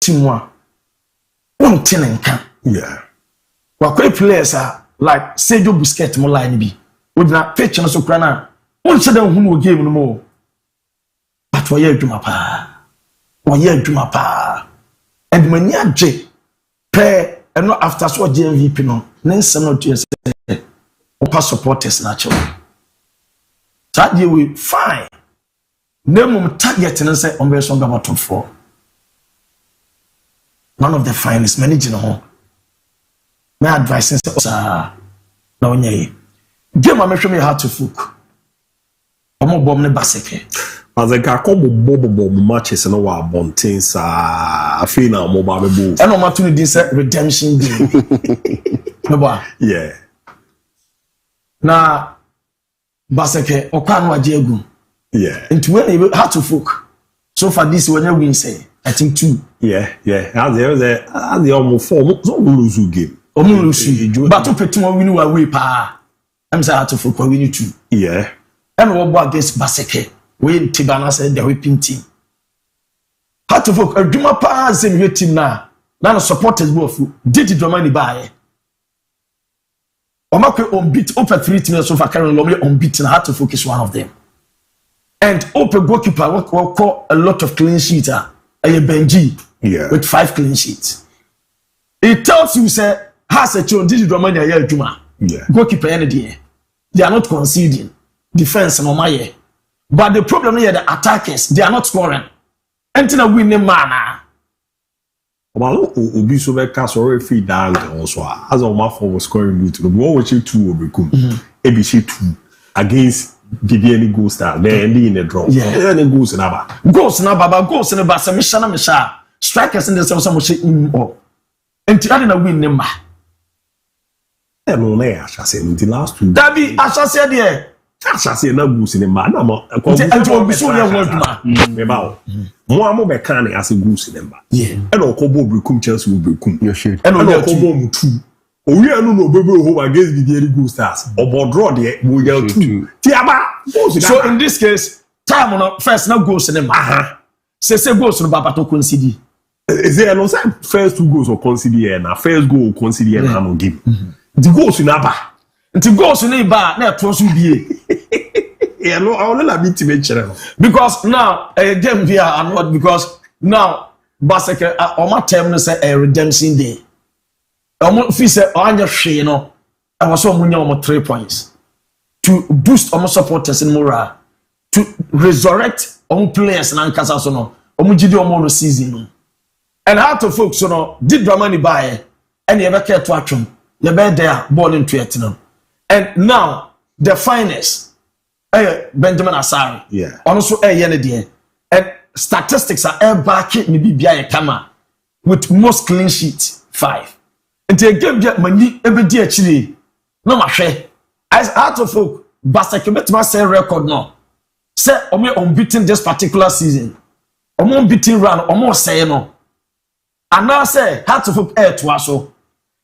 Timwa. One tenenka. Yeah. Wakwe players are like Sergio Busquets mo line bi. Would not pitch no so krana. One said who game no more. But for ye dwuma pa. For ye dwuma pa. And when ya J pay and not after so JMVP no. Then some not just opa supporters natural. That year we fine. Name target and say on version about top 4. One of the finest managing home. My advice is no nye. Game I show me how to fuck. Omo bom ne baseke. As a come bobo matches and our bontins I feel now mobile move. And no matter this redemption game. Yeah. Na baseke okwanwa jegu. Yeah. Into when you how to fuck. So far this when you win say I think 2. Yeah. As the almost 4 so lose game. But to put one win away pa. I'm say how to fuck win 2. Yeah. And what against baseke. We Tibana said the whipping team. How to fuck a Juma pa same your team now. Now the supporters both did it money buy. Omako unbeaten over 3 teams so far Karen Lomley unbeaten. How to focus one of them. And open goalkeeper will call a lot of clean sheets. A Benji with 5 clean sheets. It tells you say has a child did money a year Juma. Yeah. Goalkeeper any day. They are not conceding. Defense no my. But the problem here the attackers they are not scoring. Until a winning man. Well, Obi so be cast or feed down also as on my form was scoring route. The one which 2 will become ABC 2 against DIABY goal star. They ending in a draw. Yeah, then goals in Aba. Goals in Aba, goals in Aba. Misha. Strikers in the same so much in all. Until I didn't win number. And only I shall say in the last 2. DIABY, I shall say there. I shall say no goals in the man. I'm a so your word man. About more mechanic as a goose in them. Yeah. And Okobo become Chelsea will become your shit. And Okobo 2. Oh, we are no baby home against the DIABY stars. Or draw the we are 2. Tiaba. So in this case, time on first no goals in them. Say goals in Baba to concede. Is there no first 2 goals or concede and first goal concede and no game. The goals in Aba. Until goals in Aba, na trust you yeah, no, I will not be to make sure. Because now game we are not because now Baseke on my term say a redemption day. Fi say anya hwe no I was so munya on 3 points to boost our supporters in morale to resurrect our players and ankasa so no omugidi omo season no and how to folks so no did Dramani buy and you care to atwom you be there ball into it no and now the finest Benjamin Asari. Yeah. Also, and statistics are back me bibia kama with most clean sheets 5. And the game get money every day actually. No matter. As out of folk, Baseke bet say record no. Say omo unbeaten this particular season. Omo unbeaten run omo say no. And now say how to folk air to so.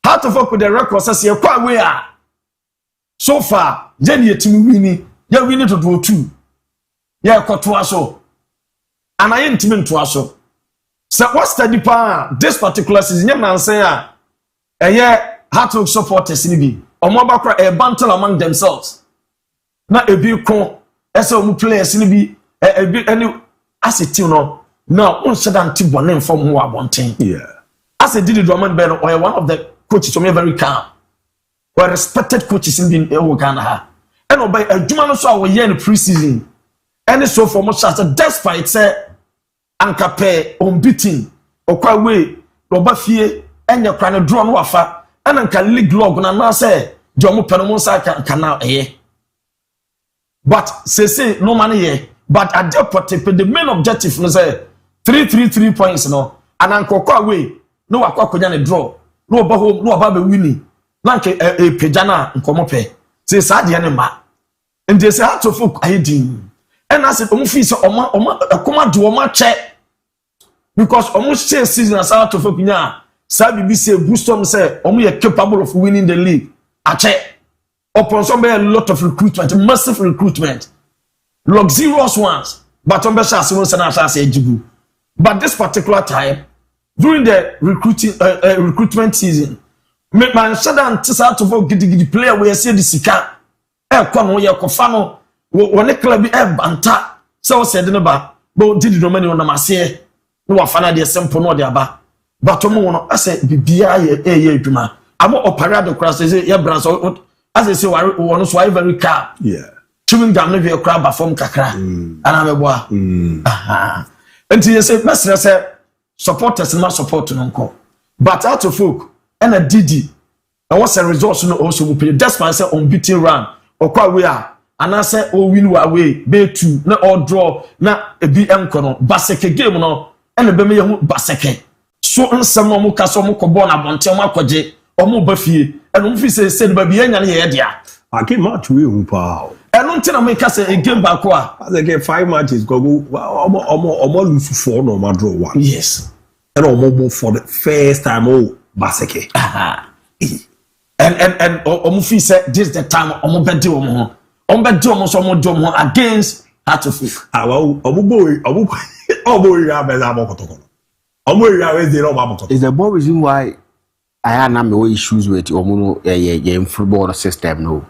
How to folk with the record say quite we are. So far, Jenny team winning. Yeah, we need to do 2. Yeah, got to us so. And I ain't meant to us so. So what's the depa this particular season? Yeah, man, say yeah, how to support us in be. Or more back a banter among themselves. Not a big con, as a players in be a bit any asset, you know. No, one said until one name from who I want. Yeah. As I did it, Roman Bell, or one of the coaches, so very calm. Well, respected coaches in Ghana. And obey a Juman so we in the preseason. And so for much as a despite say Ankape unbeaten or quite way, Robafie, and your kind of drawn wafa, and Anka league log and I say, Jomo Panamonsa can now But say no money here. But at the main objective was 3 points no. And Anko way, no Aquacoyan draw, no about home, no about winning. Like a pejana and come up here. Say sad yanema. And they say how to folk I did. And I said, Omufis a command to Oma check. Because almost say season as how to folk nya. Sabi say Gusto say Omu are capable of winning the league. I check. Upon somebody a lot of recruitment, massive recruitment. Luxurious ones. But on Besha say Jibu. But this particular time, during the recruitment season. Me man shut down to start to for gidi player we say the sika. Kwa no ye kofa no woni club e banta. So said no ba. But did no money on amase. No wa fana de simple no de aba. But omo no ase bibia ye adwuma. Amo operate the cross say ye brand so as they say we so very car. Yeah. Chewing gum no be crab perform kakra. Ana me boa. Aha. Enti you say mesre say supporters no support no nko. But out of folk and a Didi and what's a resource no also will pay. That's why I say unbeaten run or quite we are. And I say oh win away be two na all draw na a BM kono baseke game no and be me baseke. So nsem no mo kaso mo ko ball na bonte mo akwaje o mo ba fie and mo fi say ba bi anya na ye dia. I get match we who pa. And until I make us a game back wa. As I get 5 matches go omo lose 4 no ma draw 1. Yes. And omo for the first time oh baseke. And omo said this the time omo bedi omo so omo do omo against Hartlefield. Omo ya be za bokotoko. Omo ya we dey no bokotoko. Is the more reason why I had no issues with omo in football system no.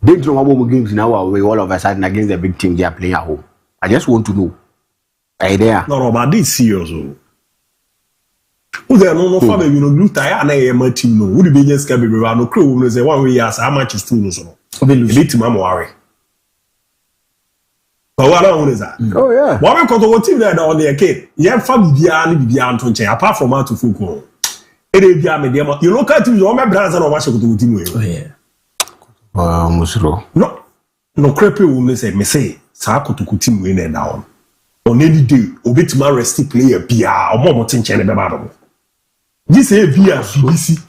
They don't want games now all of a sudden against the big team they are playing at home. I just want to know. Are you there? No, but this serious. Who there no family you know blue tie na e ma team no. Who the business can be no crew no say one way yes how much is too so. Be team am worry. But what I want is that. Oh yeah. What we control team there on the kid. Yeah family bia ni bibia anto nche apart from out to football. E dey bia me dem. You look at you my brands na watch ko team we. Oh yeah. Musro. No crepe will say me say sa akotoku team we na down. On any day obetima rest player bia omo tinche ne be ba do. This say via BBC.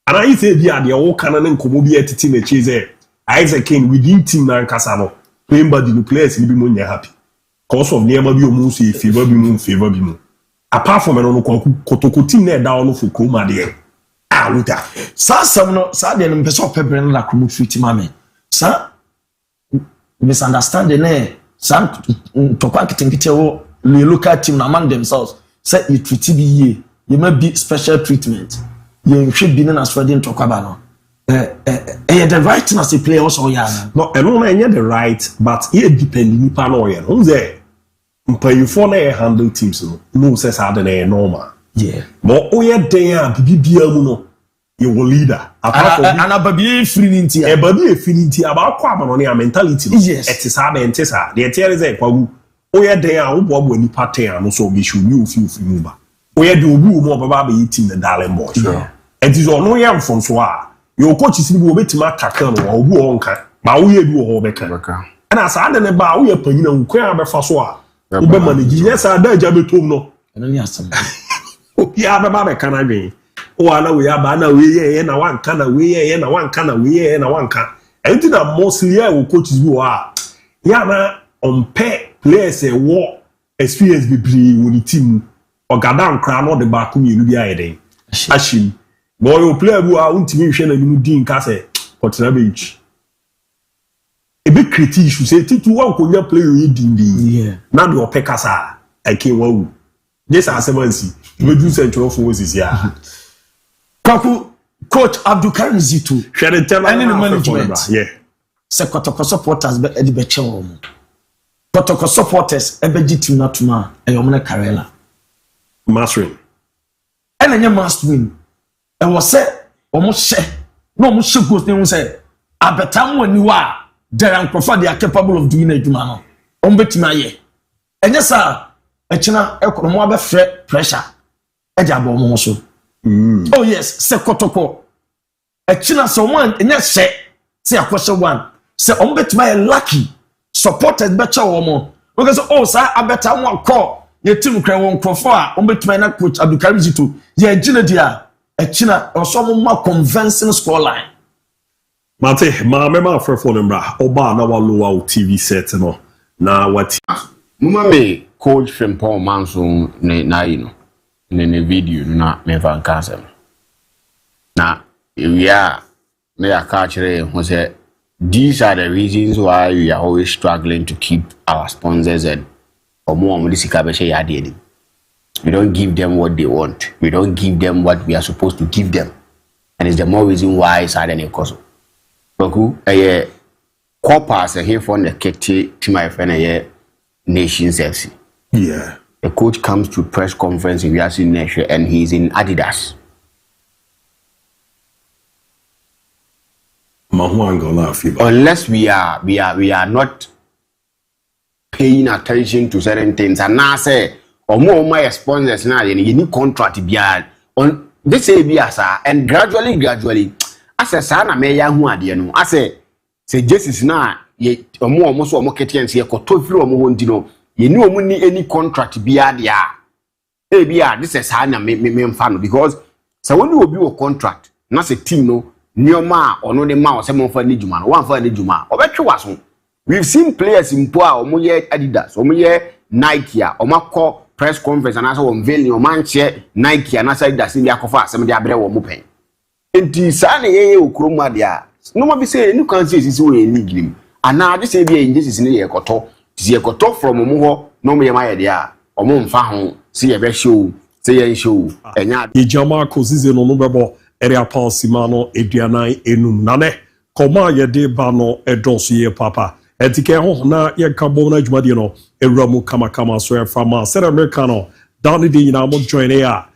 And I say via the all canon and commodity team a chase Isaac Kane within team and Casano. Playing by the players will be more happy. Cause of near maybe almost a favor be more. Apart from an Kotoko team there down for Coma there. Ah, with that. Some no sad and person pepper la kumu fit mame. Sa misunderstanding some to quantity wo local team among themselves. Say you treat be you may be special treatment. You should be as for them to kwaba the right as a player also yeah. No, and no na the right, but it depending upon oil. Who there? You for na handle teams no says how they normal. Yeah. But oya there bibia mu no you will leader. And a baby affinity. A baby affinity about kwaba no mentality. Yes. It is habe entesa. The tell is a kwagu oya there wo bo ni pattern no so be should you feel free ba. Oya do obu mo baba be eating the darling boy. Yeah. It is on no yam from so your coach is go betima kaka no obu onka ma wo ye bi wo beka. And as I ne ba wo ye panyina nkwa abefa so a wo be manage yes ada aja betom no. And ni asem. Ya baba be kana dwen. O ana we aba na we ye na wanka na we ye na wanka na we ye na wanka. Enti na mostly wo coaches bi wa. Ya na onpe players e wo experience bibiri wo ni team. Ogadan kra no de ba ko mi bi ayede. Ashim. Boy you play bu a untimi hwe na ni din ka se potena bench. E be create issue say titu wan ko nya play you din. Yeah. Na do opekasa ake wawu. Yes asemansi. We do central forces ya. Kwaku coach Abdul Karim Zito. Share tell any management. Yeah. Se Kotoko supporters be edi be chewo mo. Kotoko supporters e be team na tuma e yo na Karela. Mastering. And then you must win. And was said, almost say, no, Monsieur Ghost, say, I bet time when you are there and prefer they are capable of doing it, man. On bet my and yes, sir, a china, a more pressure. A jab also. Oh, yes, say Kotoko. A china, someone, and yes, say a question one. Say, on bet my lucky supported better or more. Because, oh, sir, I bet I won't call. Your team can won't prefer on between a coach Abdul Karim Zito. Yeah, Gina, a China or some more convincing scoreline. Mate, ma mema for phone bra. Oba na wa low TV set no. Na what? Muma me coach from Paul Manson na you know. Ne video na me van cancel. Na we are me a catcher who say these are the reasons why we are always struggling to keep our sponsors and or more on this sika be share ya dey. We don't give them what they want. We don't give them what we are supposed to give them. And it's the more reason why it's hard than a cause. But corpus here from the Kitty to my friend Nations FC. Yeah. The coach comes to press conference in Yasi Nation and he's in Adidas. Unless we are not paying attention to certain things, and now say or more of my sponsors now you need contract on this ABS and gradually as a son I may young one no I say Jesus now ye or more almost or market and see a cotofu or more you know money any contract beyond ABR this is how me fan because so when you will be a contract not a team no Nyoma or no the mouse, someone for Nijuma, one for Nijuma, or better was. We've seen players in Poa or Moye Adidas, or Moye Nike, or Mako press conference, and also unveiling your man share Nike and outside that in the Akofa, some of the Abre or Mopen. And the Sunny Ukroma dia. No one be saying, you can't see this way in Niglim. And now this ABA in this is near Koto, see a Koto from Moho, no me my idea, or Mon-FRI, see a show, say a show, and yet. Yama causes no number. Area Simano Edianai enum nane koma ye de bano edonso ye papa etike ho na ye kabo na dwumade no ewramu kama so fama said americano down the nyina mo join ya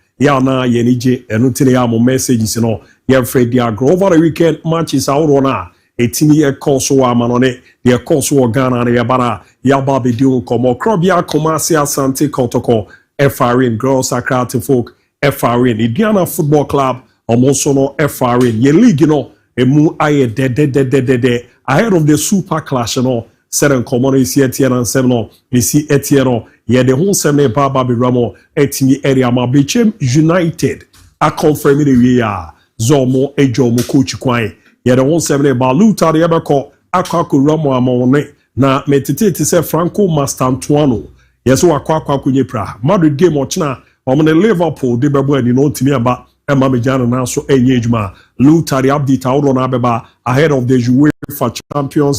na ye nije enu tire ya mo messages no ye fredi agro over the weekend matches awro na etini ye course wa manone ye course wa Ghana na ye bara ya ba be di komo krobia komasi asante kotoko FRN girls akrate folk FRN Indiana Football Club also no FRN ye league no emu aye de ahead of the super clash no certain community etier and seven no we see etier no ye the whole seme baba be ramo etimi area ma bechem united a confirm the we ya zomo ejo mo coach kwan ye the whole seme ba luta de ebeko akwa ramo amone na metete ti se Franco Mastantuano yeso akwa kunye pra Madrid game ochina omne Liverpool de bebo ani no timi aba Emma Mijano now so engagement. Lutari update out on Abeba ahead of the UEFA Champions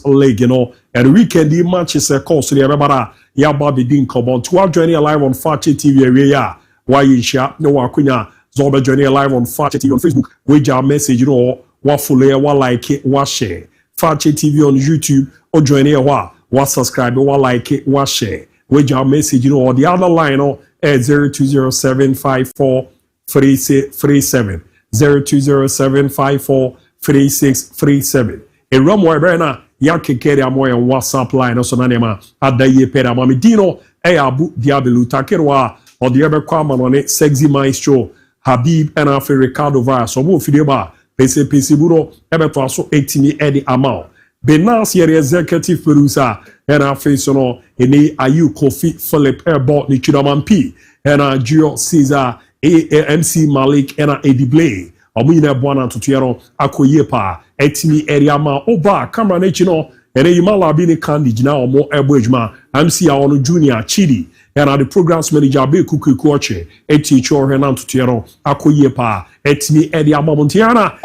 League, you know. And weekend the matches course the Abeba Yaba Bidin Cobon. 12 journey live on Fakye TV area. Why you share no wakunya Zoba journey live on Fakye TV on Facebook. With your message, you know, what follow, what like it, what share. Fakye TV on YouTube or join here, what subscribe, what like it, what share. With your message, you know, or the other line at 020754 3637 020754 3637. A rum where na ya kekere amoy on WhatsApp line so na nema adaye pera mami dino ABOU DIABY takerwa or the other kwama on it sexy maestro Habib and Afi Ricardo Vaz so mo fideba pc buro ebeto aso 18 edi amount Benas yere executive producer and Afi so no eni ayu Kofi Philip Airport ni Chidaman P and Gio Caesar MC Malik and Eddie Blay. Omina Buana Tutuero, Akoyepa, Etimi Eriama, Oba, Camera Nachino, and Imala Bini Kandi, now more Ebojma, MC Aonu Junior, Chidi, and the programs manager Be Kuku Koche, Eti Chor Renan Tutuero, Akoyepa, Etimi Eriama Montiana.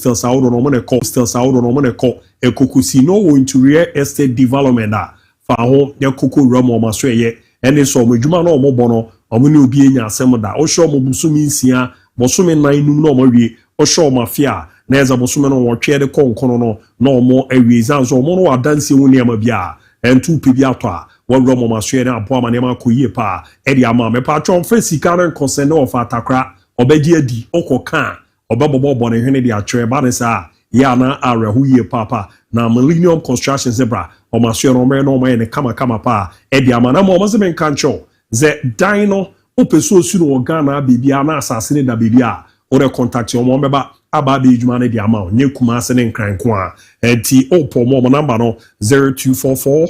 coastals out on one coastals out on one ekokusi no wo into real estate development fa ho ya koko ram o maso ye ene so modwuma na omo bono omo ne obi enya asem da o show mo busumi nsia bosumi nan num na omo wie o show mafia na eza bosumi no wo twe de konkono no na omo awie zanzo omo no adanse wo ne ma bia entu pibi ato a wo ram o maso ye na abo amane ma koyie pa e dia ma me pa twon fa sika na consent of atakra obegi adi okoka obabobo bone hwene de atwe ba ne sa ya na arehu ye papa na Millennium Construction zebra o maso no me no me ne kama pa e dia ma na mo se men kancho ze dino opeso su no Ghana bibia na asase ne da bibia o re contact o mo meba aba be adwuma ne dia ma nye kuma se ne nkran ko a enti opo mo number no 0244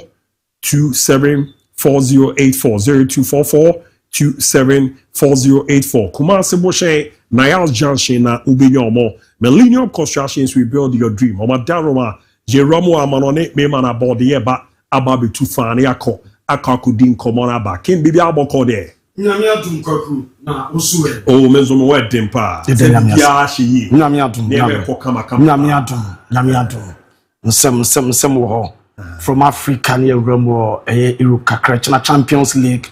274084 0244-274084. Kumasi Moshe, Nayal Junction na Ubenyomo. Millennium Constructions will build your dream. Oma Daroma, Jeromo Amanone, Memana Bodieba, Ababi Tufani Ako, Akakudin Komona Ba. Kin Bibi Aboko there. Nyamiatum Koku, na Usue. Oh, Menzomo Dempa. Yashi. Nyamiatum. Some war from Africa near Remo, Iruka Krechana Champions League.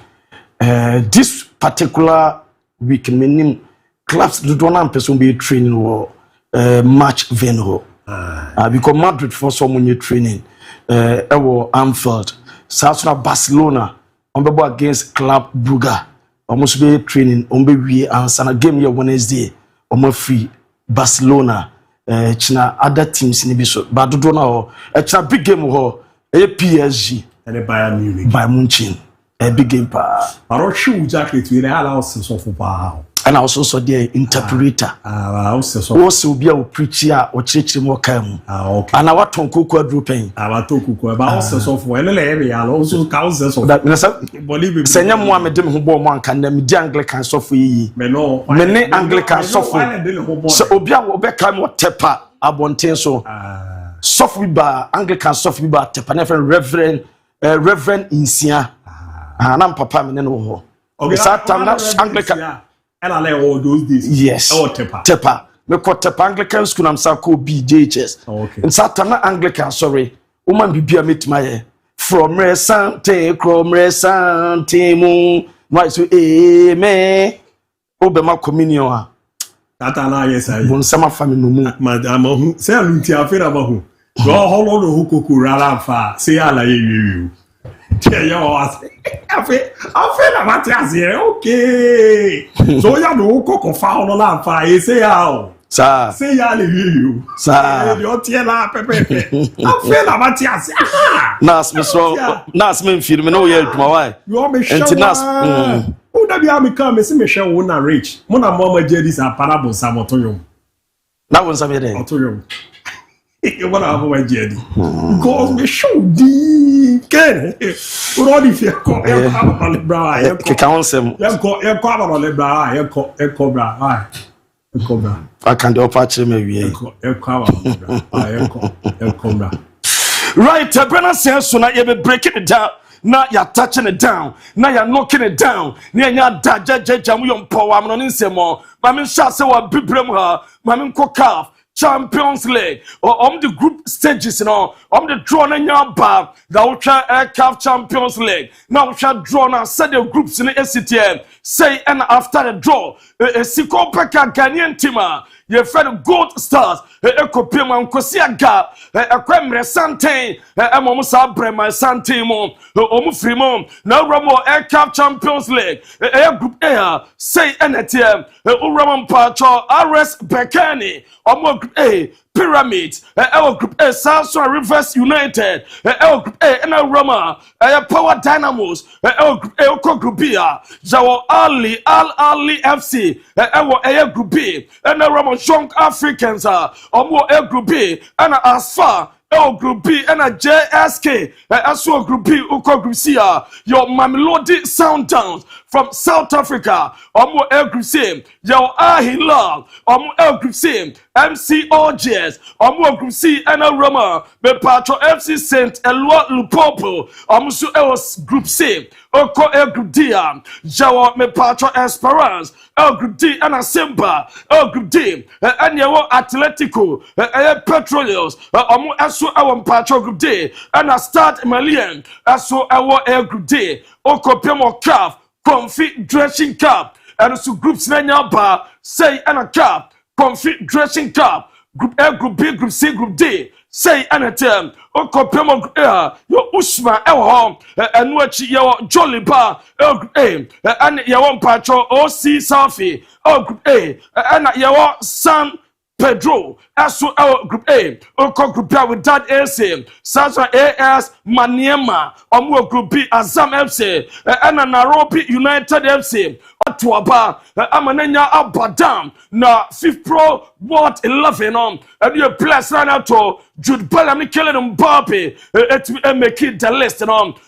This particular week, meaning clubs do not person be training or match venue. Because Madrid for someone training, Anfield, South Barcelona, on the board against Club Brugge, almost be training on the and Sana game here Wednesday, MON-FRI, Barcelona, China other teams in the episode, but do not it's a big game or PSG and a Bayern Munich. By Munchen. A big game pa. I don't sure exactly to the house so far. And I also saw the interpreter. Also be a preacher or church more come. Okay. And I want to cook quadrupling. I want to cook about also for an area also counts of that. Senya Mohammed who bought one can them the Anglican software. No, many Anglican software. So Obia will become what tepa abontin so. Software bar Anglican software bar tepa Reverend Insia. I'm Papa Mineno. Okay, Saturn Anglican. And I like all those days. Yes. Oh, Tepa. Tepa. Me ko Tepa Anglican school am Sako BJHS. Okay. And Saturn Anglican, sorry. Woman be beer meet my from Resante, Moon. Right, so amen. Obama communion. That I yes, I. Bon sama family no more. Madam, who say Luntia Ferabahu. Go hollow the Hukuku Ralafa. Say I like you. Tell you what, I feel about here. Okay. So you know, Coco found on that fire. Say how, sir. Say I you, sir. You're tearing Pepe. I feel about here. Nas me so, Nas me feel me no yet, my wife. You want me show? Who that be able to come? See me show one and rich. Mona mama jedis are parable sabotoyum. That was something there. Otoyum. You want to have a jelly? Because me show the can. What all if you call on the bra? You can't say. You call on the bra. You cobra. I can't do patch maybe. You cobra. Right, Brennan says so now you're breaking it down. Now you're touching it down. Now you're knocking it down. Now you're judging power. I'm not in some more. Mammy shall say what be her. Mammy cock Champions League or the group stages, you know, the draw in your bar, the Ultra Aircraft Champions League. Now we shall draw now, set the groups in the SCTN. Say, and after the draw, a Siko Peka Ghanaian teamer, your friend Gold Stars, a Kopima Nkosia Gap, a Quemre Sante, a Momusa Brema Santimo, MON-FRI, now Ramo Aircraft Champions League, a Group A, say NTM, Uraman Pacho, RS Bekani, Group A, Pyramids, Group A, Samsung Reverse United, Group A, and Roma, Power Dynamos, Group A, Group B, Jawa Ali, Al Ali FC, Group B, and Roma Young Africans, Group B, and Asfa. Group B and a JSK, Group B, Group C, your Mamelodi Sundowns from South Africa. Omo El Group C. Yo Ahilal. Omo El Group C. MCOGS. Omo Group C. Ena Roma. Me patro FC Saint Eloi Lupopo. Omo su El Group C. Oko El Group D. Jawa me patro Esperance. El Group D. Ena Simba. El Group D. Enyewo Atletico. Petroleos. Omo Esu Ewo patro Group D. Ena Start Malian. Esu Ewo El Group D. Oko Pemo Cup. Confederation Cup. And so groups nanya ba say and a cup. Confederation Cup. Group A, Group B, Group C, Group D. Say and a term. Oko Pemo yo Usma El Home. And watch your Jolly Bar. Group A. And your patro OC Safi. Group A. And your San Pedro, Asu Group A, Oko Group A with that AC, Sasa AS Maniema, Omo Group B, Azam FC, and Nairobi United FC, Atuaba, Amanenya Abadam, na 5th Pro World 11 and you plus right now to Jude Bellamy killing Mbappe, make it the list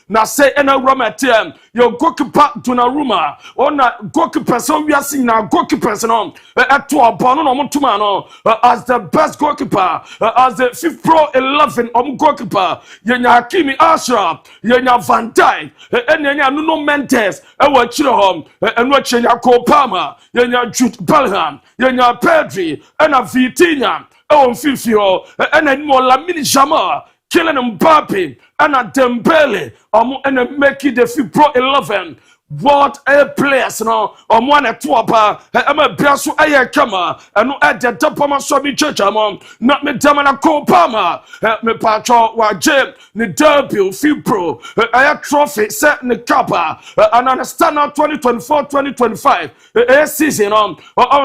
na say ena Roma team, your goalkeeper Donnarumma, or na goalkeeper so we are seeing now goalkeeper Atuaba no Montumano. As the best goalkeeper, as the 5th Pro 11 goalkeeper, Yenya Hakimi Ashraf, Yenya Van Dijk, and Yenya Nuno Mendes, and what Chilham, and what Yenya Kopama, Yenya Jude Bellingham, Yenya Pedri, and a Vitinha, Fifio, and then more Lamine Jamal, killing Mbappe, and a Dembele, and make it the 5th Pro 11. What a players no on one at Twapa, a Biasu Ayakama, and at the top of my Swami Church among not me Damana Kopama, me patro, wa Jim, the debut, Pro, a trophy set in the Kappa, and understand now 2024-2025, a season on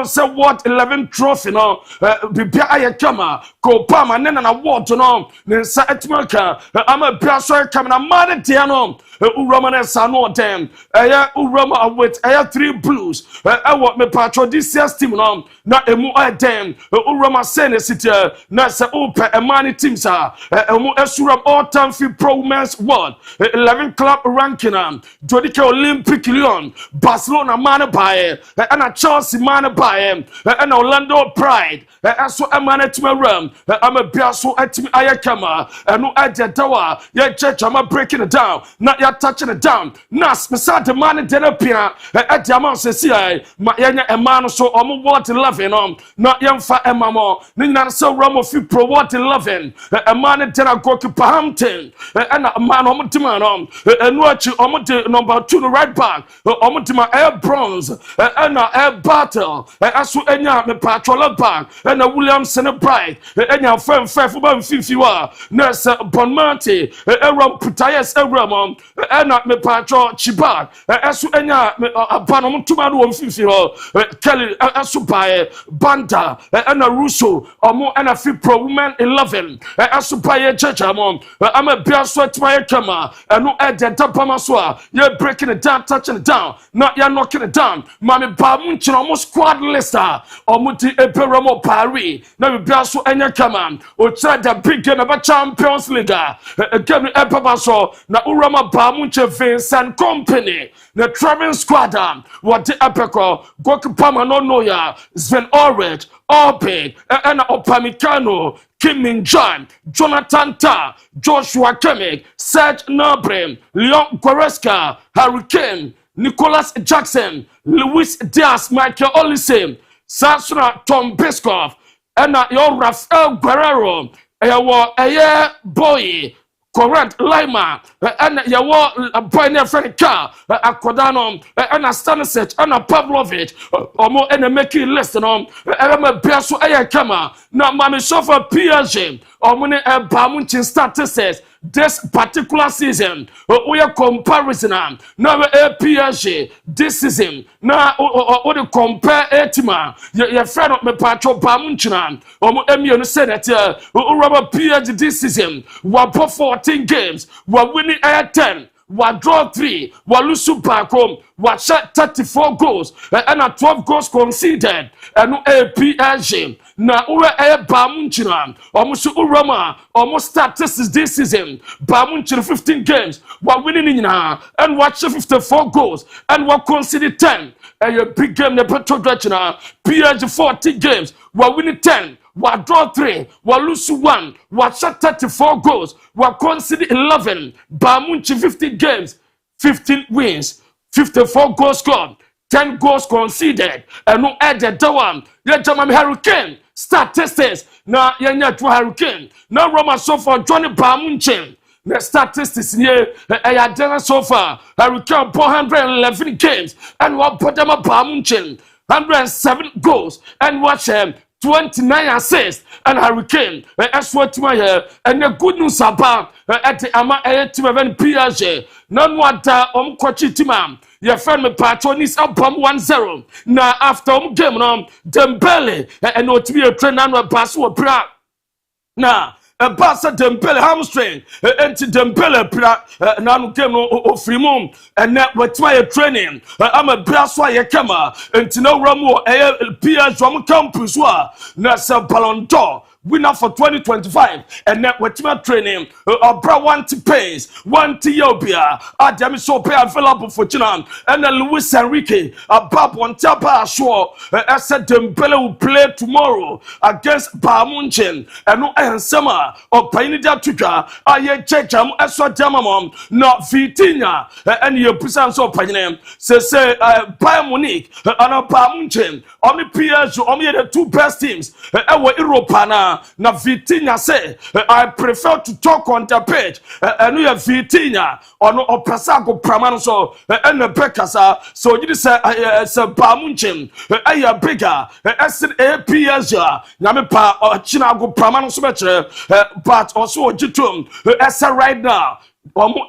say what 11 trophy no, Bibia Ayakama, Kopama, and then an award to no, then Saitmaka, I'm a Biasu coming a mother Diano, Uramanes Sano them. Urama with 3 blues. I want me patro this year's team now. Not a more dem. Urama Sene City. Not sa open a money teams are. A more Suram all time 5th Pro Men's World. 11 club ranking. Jodica Olympic Lyon. Barcelona man by and a Chelsea man by and Orlando Pride. And so a man at my room. I'm a Biaso at me Ayakama. And no idea Dawa. Yeah, church, I'm breaking it down. Not yet touching it down. Nas, beside the man in Denapia, at the amount says, my young man so almost what 11 not young fat Emma, Nina so Romo 5th Pro what 11, a man in Tena goalkeeper Hampton, and a man on Timan, and watch you on number 2 the right back, on my air bronze, and a air battle, as to any me patrol back, and a Williamson Bright, and your friend 5 you are, Nurse Bonmonte, a rum Putayas, a Ramon, and not me patrol Chibak, as to any a Panama Tumano 50, Kelly, Asupaye, Banta, and a Russo, or more and a 5th Pro Woman 11, Asupaye Church among, I'm a beer sweat my camera, and no at the top of my swar, you're breaking it down, touching it down, not you're knocking it down, Mammy Bamunchin almost squad lister, or Muti Eperamo Paris, now beer so any command, or try the big game of a Champions League, again, Epabaso, na Urama Bamunche Vincent Company, the traveling squadron, what the Apeco, Gokupama no Noya, Sven Orange, Orbig, and Opamicano, Kim Min John, Jonathan Ta, Joshua Kemig, Serge Nabrim, Leon Goreska, Hurricane, Nicholas Jackson, Luis Diaz, Michael Olise, Sasuna Tom Biscoff, and your Rafael Guerrero, a boy. Correct Lima and your boy near friend car a Kodano and a Stanisic and a Pavlovich or more and a making listen on and a Biasu Ayakama. Now, Mammy Sofa PSG or money a Bamunchin statistics this particular season. We are comparison now a PSG this season. Now, or the compare Etima, your friend of me patro Bamunchinan or Emmy Senator who rubber PSG this season. We're 14 games, we're winning 10. wa draw 3 wa lose back home wa shot 34 goals and 12 goals conceded and PSG na uwe Bamunchina almost urama almost statistics this season Bamunchina 15 games wa winning and watch 54 goals and wa conceded 10 a big game the Petro Dachina PSG 40 games wa winning 10 wa draw 3 wa lose 1 wa shot 34 goals wa conceded 11 Bamunchi 50 games 15 wins 54 goals scored 10 goals conceded and no added the one yeah German Hurricane statistics na yenya to Hurricane na Roma so far Johnny Bamunchi the statistics here so far Hurricane 411 games and what put them up Bamunchi 107 goals and watch him 29 assists and Hurricane as what my and the good news about at the ama team event PSG none what kwachi team your friend me patronis up 1-0 now after game no Dembele and not be a train and pass or bra now a Barca Dembele hamstring anti Dembele now game no free mom and that what my training I'm a brass why you come and no Ramo PSG from campus na sa Ballon d'Or winner for 2025 and that what my training bra want to pace want to Ethiopia Adam so pay available for China and Luis Enrique Bob one tapa sure I said Dembele will play tomorrow against Bamunchen and no answer or Painida Tuka I check am aswa demamom no Vitinha and your presence of Painem say Bayern Munich and Bamunchen only PSG only the two best teams Europa na Vitinha say I prefer to talk on the page and we have Vitinha or no Opasago Pramano so and the Bekasa so you say Bamunchen I bigger as PSG Namipa or Chinago Pramano so but also Jitum as right now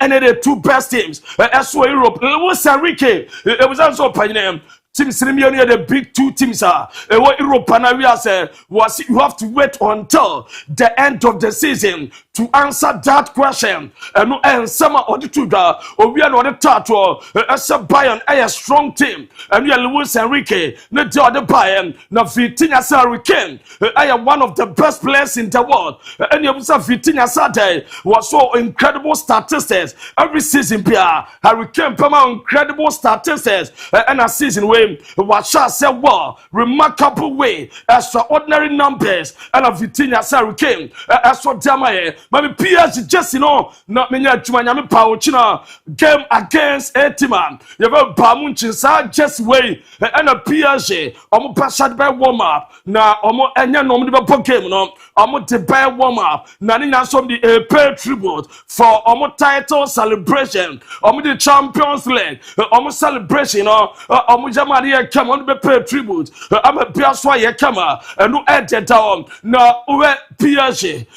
any of the two best teams as well Europe Luis Enrique it was also Painem team Sinimioni the big two teams are what Europe and say was you have to wait until the end of the season to answer that question and summer or the two or we are not a tattoo as a Bayern a strong team and we are Luis Enrique not the other Bayern now Vitinha Hurricane I am one of the best players in the world and you have Vitinha Saturday was so incredible statistics every season Hurricane incredible statistics and a season where what shall say well remarkable way extraordinary numbers and a Vitinha Hurricane as for Damaye but PSG just not many Jumanyami Pauchina game against a team you have Bamunchi just way and a PSG passed by warm up now enya no the game no the by warm up na some the pay tribute for title celebration the Champions League celebration Maria come on be pay tribute I'm a Biaswa ye come and no edit down na PSG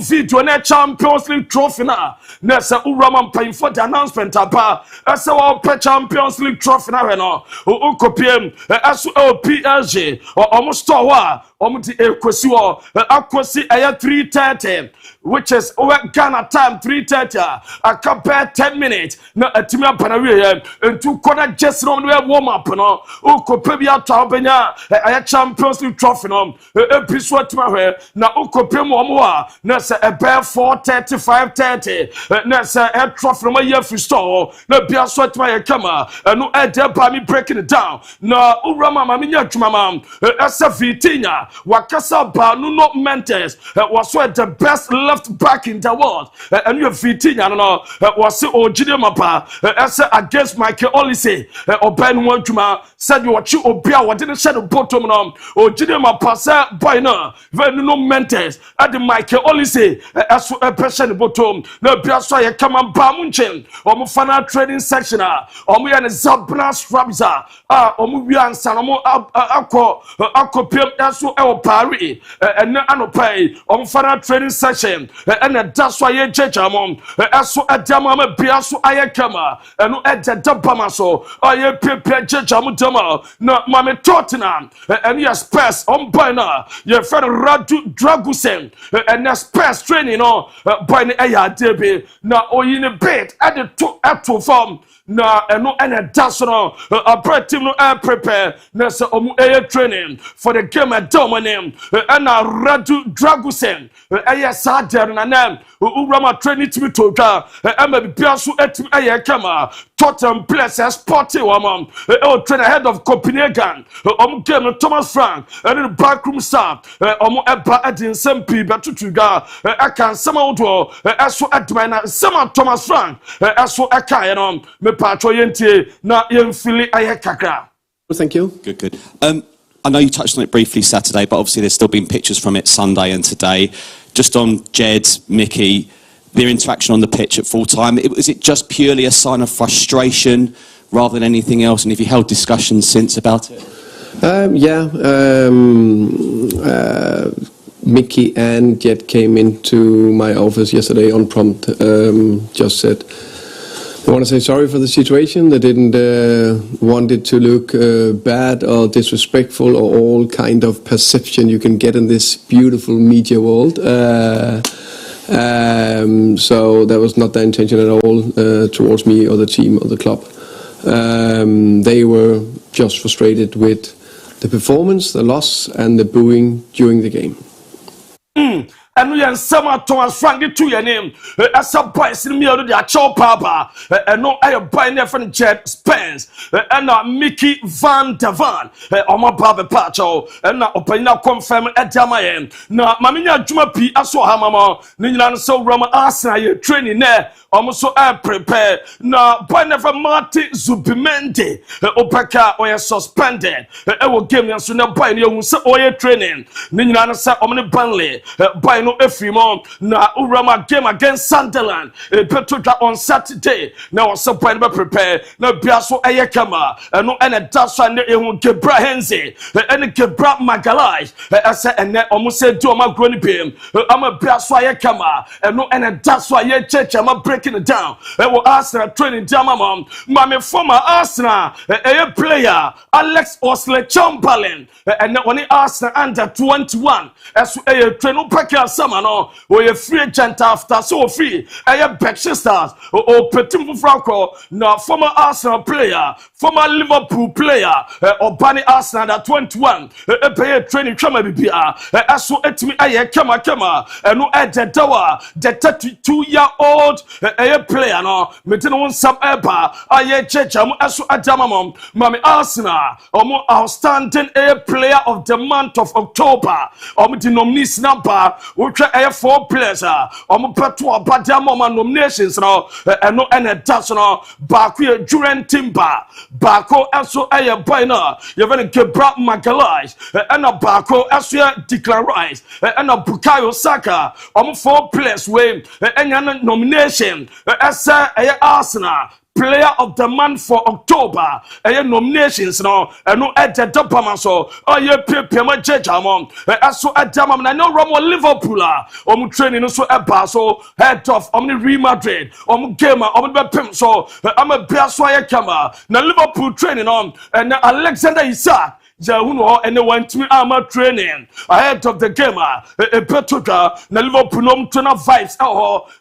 video na Champions League trophy na say Urama paying for the announcement about as our Champions League trophy na no ukopiem as PSG almost store the Akwasi 3:30 which is Ghana time 3:30 I compare 10 minutes na atimia panawe and two corner just no warm up no ukopebia tawbenya Champions League trophy no episode tomorrow na ukopem omo na say about 4:30 5:30 na say a trophy no year free store na bia so tomorrow kama no by me breaking it down na urama maminya twamam asa Vitinha wakasa ba no Mendes was the best left back in the world and you Vitinha no was Ojide Mapa asa against Michael Olise oben wantuma said you watch obia what didn't shed the bottom no Ojide Mapa say boy no no Mendes at the Michael Olise as a person bottom no bia so ye come and Bamunchen final trading section omo ya Zabna Strabza omo wi ansa omo akọ pem eso Paris and Anopai on final training session and that's why you judge among so at Damama Piasso Ayakama and at the Dabamaso or you prepare judge Amutama no Mamma Tottenham and yes pass on Bina your friend Radu Dragusen and that's pass training on by the Aya Debbie now or in a bed at the two form. Na eno ene dasono a team no prepare na se omu training for the game at Domanem and Radu Dragusen sa der na nam urama training to to twa e be biaso etim kama Tottenham place sporty woman train ahead of Copenhagen game Thomas Frank and the backroom staff eba edin sempi betutuga kan sama do eso edmana sama Thomas Frank eso eka no me patro yentie na yemfili kakra. Thank you. Good. I know you touched on it briefly Saturday, but obviously there's still been pictures from it Sunday and today. Just on Jed, Mickey, their interaction on the pitch at full time. Was it just purely a sign of frustration rather than anything else? And have you held discussions since about it? Mickey and Jed came into my office yesterday on prompt, just said, I want to say sorry for the situation. They didn't want it to look bad or disrespectful or all kind of perception you can get in this beautiful media world. So that was not their intention at all towards me or the team or the club. They were just frustrated with the performance, the loss, and the booing during the game. And we are some Thomas Frank to your name. As some boys in me already a chop papa. And no, I buy never Jet Spence. And Mickey Van der Van. On my Baba Pacho. And now open up confirm at Jamayan. Now, Mamina Juma P. I saw her mama. Ninan so Rama Arsenal training there. Almost so I prepare. Now, by never Martin Zubimendi. Opeka or suspended. I will give them so now by your training. Ninan sa omni Burnley. By no Efrimo na urama game against Sunderland Petroja on Saturday now so point be prepare na biaso ayekama no ene daso ne ehun Gebra Henze ene Gebra Magalhaes ase ene omuse di oma groni pem ama biaso ayekama no ene daso aye church ama breaking it down e wo Arsenal training jama mom mame former Arsenal player Alex Oxlade-Chamberlain ene oni Arsenal under 21 as train pack sama no we free agent after so free Berkshire Stars Petim Franco na former Arsenal player former Liverpool player Obani Arsenal at 21 pay training kama bibia aso etimi kama no dawa the 32-year-old player no metino won sam eba checham aso adamam mami Arsenal outstanding player of the month of October the nominees number which are 4 players peto abadam nominations no no national Baku Duran Timber Bako also boy no you even Gebra Magalhaes and a Bako also Declan Rice and a Bukayo Saka 4 players way and nomination as Arsenal Player of the month for October, nominations no, no at the Dopama so, Pema Jejamon, so at Damam, I know Romo Liverpool, training so a basso, head of Real Madrid, Gamer, Pim so, I'm a Biaswaya Kama, now Liverpool training on, and Alexander Isak. Jauno and they went to armor training ahead of the game. Petroja, na Liverpool no vibes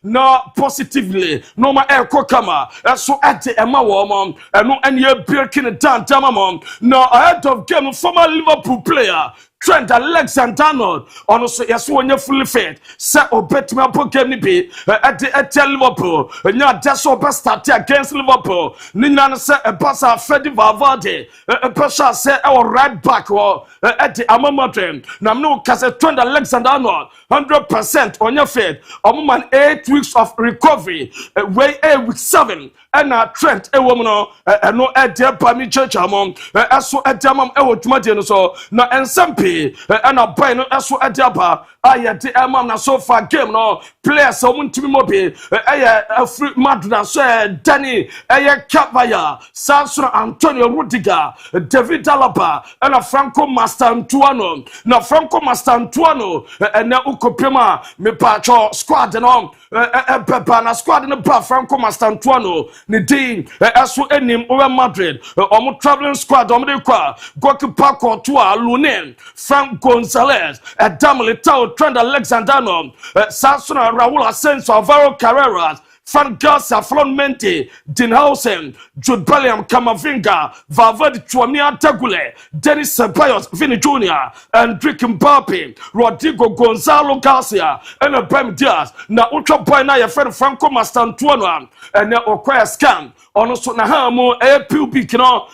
no positively, no ma air kokama, so at the Emma woman, and no any breaking it down, Tamamon. No ahead of game, former Liverpool player. Trent Alexander-Arnold, honestly, yes, when you're fully fit, set or bet me up game be at the Liverpool, and you're just so best start against Liverpool. Nina said a pass of Freddy Valverde, a pressure set our right back or at the Amamadrim. Now, no, because Trent Alexander-Arnold, 100% on your feet, a woman 8 weeks of recovery, way 8 week 7. ɛna trend ɛwɔ mu no ɛno ɛde ba mi church amom ɛso ɛde amam ɛwɔ dwumadie no so na ɛnsampe ɛna boy no ɛso ɛde aba ayɛde ɛmam na so far game no players ɔmo ntimi mo bi ɛyɛ afri maduna so Danny ɛyɛ Kabaya Sansona Antonio Rudiger David Alaba ɛna Franco Mastantuano na Franco Mastantuano ɛna ukopema me pacho squad no ɛbɛba na squad no ba Franco Mastantuano ne din ɛso enim over Madrid ɔmo traveling squad ɔmo de kwa goalkeeper Courtois Lunin Frank Gonzalez Militao Trent Alexander-Arnold Sansona Raul Asensio Alvaro Carreras Van Garcia, Flon Mente, Dinhausen, Jude Bellingham, Camavinga, Valverde, Chouamia Tagule, Dennis Ceballos, Vini Jr., Enrique Mbappe, Rodrigo Gonzalo Garcia, and Ibrahim Diaz. Na ultra boy na your friend Franco Mastantuano, and na okwaya scan. Ono so na ha mo pubic no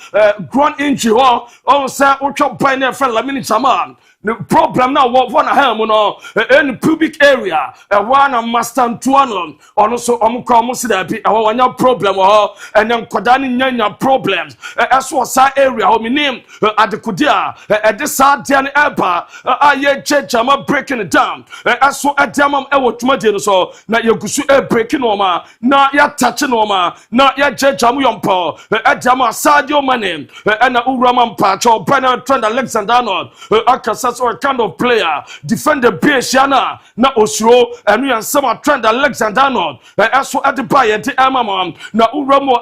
ground injury on say ultra boy na friend Lamine Yamal. The problem now what na ha mo no in the pubic area one Mastantuano ono so omo si da bi wanya problem and then kodani nyanya problems eso sa area ho me name adekodia this sad dia ne eba aye chechama breaking it down eso adamam e wo twumade no so na yegusu breaking no ma na ya touch no ma na ya checham yompo adama Sadio Mane na urama mpacho Bernard Trent Alexander-Arnold akasa so kind of player defender Biesiana na osuro enu yansama Trent Alexander-Arnold eso adiba ye de amam na uramo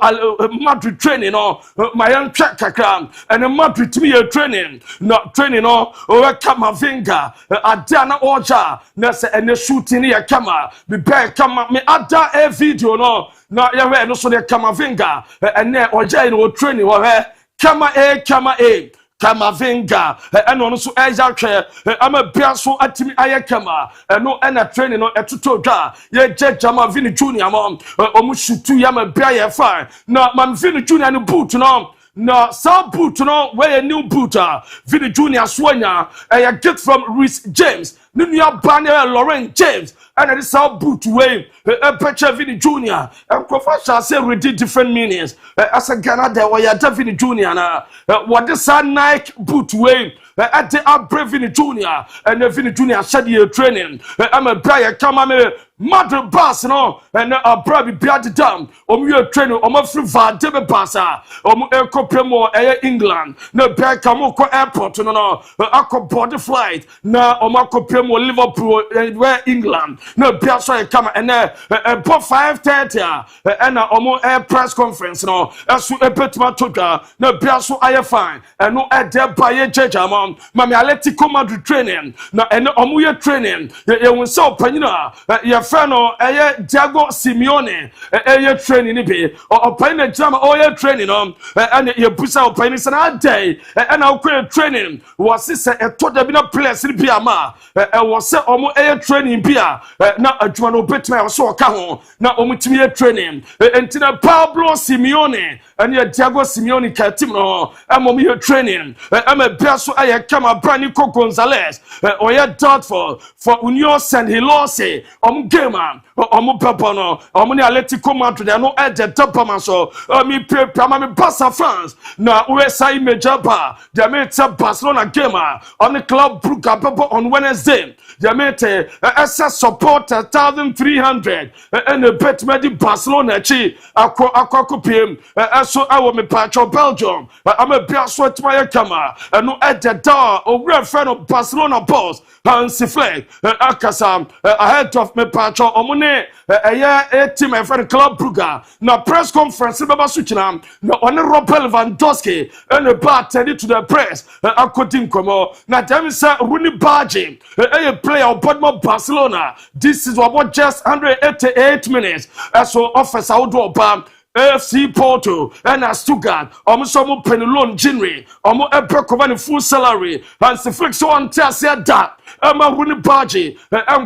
Madrid training no mayan check kakra and Madrid to be training na training no o Camavinga adana oja na se ene shooting ya kama be kama me ada a video no na ya we no so de Camavinga ene oja no training wo he kama Camavinga eno no so eja hwe ama bia so atimi aye kama eno ena training no etuto dwa ye jama Vini Jr. mom omu shutu ya ma bia ye fine na man Vini Jr. no boot no na sa boot no where new booter Vini Jr. swanya a get from Reece James Nunya Banner Lauren James and this how boot way a picture Vini Jr. and professor say we did different meanings as a Ghana there were Vini Jr. na what this Nike boot way at the upgrade Vini Jr. and the Vini Jr. said you training I'm a player come me mother boss no and a brother be at the dam you training free Vadebe passa Premo England no back come airport no board flight na Premo Liverpool where England no Piazza come and 5:30 and air press conference no as a petma toga no Piazza I fine and no at there by a judge among Mami Atletico Madrid training na and training you will so panina your friend Diego Simeone training be or paying drama or training and you push out paying a day and our training was this a total place in Piama was set almost training beer now a Juano Betman so a now omutimi training and Pablo Simeone and your Diego Simeone Catino and training I'm a peso I come a brand new Gonzalez or your doubtful for Union San Hilose gamer or papa no or money Atletico Madrid no at the top of my so me Barca France now USA major bar they made Barcelona gamer on the club Brugge on Wednesday they made SS support 1,300 and the bet made Barcelona chi akwa PM so I want me patch of Belgium I'm a beer sweat my camera and no at the door or friend of Barcelona boss Hansi Fleck akasam ahead of me patch of money a team my friend club Brugge na press conference baba suchina na on Robert Lewandowski and the bar tended to the press according komo na dem say Rooney Barge a player of Barcelona this is about just 188 minutes so officer outdoor bam AFC Porto and Stuttgart almost penny loan January almost a full salary and the flex on Tessia that Rooney Barge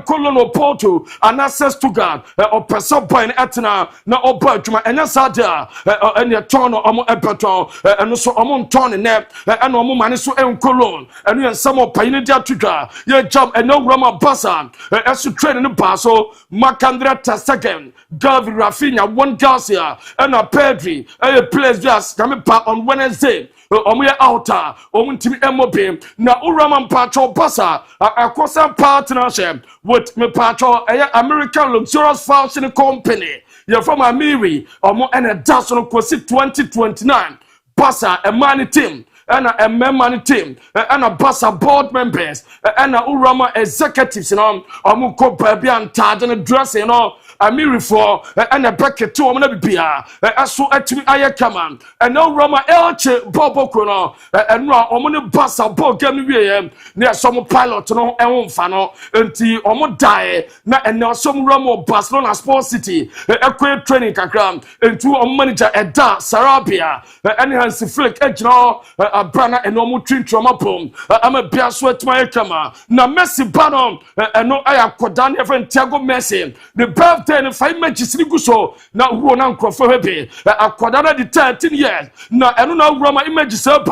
Colono Porto and access Stuttgart or person buying Atina na Oberjuma and Sada and your turn on Eperton and also among turn in there and no money so Cologne and you and some of Pioneer Tuga your job and no Roma Bassa as you train in the Paso Marc-Andre ter Stegen Gavi Rafinha one Garcia and a Pedri, a place just coming back on Wednesday. Omuye outer, omuntimi MOP. Na Uraman Patrol Bassa, a crossing partnership with me Patrol, American luxurious fashion company. You're from Amiri, or more and a dash on 2029. Bassa, a money team. And a member team, and a Bassa board members, and a Urama executives, Amuko baby and tad and a dress, Amiri for, and a bucket to Omanabia, Asu Atimi Ayakaman, and no Rama Elche Bobo Kono, and Omani Bassa board game near some pilot, no, and Fano, until Omo die, and now some Ramo Barcelona Sports City, a quick training program, and two manager at Da Sarabia, and Hansi Flick, a brana and no more train trauma pom. I'm a beer sweat my kama. Na Messi Banon, and no I have Kodan even Tiago Messi. The birthday and 5 matches Liguso. Now Ronan Crawford, a Kodana the 13 years. Na and no Roma images up.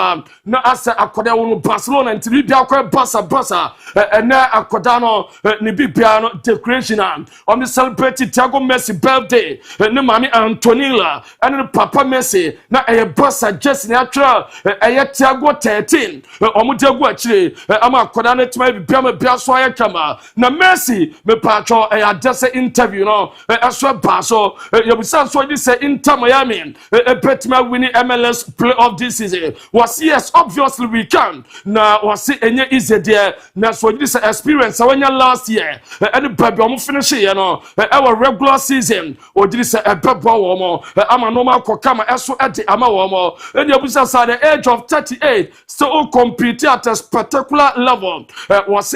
Na asa a Kodano Barcelona and Tibia Bassa, and now a Kodano Nibiano decoration on the celebrated Tiago Messi birthday. No Mammy Antonilla and Papa Messi. Na a Bassa just natural. Tiago 13 omujagu achire ama kodane tma bibia ma bia so ayakama na Messi me patro adese interview no eso ba so yebusa so di say Inter Miami betima winning MLS playoff this season was yes obviously we can na was enye easy there na so di say experience awanya last year and baby omo finish here no our regular season o di say ebebo wo mo ama normal kokama eso ede ama wo mo and yebusa say the age of 38 so compete at a particular level was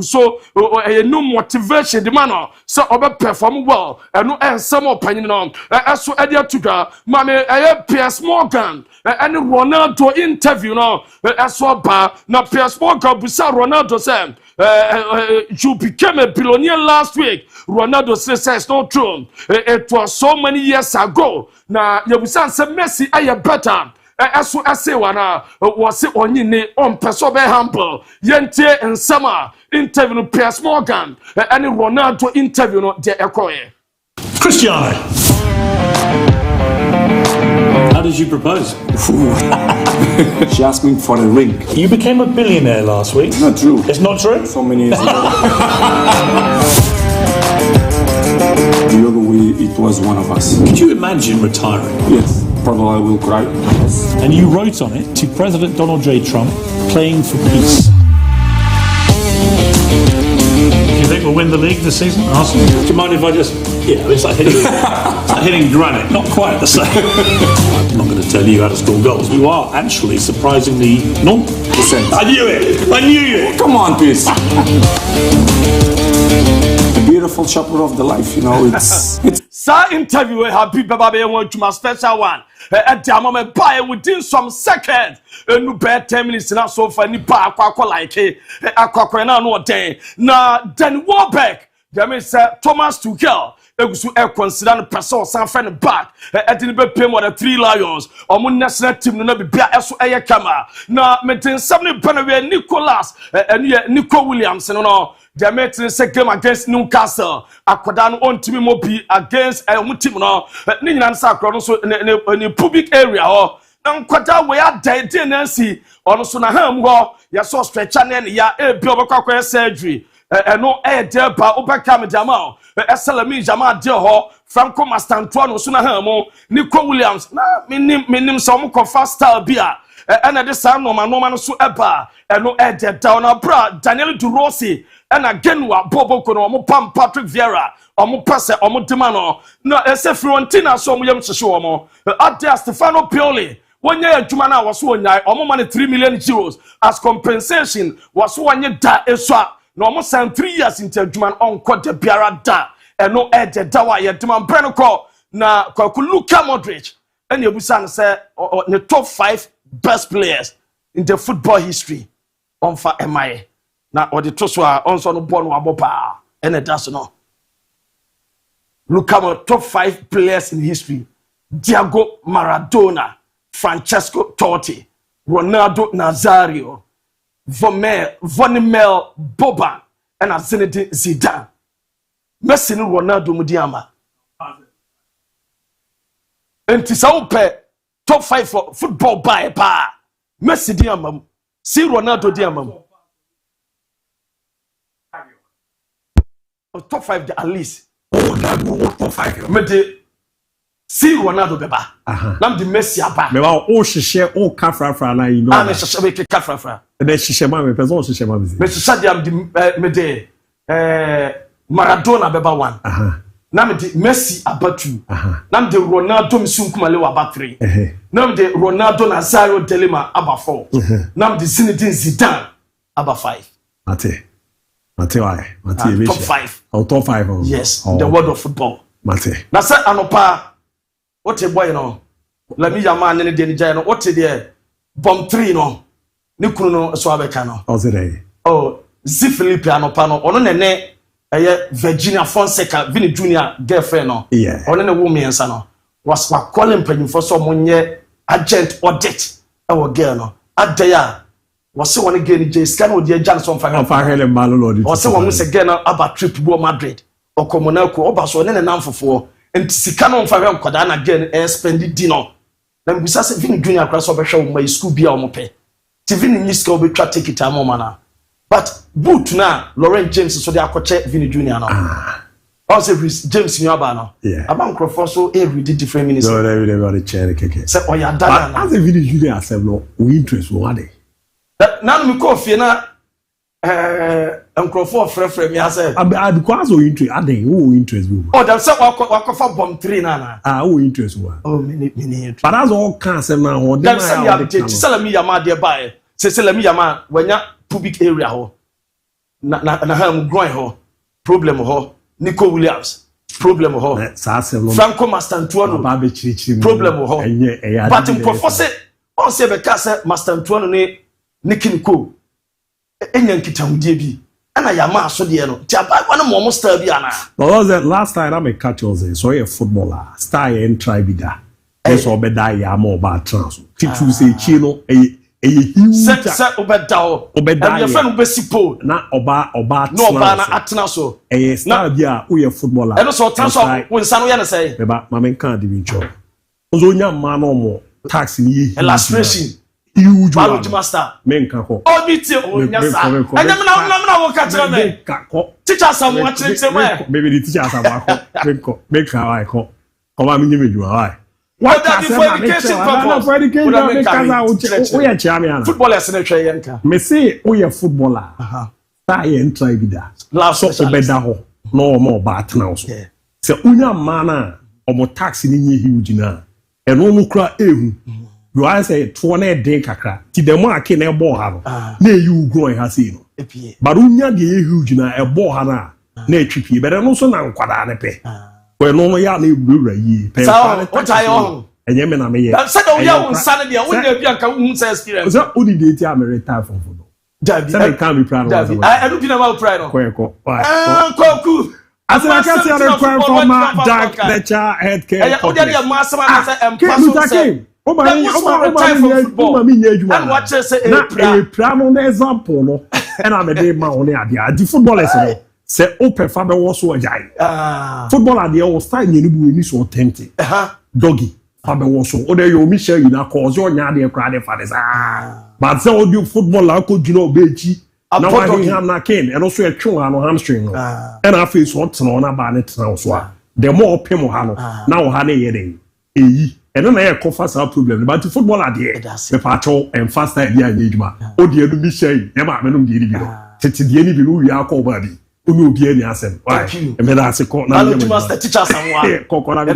so a new motivation the man so obe perform well and no some opinion on so edia tuga mame PS Morgan and Ronaldo interview no so ba na PS Morgan busa Ronaldo say you became a billionaire last week. Ronaldo says it's not true. It was so many years ago. Now you say Messi are better. As I say, was it on you on Peso be humble? Yente and Summer interview PS Morgan and Ronaldo interview no de Ecoe. Cristiano. How did you propose? She asked me for a ring. You became a billionaire last week. It's not true. It's not true? So many years ago. The other way, it was one of us. Could you imagine retiring? Yes. Probably I will cry. Yes. And you wrote on it to President Donald J. Trump, playing for peace. Do you think we'll win the league this season, Arsenal? Do you mind if I just... Yeah, it's like hitting granite. Not quite the same. I'm not going to tell you how to score goals. You are actually surprisingly normal. I knew it. I knew you. Come on, please. A beautiful chapter of the life, you know. It's Sa interview happy baba want to my special one. At the moment buy within some seconds. No bad 10 minutes now so far ni pa akwa like akwa na no day. Na then Warbeck. There say Thomas Tuchel. Egusu consider the person san friend back. Didn't be pay more than 3 Lions. Omo national team no be bia eso eye kama. Na meten 7 Benawe Nicholas and Nico Williams no. They made a game against Newcastle. Akodano on team mobi against team no. Ni nyina nsa akro so in public area ho. Na nkwada we ada na si ono so na ham ho. Ya so stretcher na ya e bi obekwa surgery. No there ba obeka me jama. Eselami jama de ho. Franco Mastantuano so na ham ho. Nico Williams na minim so mo kofa style bia. And at this time, no man so eba, and no edge down a bra, Daniel Durossi, and again, what Bobo Kono, Pam Patrick Vieira, or Mopasa, or Montemano. No, as a Fiorentina, so we am to show more. Out there, Stefano Pioli. 1 year, Jumana was 1 year, or more money 3 million euros as compensation was 1 year da eswa. No almost 3 years into Juman on Cote de Biara da, and no edge dawa yet Duman Brenoco, na Luka Modric, and your Busan said, or the top 5 best players in the football history on for MI. Now, or the Toswa on son born Wabopa and a does no. Look at top 5 players in history: Diego Maradona, Francesco Totti, Ronaldo Nazario, Vonimel Boban, and Zinedine Zidane. Messi no Ronaldo Mudiama. enti sa wo pe top 5 for football by pa Messi di amam si Ronaldo di amam top 5 at least that go top 5 me de si Ronaldo beba nam de Messi aba me ba o hihye o ka frafra na you know ah me hihye be ka frafra de hihye ma me person hihye ma me hihye de am de me de Maradona beba 1 nam de Messi aba 2 nam de Ronaldo msunkumale wa aba 3 nam de Ronaldo Nazario de Lima aba 4 nam de Zinedine Zidane aba 5 Mate why top 5 oh top 5 yes the world of football Mate na say anopa what a boy no let me yama ne de ni jay no what there bomb 3 no ni kunu no so abeka no oh Zifilipe anopa no ono ne Virginia Fonseca Vini Junior girlfriend no ono ne woman ensa no was calling mpanyimfo so monye agent audit e wo girl no adaya was one again J scan o de agent so mfa hele malo lord was one se girl na aba trip bo Madrid o Monaco oba so ne namfofo enti sika no mfa hwe nkoda na girl spend dinner na mbisa se Vini Junior class obehwe wo my school bia o mope ti Vini ni ska obetwa ticket amoma na but boot na Laurent James so de akoche Vini Junior no also James Nyaba no aba nkrofo so read different minutes no they got chair keke say oya dada na as a Vini Junior asem no we interest wo ade na me ko fie na nkrofo frefre me ase because we interest ade wo interest we oh dem say wakofa bomb 3 na wo interest wo oh me but as all can asem na ho dem say ya de salami ya ma de bae say salami ya ma wanya public area ho na ham groin ho problem ho Nico Williams problem ho Franco Mastantuano problem ho but in professor on say be ka say Mastantuano ne Nikinko enya nkitahudie bi ana ya ma so de no ti aba wana mo star bi ana was that last time I me catch us so a footballer star and try bi da so be da ya ma oba trans titu say chi no huge se obeda e fa no besipo na oba no oba na atena so star bia wo ye footballer e no so transfer wo nsa no ye na say be ba ma men kan di wincho ozo nya ma no mo tax ni illustration huge biology master men kan ko o bi ti o nya sa anya na wo ka tira me teacher sam wa tire me baby the teacher sam wa ko men kan wa ko ma mi nyime juwa wa what that for education purpose for education make kaza o ya chiame ana footballers na hwe yenka me say o ya footballer ta ye try bi da last so obeda ho no mo ba atena so se unya ma na o mo tax ni nye huge na e no mu kra ehu you are say to na den kakra ti dem ake na e bo ha no na you grow ha say no but unya de huge na e bo ha na etwipi be no so na nkwada ne pe we no ya na ebura yi pe so what are you enye me na me ye say do ya won sane de won na bia nka won say experience so odi de ti amerita for football David say can be proud of I don't be about pride no ko koku as I can see on the point for my dark lecture head care o dey ya ma sama na say empaso say o ma mi nye ejuma and watch say e pra no example no e na me dey ma on ade di footballers no say o prefer be wo so ajai footballer dey o style ni bu ni so tente doggy fa be wo so o dey yo Michel you na cause o nya dey kra dey fa dey but say o di footballer ko juna obeji na wa ham na ken and also e twa no hamstring no and afi so tena na ba ne tena so a the more pem ha no na wo ha na ye dey eyi and na ye cover some problem but footballer dey be pacho and faster dia ejuma o di enu Michel e ma me no di bi no tete die ni bi no wi akọ ba bi onu obi ani asem why e me da se ko na biology master teacher samwa ko na bi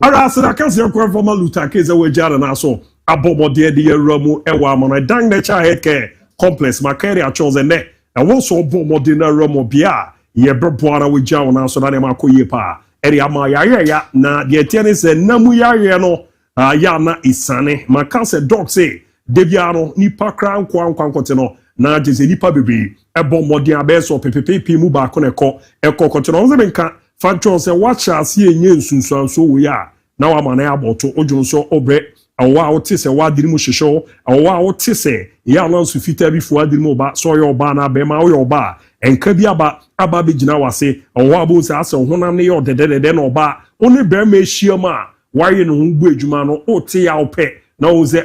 ara asira kan se ko formal luta ke ze we jara na so abomode de yeramu e wa amana dan na cha head care complex makari a chose ne e won so abomode na ramu bia ye beboara we jawo na so na ma koye pa eri ama ya na de tiene se namu ya no ya na isane maka se doc say debia no nipa kra nkwankote no na jeze nipa bebe ebomode abeso pepepe mu ba ko ne ko kote no nze nka fancho se wacha ase enye nsunsuanso wo ya na wa ma na ya boto ojonso obre awa wote se wa diri mu hwehwe awa wote se ya na nsu fita bi fu adiri mu ba so yo ba na be ma wo yo ba enka bi aba be gina wase awa bo se ase honam ne yo dedede na oba oni be ma ehia ma why no bu adwuma no o te ya ope na wo se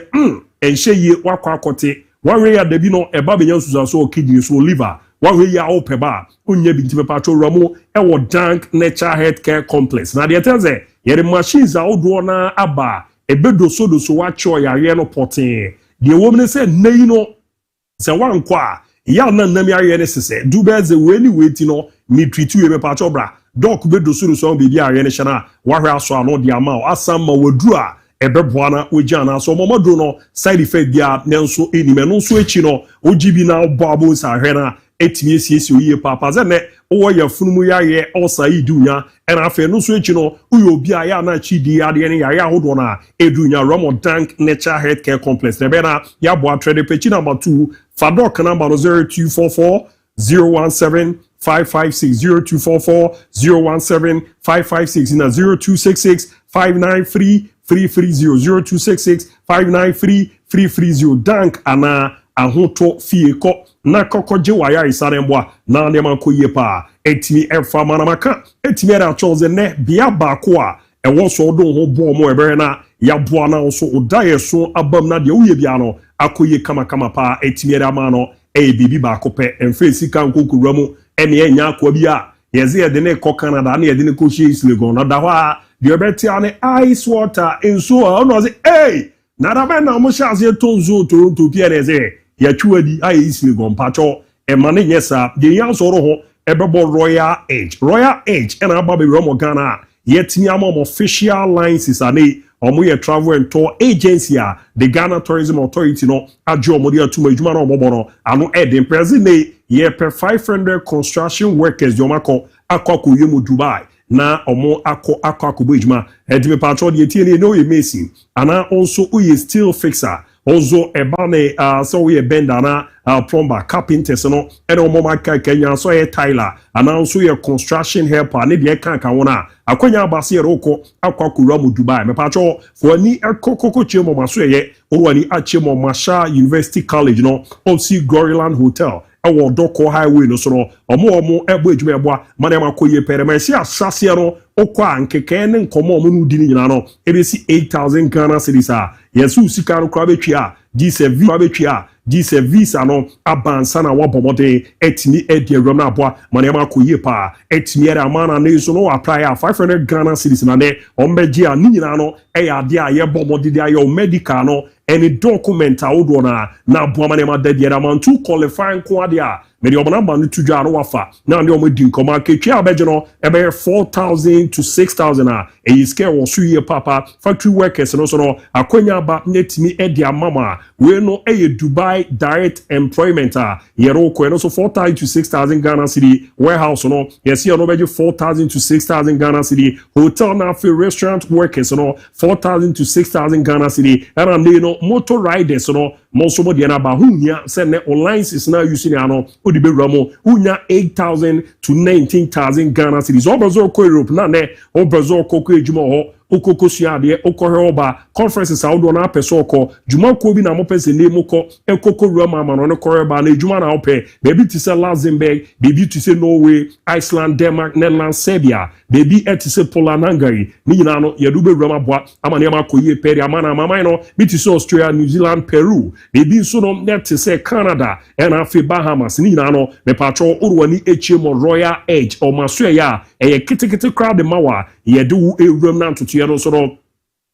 enhye ye wakwa akote wanwe ya dabi no eba benya susa so kidney so liver wanwe ya ope ba onye bi nti pepa cho ramo e wo Dank Nature Healthcare Complex na de tenze yere machines a odo na aba ebedo so do so wacho yare no potin de wo mne se nei no se wankwa ya na nam yare ne sese du beze we ni weti no mi treat you pepa cho bra doc bedo so bi yare ne shana wahwe aso ano de ama asam ma wadu a ebeboana ojana so momodo no side effect dia nenso enime no so echi no ogibi na babo sa hwena etimi esiesi oye papa ze ne wo ya funumu ya ye osa idunya ena afa no so echi no uyo obi a ya na chi di ade ne ya hodo na edunya Dank Nature Healthcare Complex ne be na ya bo atrede pechi number 2 fadok number 0244 017 556 0244 017 556 in a 0266 593 330 0266 593 330 Dank ana ahoto fie ko na kokoje waya isaremboa na ne man koye pa etimi efa manamaka etimi era chose ne bia ba ko a ewo so do ho bo mo ebere na ya boa na so odaye so abam na de uye bia no akoye kama pa etimi era ma no bibi ba ko pe emfe sika nkokura mu ene enya akwa bia yeze ye de ne ko Canada na ye de ne ko hie Islegon na da wa de obeti ane ice water enso a no say hey na da be na mo shaze tonzo Toronto piereze ya chuadi ai Islegon pacho e mane yesa de yan so ro ho ebebo Royal Edge ena aba be Romo Ghana yetimi am official licenses ane omo ye travel and tour agency a the Ghana Tourism Authority no ajo omo de atuma adwuma na omo no ano edin president ye per 500 construction workers yomako akoko yemu Dubai na omo akoko bejuma edime patro de tie ne no ye mason ana also we steel fixer also ebane so we bender na plumber carpenters no and omo maka Kenya so ye Tyler ana also ye construction helper ne de kan wona akwanya abase roko akwa mu Dubai me patro for ni ekokoko chemo maso ye owani achemo Masha University College no OC Goriland Hotel awo doko highway no so no omo ebo adwuma ebo mane makoye pere ma si asase no okwa nkeke ne nkomo omo no di ni nyina no ebesi 8,000 Ghana cedis a yesu sika no kwa betwia di service ano abansa na wabomode etini edi awram na aboa mane makoye pa etini era mana ne so no apply a 500 Ghana cedis na ne ombeji a ni nyina no eya de a ye bomode de ayo medical no any document a wodo na aboa mane ma de era man to qualifying kwa de a me de obona ba no tudwa no wafa na ne omo di nkoma ketwa abeje no ebe 4,000 to 6,000 a e scale wo so ye papa factory workers no so no akwanya ba netimi edi amama we no eye Dubai direct employment a yero ko no so 4,000 to 6,000 Ghana cedi warehouse no yes you no beje 4,000 to 6,000 Ghana cedi hotel na for restaurant workers no 4,000 to 6,000 Ghana cedi and no motor riders no mo so mo de na ba hunya se ne online is now using ano odi be ramo unya 8,000 to 19,000 Ghana cedis obazo ko Europe na ne obazo ko ejuma ho okoko suade okohwe oba conferences awdo na apeso oko juma ko bi na mo pese ne moko ekoko rama amano ne koreba na ejuma na ope baby to say Luxembourg baby to say Norway Iceland Denmark Netherlands Serbia baby to say Poland Hungary ni nyina no yedu be rama boa amane makoye peri amana mama no bi to say Australia New Zealand Peru baby so no net to say Canada and afi Bahamas ni nyina no me patro urwani echemo Royal Edge o maso ya kitikiti crowd mawa yedu ewram na ntutu no so no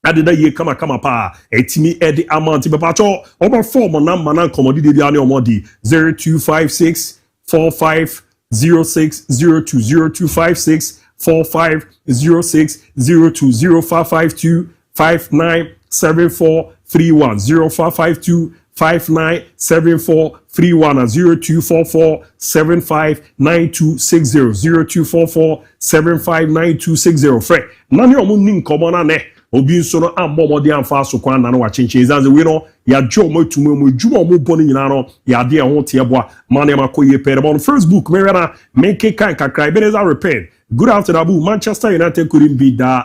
adeda ye kama pa etimi edi amount be pacho over form number na commodity de ani omodi 0256 4506 020256 4506 020 5974 31 0552 5974 31 0244 759260 0244 759260 fre nani omu ni nkomo na ne obi nso no ambomode amfa asokwa na no wa chenchen zanze we no ya jo mo tumu mo dwuma mo boni nyina no ya de ho te eboa mane makoye pere on Facebook me na make kan kakrai beneza repair good afternoon ABOU Manchester United couldn't beat the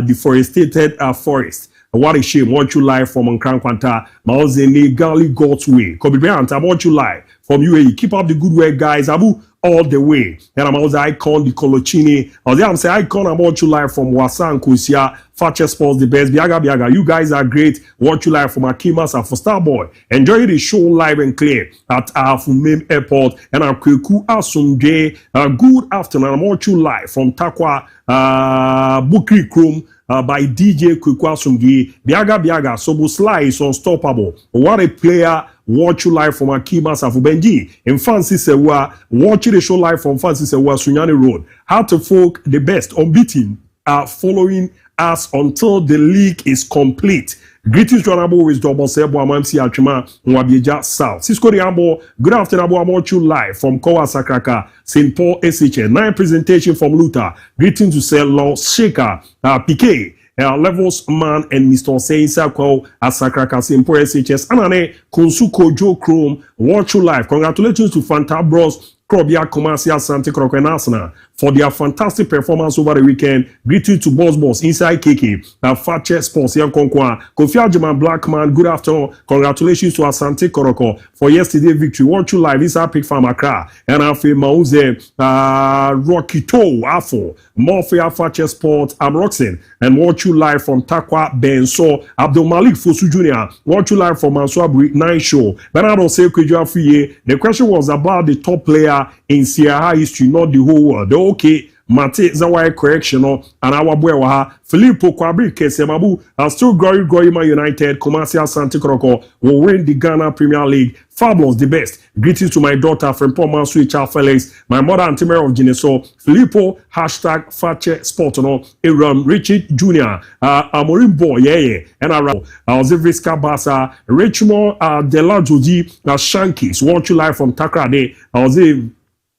deforested forest. What a shame. Want you live from Nkrankwanta. Maozeni Gali God's way. Kobe Bryant, I want you live from UAE. Keep up the good work, guys. ABOU, all the way. And I'm also Icon, the Colocini. I'm saying Icon, I'm watching live from Wasan, Kusia, Fakye Sports, the best. Biaga. You guys are great. Watch you live from Akimas and for Starboy. Enjoy the show live and clear at Afumim Airport. And I'm Kweku Asumge. Good afternoon. I'm watching you live from Takwa, Bukri Krum. By DJ Kweku Asumge. Biaga. Sobo Sly is unstoppable. What a player. Watch you live from Akima Safubenji. In Fancy Sewa, watch the show live from Fancy Sewa, Sunyani Road. How to folk the best, unbeaten, are following us until the league is complete. Greetings to Honorable Wisdom Sebo Amamsi Achima Nwabieja South. Cisco Diambo, good afternoon, I'm watching you live from Kowa Sakraka, St. Paul SHN. 9 presentation from Luther. Greetings to Selo Shaker, Piquet. Levels Man and Mr. Seinsa Ko Asakraka Simpo SHS Anane Kunsuko Joe Chrome. Watch you live. Congratulations to Fanta Bros, Krobia Commercial Sante Krokenasana for their fantastic performance over the weekend. Greetings to Boss Inside Kiki, Fakye Sports Yankonkwa, Kofi Ajiman Blackman. Good afternoon. Congratulations to Asante Koroko for yesterday victory. Watch you live. This is Epic Farm Accra and Afe Mauze Rocky Toe Afo MON-FRI Fakye Sports. I'm Roxen and watch you live from Takwa Benso Abdul Malik Fosu Jr. Watch you live from Manswabri 9 show. Bernardo Sekweju Afiye. The question was about the top player in Sierra history, not the whole world. Okay, Mate Zawai correction and our boy Waha Filippo Kwabri Kesemabu are still growing Man United. Commercial Sante Kroko will win the Ghana Premier League. Fabulous, the best. Greetings to my daughter from Paul Sweet Charles Felix, my mother and Timber of Geneso, Filippo, hashtag Fakye Sport, Aram Richard Jr., Amorim Boy, and around Ziviska Basa, Richmond, Dela Joji, Shankis, watch you live from Takrade,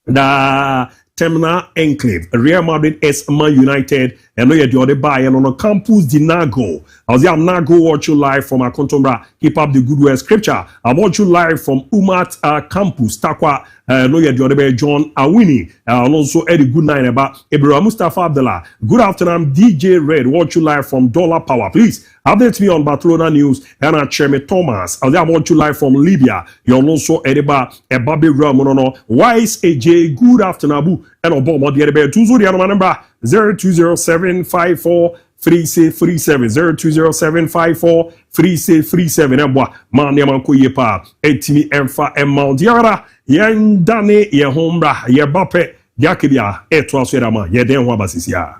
the Terminal Enclave, Real Madrid S Man United, and no the other buy and on a campus Dinago. I was there Nago watch you live from Akontombra. Keep up the good work. Scripture. I watch you live from Umat campus Takwa. No the other by John Awini. And also Eddie Good Night about Ibrahim Mustafa Abdullah. Good afternoon, DJ Red. Watch you live from Dollar Power. Please update me on Barcelona news and Cheme Thomas. I was there watch you live from Libya. You're also Ediba Ebabe Ramono. Wise AJ. Good afternoon, Abu. And Obama the other by Tuzo the other number 020754 3637 020754 3637 Ebwa man yamanko yepa etimi emfa emount yara yendane ye hombra ye bape yakibia eto aswerama ye den ho abasisia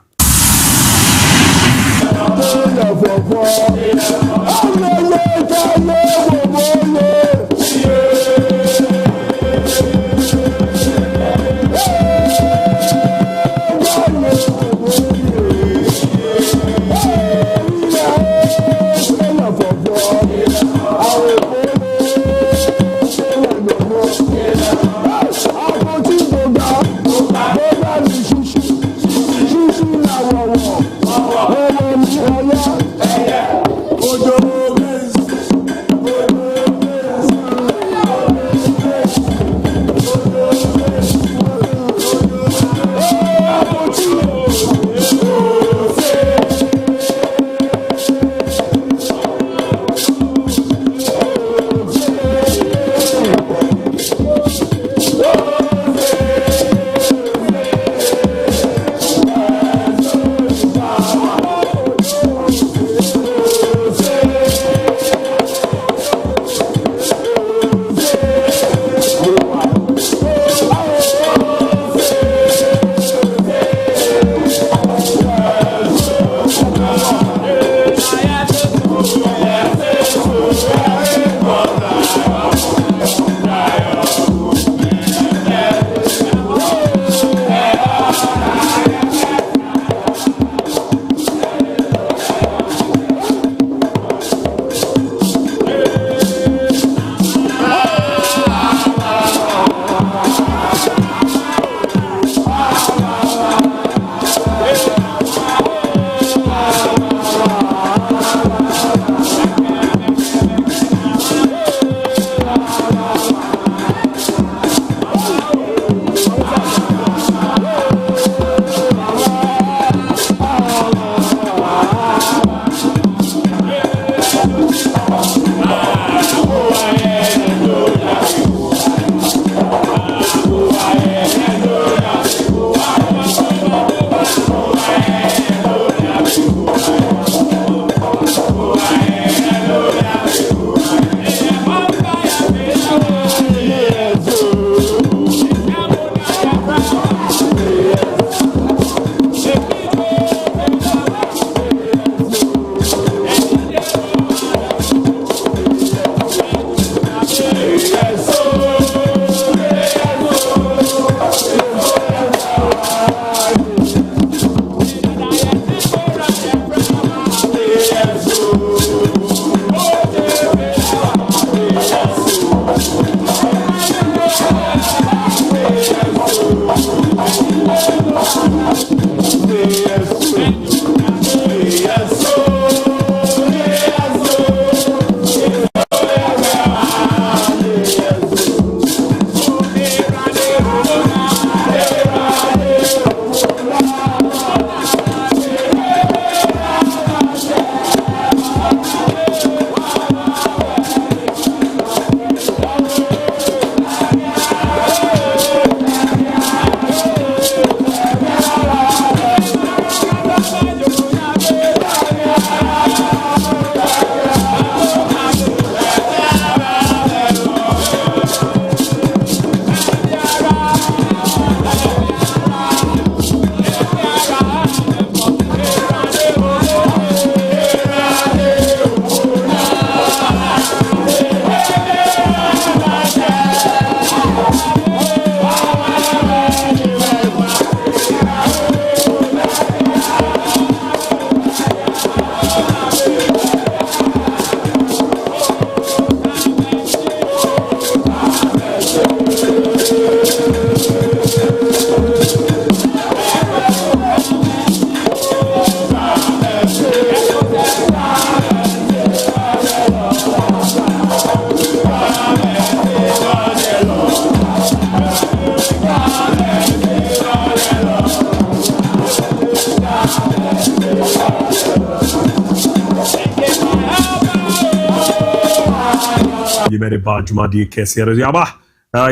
you better badge my dear Kessia Yaba. Na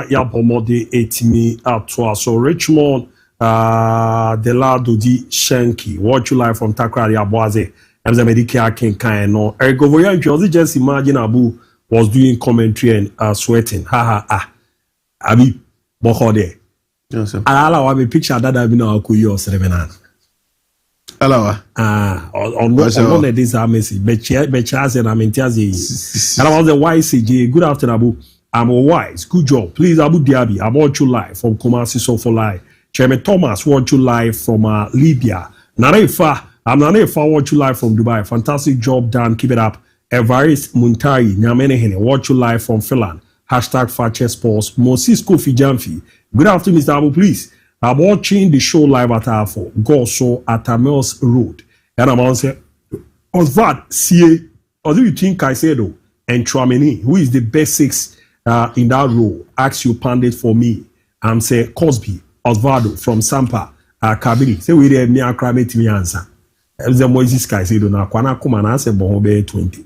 Yabomodi 8 at so Richmond the Lado di Shanky. Watch you live from Takra Yaboaze. I'm the Medicare King Kaino. Eric Ovoyan, just imagine Abu was doing commentary and sweating. Abi Bohode. Yes, sir. Ala wa me picture that I've been out kuyo serebenan. Hello. On one of these message. Bechaz and Amentiazi. And I was the YCJ. Good afternoon, Abu. I'm a wise. Good job. Please, Abu Dhabi. I watch you live from Kumasi for live. Chairman Thomas, watch you live from Libya. Narefa, I'm Narefa, watch you live from Dubai. Fantastic job done. Keep it up. Evarist Muntari, Nyamenehene, watch you live from Finland. Hashtag Fakye Sports. Moses Kofi Jamfi. Good afternoon, Mr. Abu, please. I'm watching the show live at Afo. Go so at Mills Road. And I'm on say, Osvad, CA, or do you think Caicedo and Chouameni, who is the best six in that role? Ask you pandit for me. I'm say Cosby, Osvaldo from Sampa, Kabiri. Say we there me akrameti me answer. The Moses Caicedo na kwana kuma na say Bohobe 20.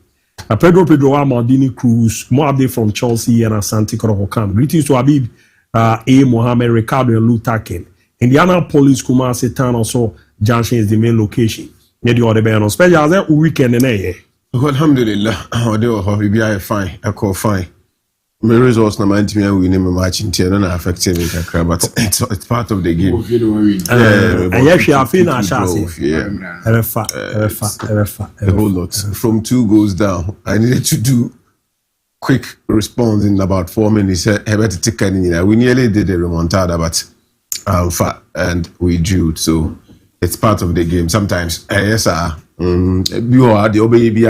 Pedro Maldini Cruz, more update from Chelsea and Asante Korokam. Greetings to Habib, A. Mohammed, Ricardo, and Luther King. Indianapolis, Kumasi Town, also Junction is the main location. Maybe the other band special as a weekend in a Alhamdulillah. I do have to fine. I call fine. My results na mind me we name match in Tiana na affected me but it's part of the game. And yes, I feel na chance. Yeah. A whole lot. From 2 goals down, I needed to do quick response in about 4 minutes. We nearly did a remontada, but and we drew. So it's part of the game. Sometimes, yes, you are the OBB.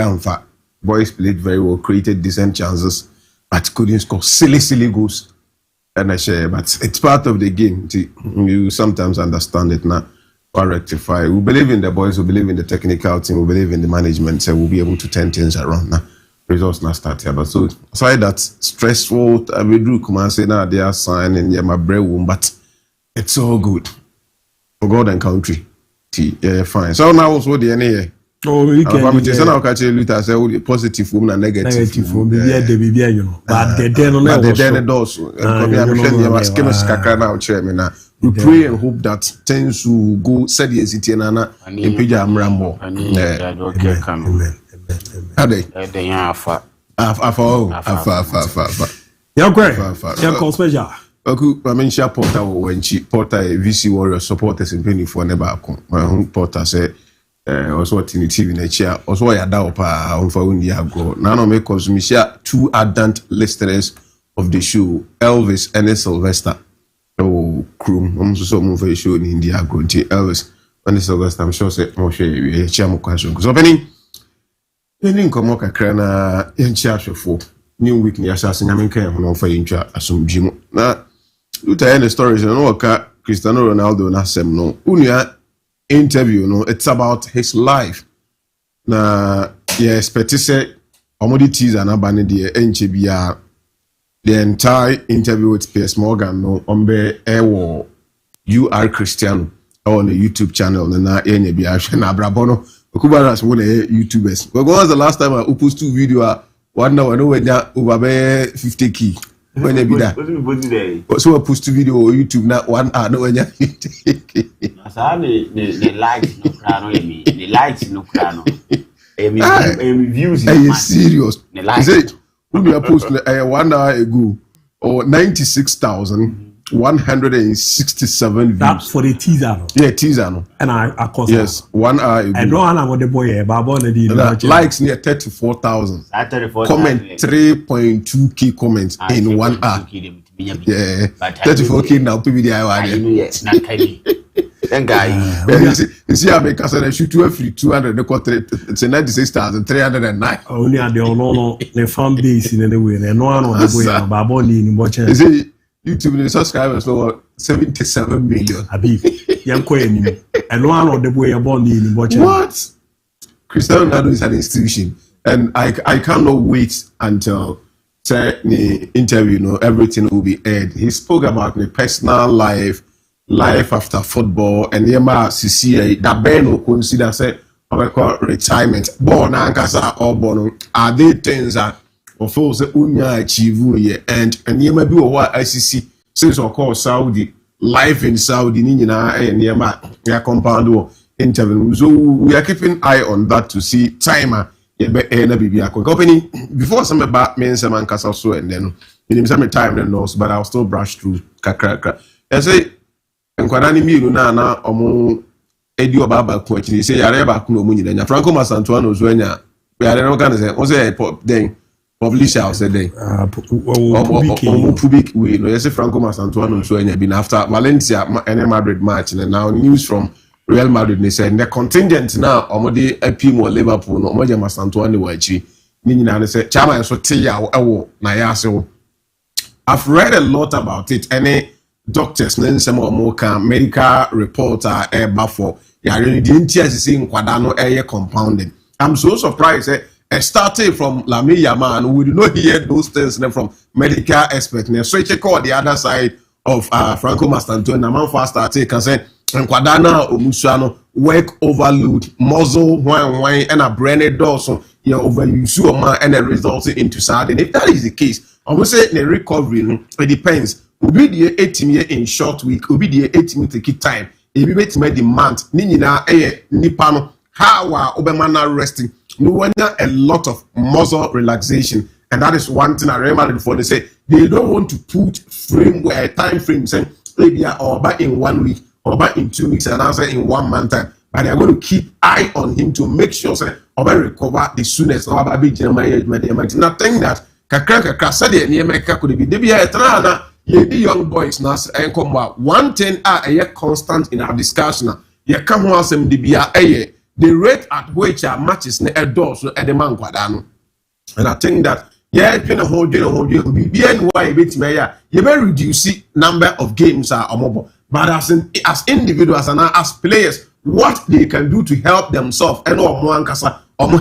Boys played very well, created decent chances, but couldn't score silly goals. And I share, but it's part of the game. You sometimes understand it now. Or rectify. We believe in the boys. We believe in the technical team. We believe in the management. So we'll be able to turn things around now. Results not start here, but so aside that stressful, I will do come and say now they are signing. Yeah, my bread womb, but it's all good for God and country. Yeah, fine. So now also the NA. Oh, we can. I'm just now catch Luther say positive form and negative form. Yeah, you know. But the den also. We pray and hope that things will go said yes it in Pija Amrambo. Yeah, great. Yeah, special. I mean, share Porter when she Porter VC Warrior supporters in penny for never come. My own Porter said, also what in the TV in a chair, also I doubt on for one year ago. Now, make consume share 2 ardent listeners of the show, Elvis and Sylvester. Oh, crew, I'm so move for a show in India. Go to Elvis and Sylvester. I'm sure say more share a chairman question. Because opening, come up a crana in charge of 4 new week near assassin. I mean, can for intra assume Jim. Now, you tell the stories. You know, Cristiano Ronaldo na sem no. Unia interview no. It's about his life. Na yes, Petit say, commodities and abandoned the NCBR. The entire interview with Piers Morgan no ombe ewo you are Cristiano on the YouTube channel na enye bi ahwe na abrabono okubaras wo na YouTubers. When was the last time I post 2 video 1 hour no wenya over 50k when be that. So I post 2 video on YouTube na 1 hour no wenya 50k. Asa the likes no krano emi. The likes no krano. Emi views are you serious? The likes. We are posting 1 hour ago or 96,167 views. That's for the teaser. No? Yeah, teaser. No? And I cost yes, 1 hour ago. I don't know what the boy likes near 34,000. Comment 3.2k comments in 1 hour. Yeah, 34k now. People you see, I make a shoot 200. It's a 96,309. Only at the fan base in any way. And no one on the way. Baboni in watching. Is it YouTube subscribers? So 77 million. Habib, young queen. And no one on the way. Baboni in watching. What? Cristiano Ronaldo is an institution, and I cannot wait until the interview. Everything will be aired. He spoke about the personal life after football, and Yema CCA that Ben will consider say retirement. Born and Kasa or Bono are they things that of course unya achieve ye and yema bi wo ICC since of course Saudi life in Saudi ni nyina yema ya compound wo interview. So we are keeping eye on that to see timer na bibia company before some about men some ankasa so and then in some time and knows but I'll still brush through kakra. I say enkwada ni miru na omo edi obaba ko akiri say yare ba ko no mu nyina Franco Masantuano zo anya yare no kan say o say then publisher say then public we no say Franco Masantuano zo anya been after Valencia and Madrid match and now news from Real Madrid they said the contingent now omode apim or Liverpool no omoje Masantuano wa akiri ni nyina ne say chama so te ya ewo na ya ase wo. I've read a lot about it any doctors then some more medical reporter for yeah really didn't see Nkwadano compounding. I'm so surprised it started from Lamine Yamal. We do not hear those things from medical experts. So you call the other side of Franco Mastantuano. Man started can say Nkwadano Omusano work overload, muzzle wine and a brain also you overuse and it results into sadness. If that is the case, I would say the recovery it depends. Obi die 18 year in short week, obi die 18 take it time. Ebi betime demand ni nyina nipa no how obemana resting. No wonder a lot of muscle relaxation, and that is one thing I remember before they say they don't want to put time frame saying maybe or back in 1 week or back in 2 weeks and answer in 1 month time. But they are going to keep eye on him to make sure say or recover the soonest or be Jeremiah nothing that kakra said the America could be debi the young boys now and come back. One thing a constant in our discussion. You come on some DBA the rate at which our matches ne doors at the man Nkwadano. And I think that can hold you be BNY bit mayor. You may reduce the number of games are mobile. But as individuals and as players, what they can do to help themselves and or more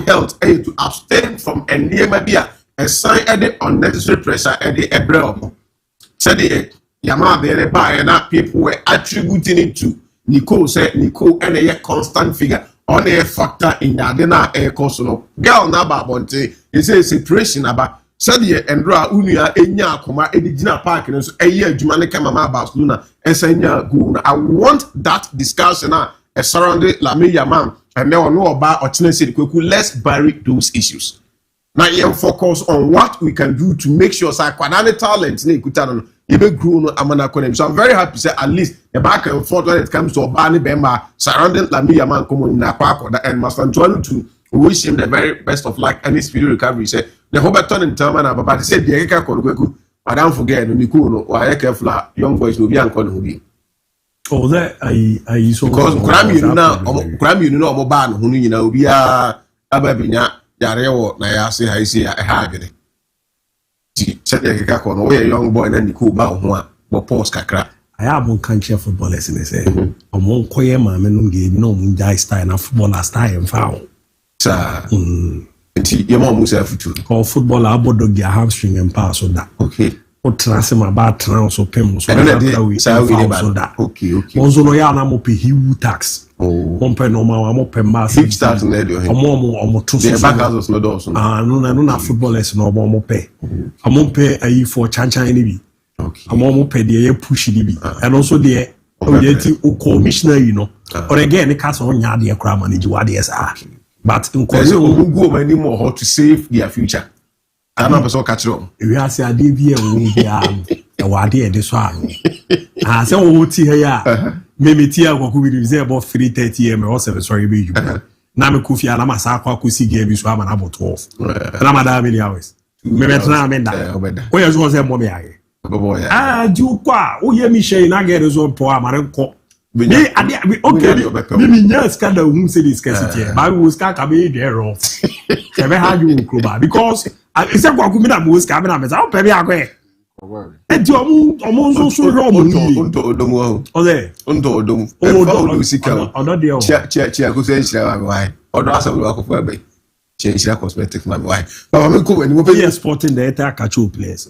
health to abstain from and maybe a sign at the unnecessary pressure at the ebrew. Said the Yama there by and people were attributing it to Nicole said Nicole and a constant figure on a factor in the dinner air course. Girl Naba Bonte is a separation about Sadia and Ra Unia Enya Kuma Edina Park and a year Jumanica Mama Basluna and Senya Guna. I want that discussion surrounding Lamine Yaman and now know about Ochinese. Let's bury those issues. Now you focus on what we can do to make sure Nkwadano talent so I'm very happy to say at least the back and forth when it comes to Obani Bemba surrounding Lamine Yamal in Napako and Mastantuano to wish him the very best of luck and his speedy recovery. Say the Hoberton in Termana, but he said the Eka Konuku, but don't forget Nikuno or Eka young boys will be unconnected. Oh, that I so because Grammy, you know, Moban, who you know, we are Ababinya. Yareo na ya say I see a hagere. Said the kakon we young boy na niku ba ho a bo pause kakra. I am on country footballers in say. Amon koye ma me no game no mun jai style na footballer style en foul. Sa nti ye ma mu say futu. Call footballer abodo dia hamstring en pass so that. Okay. O transfer ma ba trans so pem so that. Okay. Onzo no ya na mo pe hiu tax. Oh, one pen no ma mo pe mass. Big start in there. Omo to the back houses no doors. No footballers no mo pe. Amo pe ayi for chanchan ni bi. Okay. Amo pe dey push ni bi. And also there o commissioner you know. Or again the cast on nya dey kra manage what dey say. But in cause we go many more how to save their future. I know person catch them. We are say ade bi e wo bi a wa ade e dey so a. Ah say wo ti he ya. Maybe tia kwaku bi say about 3:30 am or 7 sorry be you. Na me kofi ana masa akwa kosi game bi so ama na about 12. Na madam many hours. Me betra me da. O ye so say mo me age. Ah ju kwa o ye mi shey na get result po amare nko. Me ade okay me nya skanda hu say this scarcity. Ba we ska ka be there off. Se be ha ju kroba because I say kwaku me na mo ska me na me say o pe bi akwe. And you almost so wrong. Sporting the entire catch players.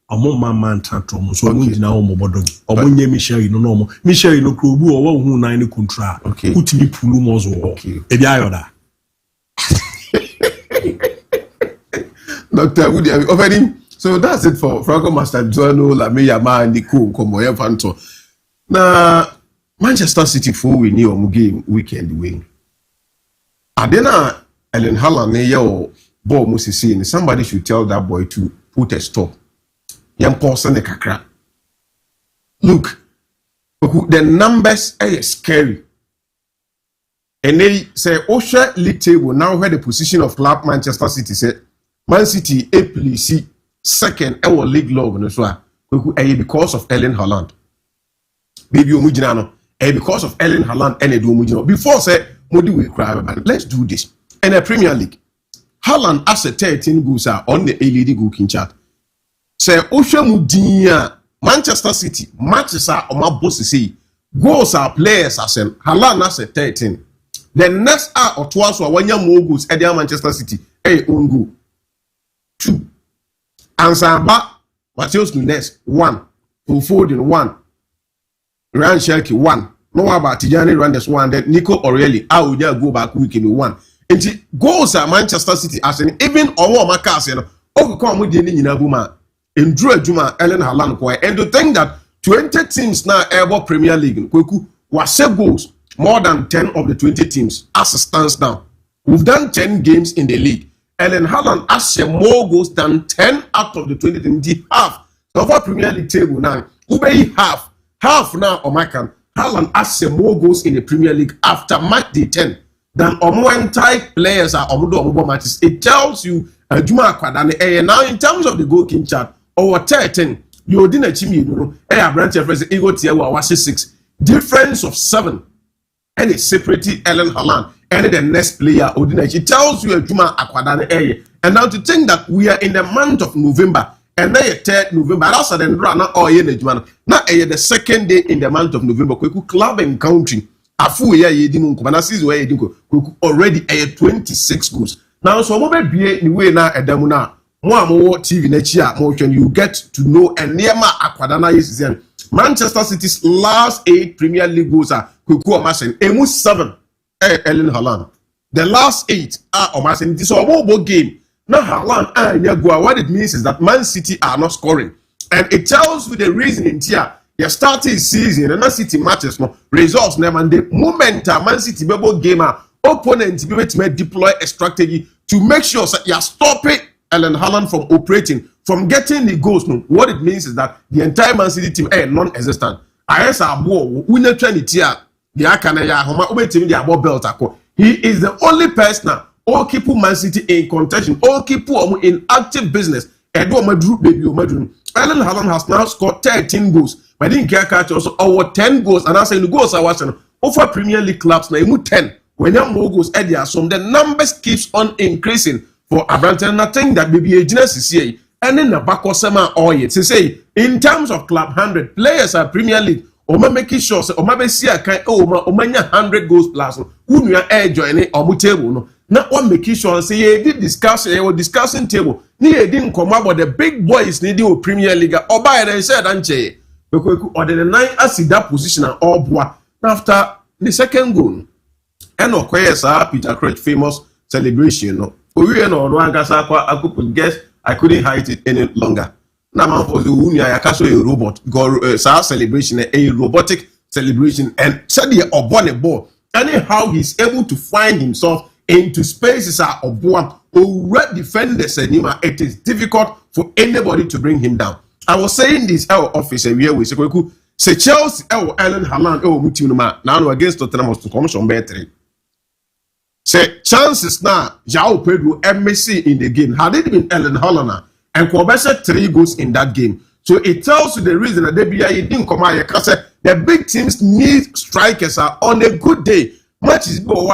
Among my man tantrum, so we now mobodogi. Or when you Michelle, you know, Michelle, you know, Krubu or who nine contra. Okay, put me Pulumozo. Okay, Dr. Woody offering. So that's it for Franco Master Jono, Lamia Man, the cool, Komoya Fanto. Now, Manchester City 4 we knew on game weekend win. Adena Ellen Haaland, yo, ball Musisi, somebody should tell that boy to put a stop. Young person, the kakra. Look, the numbers are scary. And they say, Osha League table now where the position of club Manchester City said, Man City, APC, second, our league log, because of Ellen Haaland. Baby, because of Ellen Haaland and Edu before say, Modi will cry, let's do this. And the Premier League, Haaland has a 13 goals on the A-League goal chart. Say, Osha Mudinya, Manchester City, matches are on my boss say, goals are players as Haaland has a 13. The next hour or twice or 1 year more goals at Manchester City, own goal. 2. Ansamba, Matheus Nunes, 1. Foden, 1. Ryan Shelky, 1. No about Tijani Randes, 1. Then Nico Aureli, I will go back weekend 1. And the goals are Manchester City as an even or my castle, overcome with the Nabuma, and Drew Juma, Ellen Haaland, and to think that 20 teams now ever Premier League, was 7 goals, more than 10 of the 20 teams, as it stands now. We've done 10 games in the league. Ellen Haaland has more goals than 10 out of the 20 teams. Half. So for Premier League table now, Ubei half. Half now, Omakan. Haaland has more goals in the Premier League after match day 10 than entire players are Omudo matches. It tells you Juma Kwadane. Now, in terms of the goal king chart, over 13, you didn't achieve, you know, a branch of Ego Tiawa was 6. Difference of 7. And it's separated Ellen Haaland. And the next player, Odinachi, tells you a Juma Akwadane area. And now to think that we are in the month of November, and then 3rd November, that's the run or Juma. Now, the second day in the month of November, club and country, a full year, you didn't come, already 26 goals. Now, so what be the way now at Damuna, more TV next year, motion you get to know, and near my Akwadana is Manchester City's last 8 Premier League goals are Kuku Amasen, Emu 7. Ellen Haaland. The last 8 are Omasen. This is a mobile game. Now Haaland what it means is that Man City are not scoring. And it tells you the reason in here. You started season and Man City matches no results never and the moment Man City mobile gamer opponent be to deploy a strategy to make sure that you stop it Ellen Haaland from operating, from getting the goals. No, what it means is that the entire Man City team is non-existent. Ayes ABOU, we need he is the only person all keep Man City in contention, all keep in active business. Ellen Haaland has now scored 13 goals. But didn't care catch also over 10 goals, and I say the goals are watching over Premier League clubs now 10. When you more goals at the so the numbers keeps on increasing for Abrante. And I think that maybe a genesis here and in the back of summer or yet to say in terms of club 100 players are Premier League. Oma making sure say oma be see akan oma nya 100 goals plus unu ya join omu table no na one making sure say ye did discussing table ni ye did nkoma about the big boys need the Premier League oba e said anche bekweku or the 9 as that position and all boa after the second goal and okoye sa Peter Crouch famous celebration no owie no no angasa kwa I guess I couldn't hide it any longer. Now, for the Unia, a robot, celebration, a robotic celebration, and suddenly a bonnet ball. Anyhow, he's able to find himself into spaces of one who defend the cinema. It is difficult for anybody to bring him down. I was saying this our office and we say Chelsea, Ellen Haaland, Mutinuma, now against Tottenham to commission better. Say chances now, João Pedro, MSC in the game. Had it been Ellen Haaland, and Kwabese 3 goals in that game. So it tells you the reason that they didn't come out. The big teams need strikers on a good day. Matches go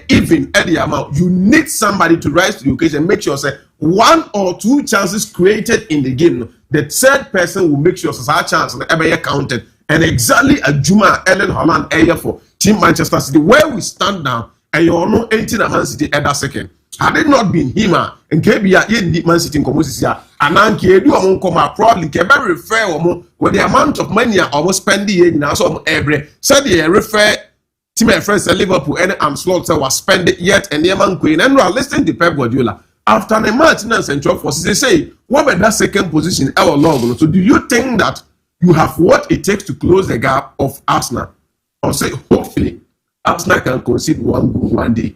even at the amount. You need somebody to rise to the occasion and make sure say 1 or 2 chances created in the game. The third person will make sure that chance ever counted. And exactly a Juma Ellen Haaland area for Team Manchester City, where we stand now, and you all know 18 Man City at that second. Had it not been him and KBA in Man City in Commosia, and Anki do among come probably can refer with the amount of money almost spending now so every said they refer to my friends at Liverpool and I'm slot was spending yet and the man Queen and we are listening to Pep Guardiola. after the maintenance and for they say what about that second position our long. So do you think that you have what it takes to close the gap of Arsenal? Or say hopefully Arsenal can concede one goal one day.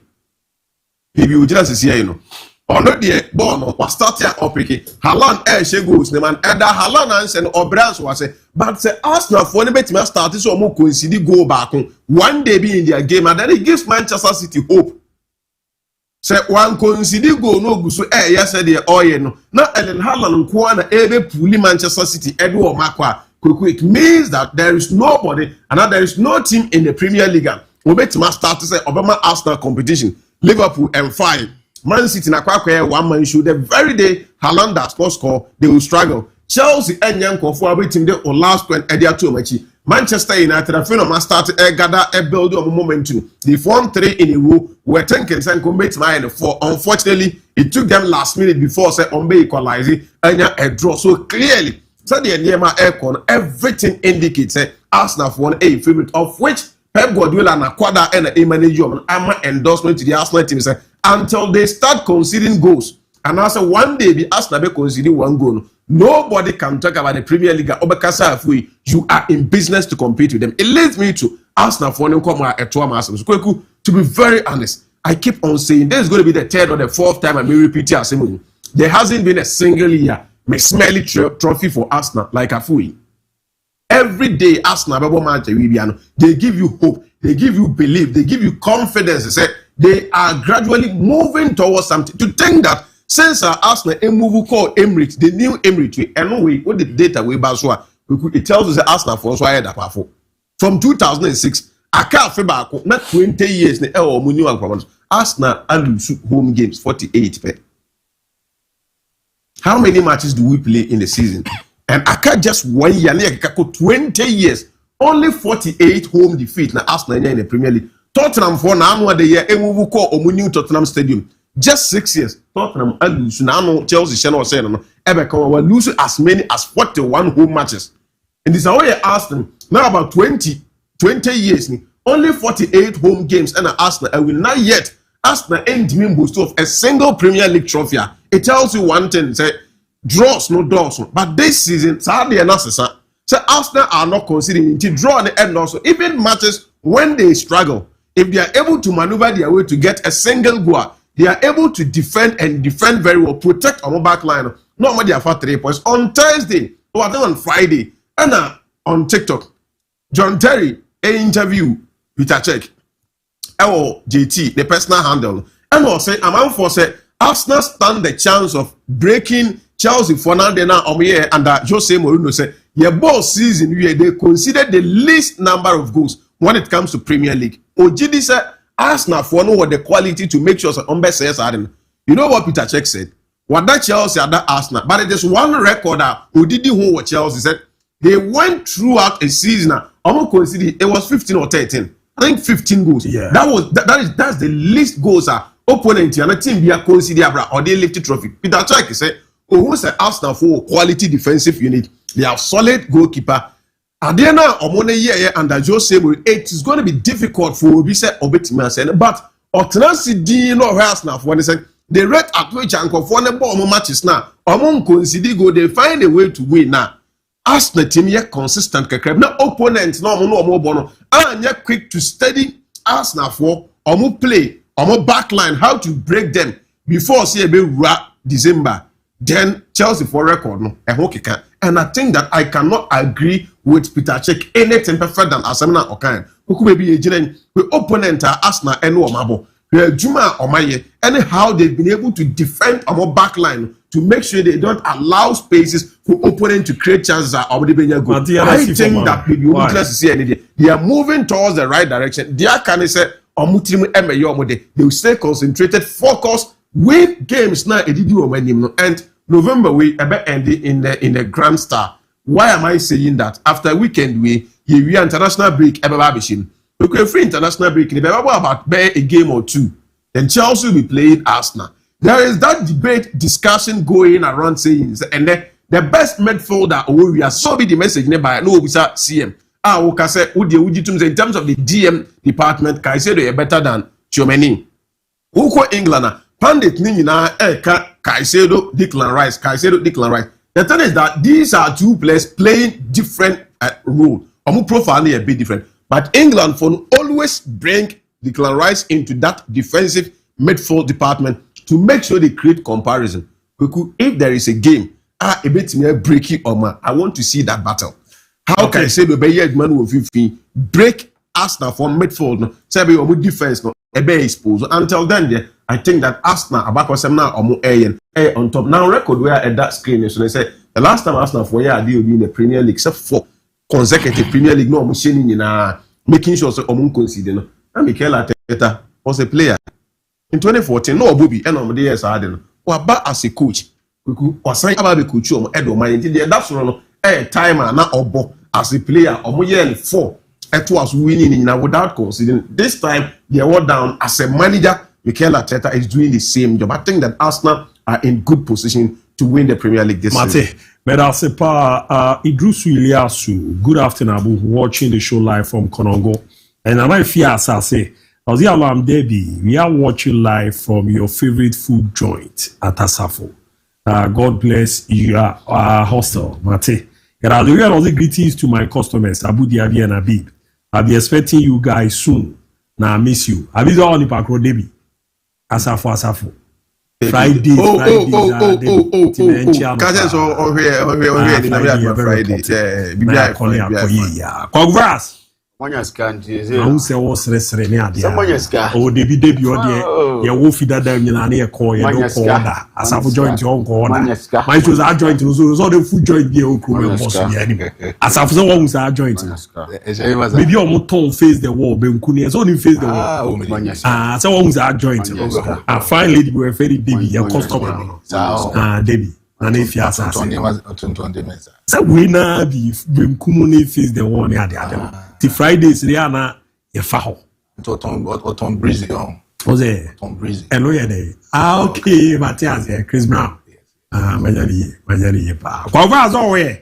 Maybe you just see you know. Or not the ball or start here up again. Haaland she goes the man and that Haaland and Obrans was say but say Arsenal for the bet start so more concede goal back one day be in their game and then it gives Manchester City hope. Say one concede goal no go so yesterday or you know. Now Ellen Haaland nko na ebe puli Manchester City Edward Makwa quick means that there is nobody and there is no team in the Premier League. We bet start to say Obama Arsenal competition. Liverpool M5. Man City na kwakwa one man show the very day Haaland does not score they will struggle. Chelsea and young for waiting the last one edia to machi. Manchester United a phenomenon start gather a build of momentum. They formed 3 in a row were 10 and commit mine 4. Unfortunately, it took them last minute before say Ombe equalizing and a draw. So clearly, so the Niema Aircon everything indicates Arsenal for a favorite of which Pep Guardiola and Aquada and a manager and endorsement to the Arsenal team say until they start conceding goals. And also one day the Arsenal be conceding one goal. Nobody can talk about the Premier League. You are in business to compete with them. It leads me to Arsenal for to be very honest. I keep on saying this is going to be the 3rd or the 4th time I may repeat it. There hasn't been a single year smelly trophy for Arsenal like Afui. Every day Arsenal they give you hope, they give you belief, they give you confidence. They say they are gradually moving towards something. To think that since Arsenal a move called Emirates, the new Emirates, and we what the data we baswa, it tells us that Arsenal for us why that powerful. From 2006, I can't feel back not 20 years. Arsenal and home games 48. How many matches do we play in the season? And I can't just 1 year, 20 years, only 48 home defeat na Arsenal in the Premier League. Tottenham for now the year, a move called Omunio Tottenham Stadium. Just 6 years. Tottenham and lose now Chelsea Channel saying will lose as many as 41 home matches. And this is how you asked them now about 20 years, only 48 home games and Arsenal and will not yet Arsenal end mean boost of a single Premier League trophy. It tells you one thing, say draws no draws. But this season, sadly enough, so Arsenal are not considering to draw the end also. Even matches when they struggle, if they are able to maneuver their way to get a single goal, they are able to defend and defend very well, protect our back line. Normally they have 3 points. On Thursday, or I think on Friday, and on TikTok, John Terry, an interview with a check. JT, the personal handle, and also I'm out for say Arsenal stand the chance of breaking Chelsea for now. They now and Jose Mourinho said, "Your ball season where they consider the least number of goals when it comes to Premier League." Ojidi said Arsenal for no what the quality to make sure that says you know what Peter Cech said? What that Chelsea and that Arsenal, but it is one record who did what Chelsea said. They went throughout a season. Almost considered it was 15 or 13. I think 15 goals. Yeah. That's the least goals opponent and a team be a consider or they lift the trophy. Peter Cech said, "Oh, who's the Arsenal for quality defensive unit? They have solid goalkeeper. And then now on a year under Jose Mourinho, it is going to be difficult for Obisa Obetima, but Otransi D no Arsenal for one second. The red at which uncle for the ball matches now. Among consider go they find a way to win now. Arsenal team yet consistent no opponents no more bono and yet quick to steady Arsenal for play backline how to break them before see a bit December then Chelsea for record no and I think that I cannot agree with Peter Cech anything further than Asamina Okan who could be a opponent Arsenal and Omabo Juma Omaye and how they've been able to defend our backline to make sure they don't allow spaces for opponent to create chances are already being good. I think that they are moving towards the right direction. They will stay concentrated, focused, win games now. And November we end in the Grand Star. Why am I saying that? After weekend we international break we can free international break about a game or two. Then Chelsea will be playing Arsenal. There is that debate, discussion going around saying, and the best midfielder, we are so be the message by no officer CM. In terms of the DM department, Caicedo is better than Tchouameni. Who England, Pandit Nina, Caicedo, Declan Rice. The thing is that these are two players playing different roles. Omu profiling a bit different. But England for always bring Declan Rice into that defensive midfield department to make sure they create comparison. Because if there is a game, a bit more breaky or man, I want to see that battle. How can I say the man will break Arsenal from midfield? No, say be omu defense no, a be exposed. Until then, I think that Arsenal about now omu A on top. Now record where at that screen, so they say the last time Arsenal for year deal in the Premier League, except for consecutive Premier League, no machine in making sure so omu consider no. And Mikel Arteta was a player in 2014. No Bobby, and on the years I didn't. Or as a coach, or sign about the coach or Edo. My that's one timer now or as a player or more 4. It was winning without considering. This time they were down as a manager. Mikel Arteta is doing the same job. I think that Arsenal are in good position to win the Premier League this season. But I say, Idrusu Iliasu, good afternoon, Abu, watching the show live from Konongo. And I fear, as I say, as the alarm DIABY, we are watching live from your favorite food joint at Asafo. God bless your hostel, Mate. And I'll do all the greetings to my customers, Abu DIABY and Abib. I'll be expecting you guys soon. Now I miss you. I'll be all the Pakro DIABY. Asafo. Friday. Congrats. Who say was resrenia? Oh, Debbie, or dear, your wolfy that damn you call your Asafo joint your own corner. My shoes are joint, so all the food joint be okay. Asafo ones are joint. Maybe your moton face the wall, Benkuni, only face the wall. So ones are joint. And finally, you were very Debbie, your customer. Debbie. And if you are so we now be Benkuni face the wall near the other. The Fridays, Rihanna, a foul. Autumn breezy on. Was it? Autumn breezy. And we are okay, Matthias, Chris Brown. Majari, Congrats always.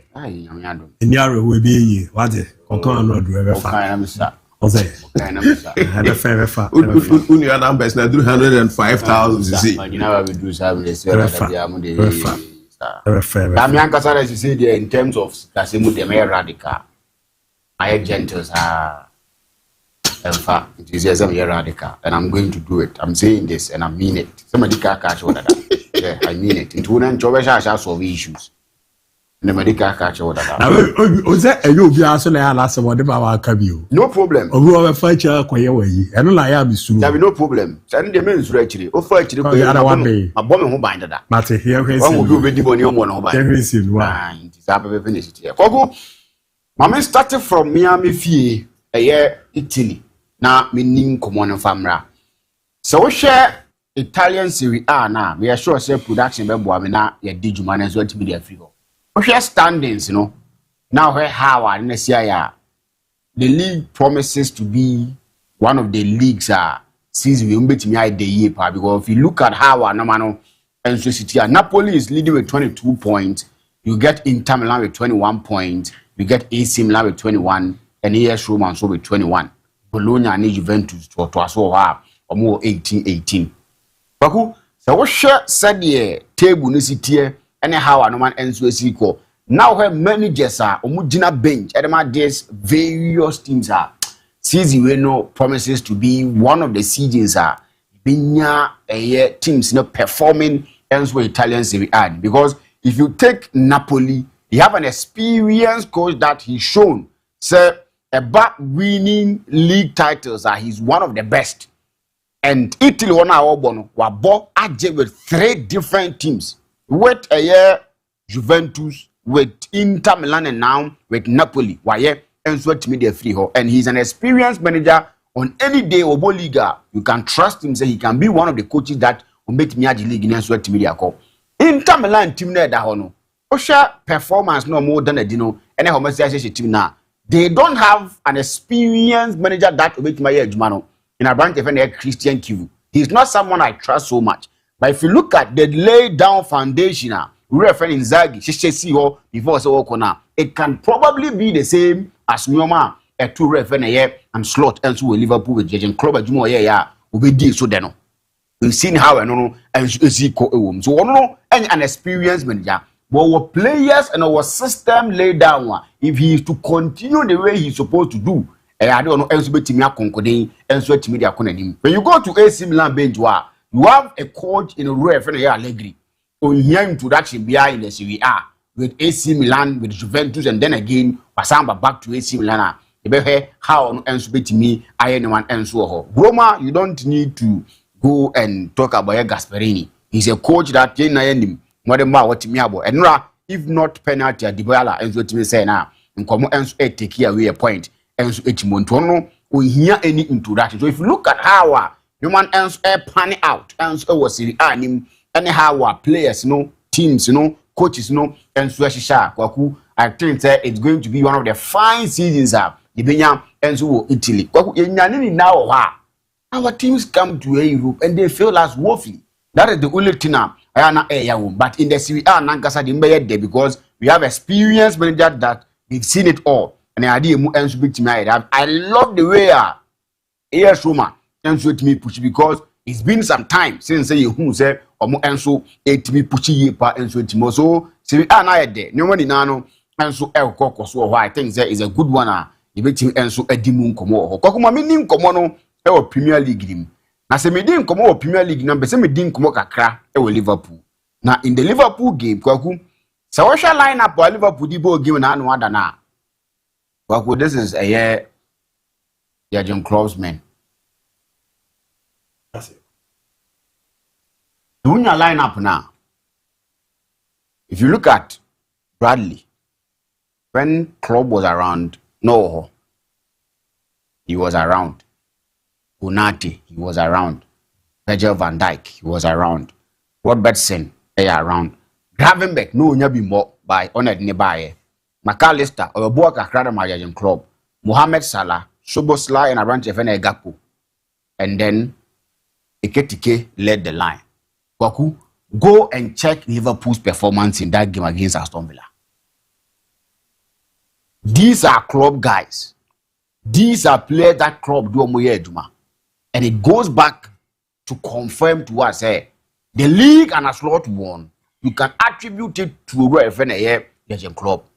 In Yarrow will be what it? Autumn Road, ever fine. Was it? Had a fair fat. Your numbers now 205,000. You know, we do some this. Damian Casara, as you say, in terms of Casimu, the mayor radical. I gentles are in fact enthusiasm here radical, and I'm going to do it. I'm saying this and I mean it. Somebody can't catch what yeah, I mean it. It wouldn't solve issues. Nobody can't catch what was that a you be also last one about Cabio? No problem. Or who have fight your quiet way. I don't like I'm soon. There be no problem. Send the men's actually. Or fight the other one day. A bomb who bind that. Matter here. One will be the one you want to buy. Everything. Why? It's up to finish it here. Mama started from Miami Fie, a year Italy. Now, meaning MON-FRI. So we share Italian Serie A now. We are sure say production be boamina ya did man as well to be there free. We share standings, you know. Now where Howard in the league promises to be one of the leagues since we met me the year because if you look at Howard no and City, Napoli is leading with 22 points. You get Inter Milan with 21 points. We get AC Milan with 21 and AS Roma so with 21. Bologna and Juventus to so have or more 18. Baku, so what share said the table nisitier anyhow no man ends with equal. Now where managers are omujina bench at these various teams are season we know promises to be one of the seasons are binya teams not performing ends with Italian Serie A because if you take Napoli. He have an experienced coach that he's shown. Say about winning league titles. He's one of the best. And Italy won our bono. Wabo aje with 3 different teams. With a year Juventus, with Inter Milan, and now with Napoli. Why and sweat media free ho. And he's an experienced manager on any day of Liga. You can trust him. Say he can be one of the coaches that will make me the league in sweat media call. Inter Milan team there that hono. Osha performance no more than a dino and a homosexual team now. They don't have an experienced manager that will make my Jumano in a branch of any Christian Kivu. He's not someone I trust so much. But if you look at the laid down foundation, referring Zagi, Shishio, before so Okona, it can probably be the same as Nyoma, a 2 referee and slot elsewhere Liverpool with Judge Club Jumo, will be deal so deno. We've seen how and so one an experienced manager. But our players and our system laid down. If he is to continue the way he's supposed to do, I don't know else but when you go to AC Milan bench, you have a coach in a rare for Allegri. On here introduction behind the Serie A with AC Milan, with Juventus, and then again Pasamba back to AC Milan. How on else bet me I anyone else Roma, you don't need to go and talk about Gasperini. He's a coach that him. And if not penalty at Dybala and what me say now, and come and take away a point and so Montono we hear any introduction. So if you look at how human ends pan out and so was him anyhow our players, teams, coaches, and so Kwaku, I think it's going to be one of the fine seasons the Benya and so Italy. Now our teams come to Europe and they feel as woefully. That is the only thing but in the Serie A nankasa the mbeye there because we have experienced manager that we've seen it all. And the idea ends with me. I love the way AS Roma ends with me push because it's been some time since who said or more and so it me push ye pa and so it so Serie A na there. No one in nano and so El Coco so I think there is a good one. The victim and so Edimun Komo. Kokuma meaning Komono Premier League him. Na se me din komo Premier League na be se me din komo kakra e wo Liverpool. Na in the Liverpool game kwaku se wo hwa lineup wa Liverpool di ball game na anu ada na. Kwaku this is a year Jurgen Klopp's man. That's it. Doing your lineup now. If you look at Bradley when Klopp was around, no, he was around. Unati, he was around. Virgil van Dijk, he was around. Robertson, around. Gravenberch, no, nyabi more by honored nearby. McAllister, or Boaka Crada Majan Club. Mohamed Salah, Sobosla, and around Jefene Gapu. And then Eketike led the line. Kwaku, go and check Liverpool's performance in that game against Aston Villa. These are club guys. These are players that club do Omoye Eduma. And it goes back to confirm to us, the league and a slot won, you can attribute it to a Jurgen Klopp.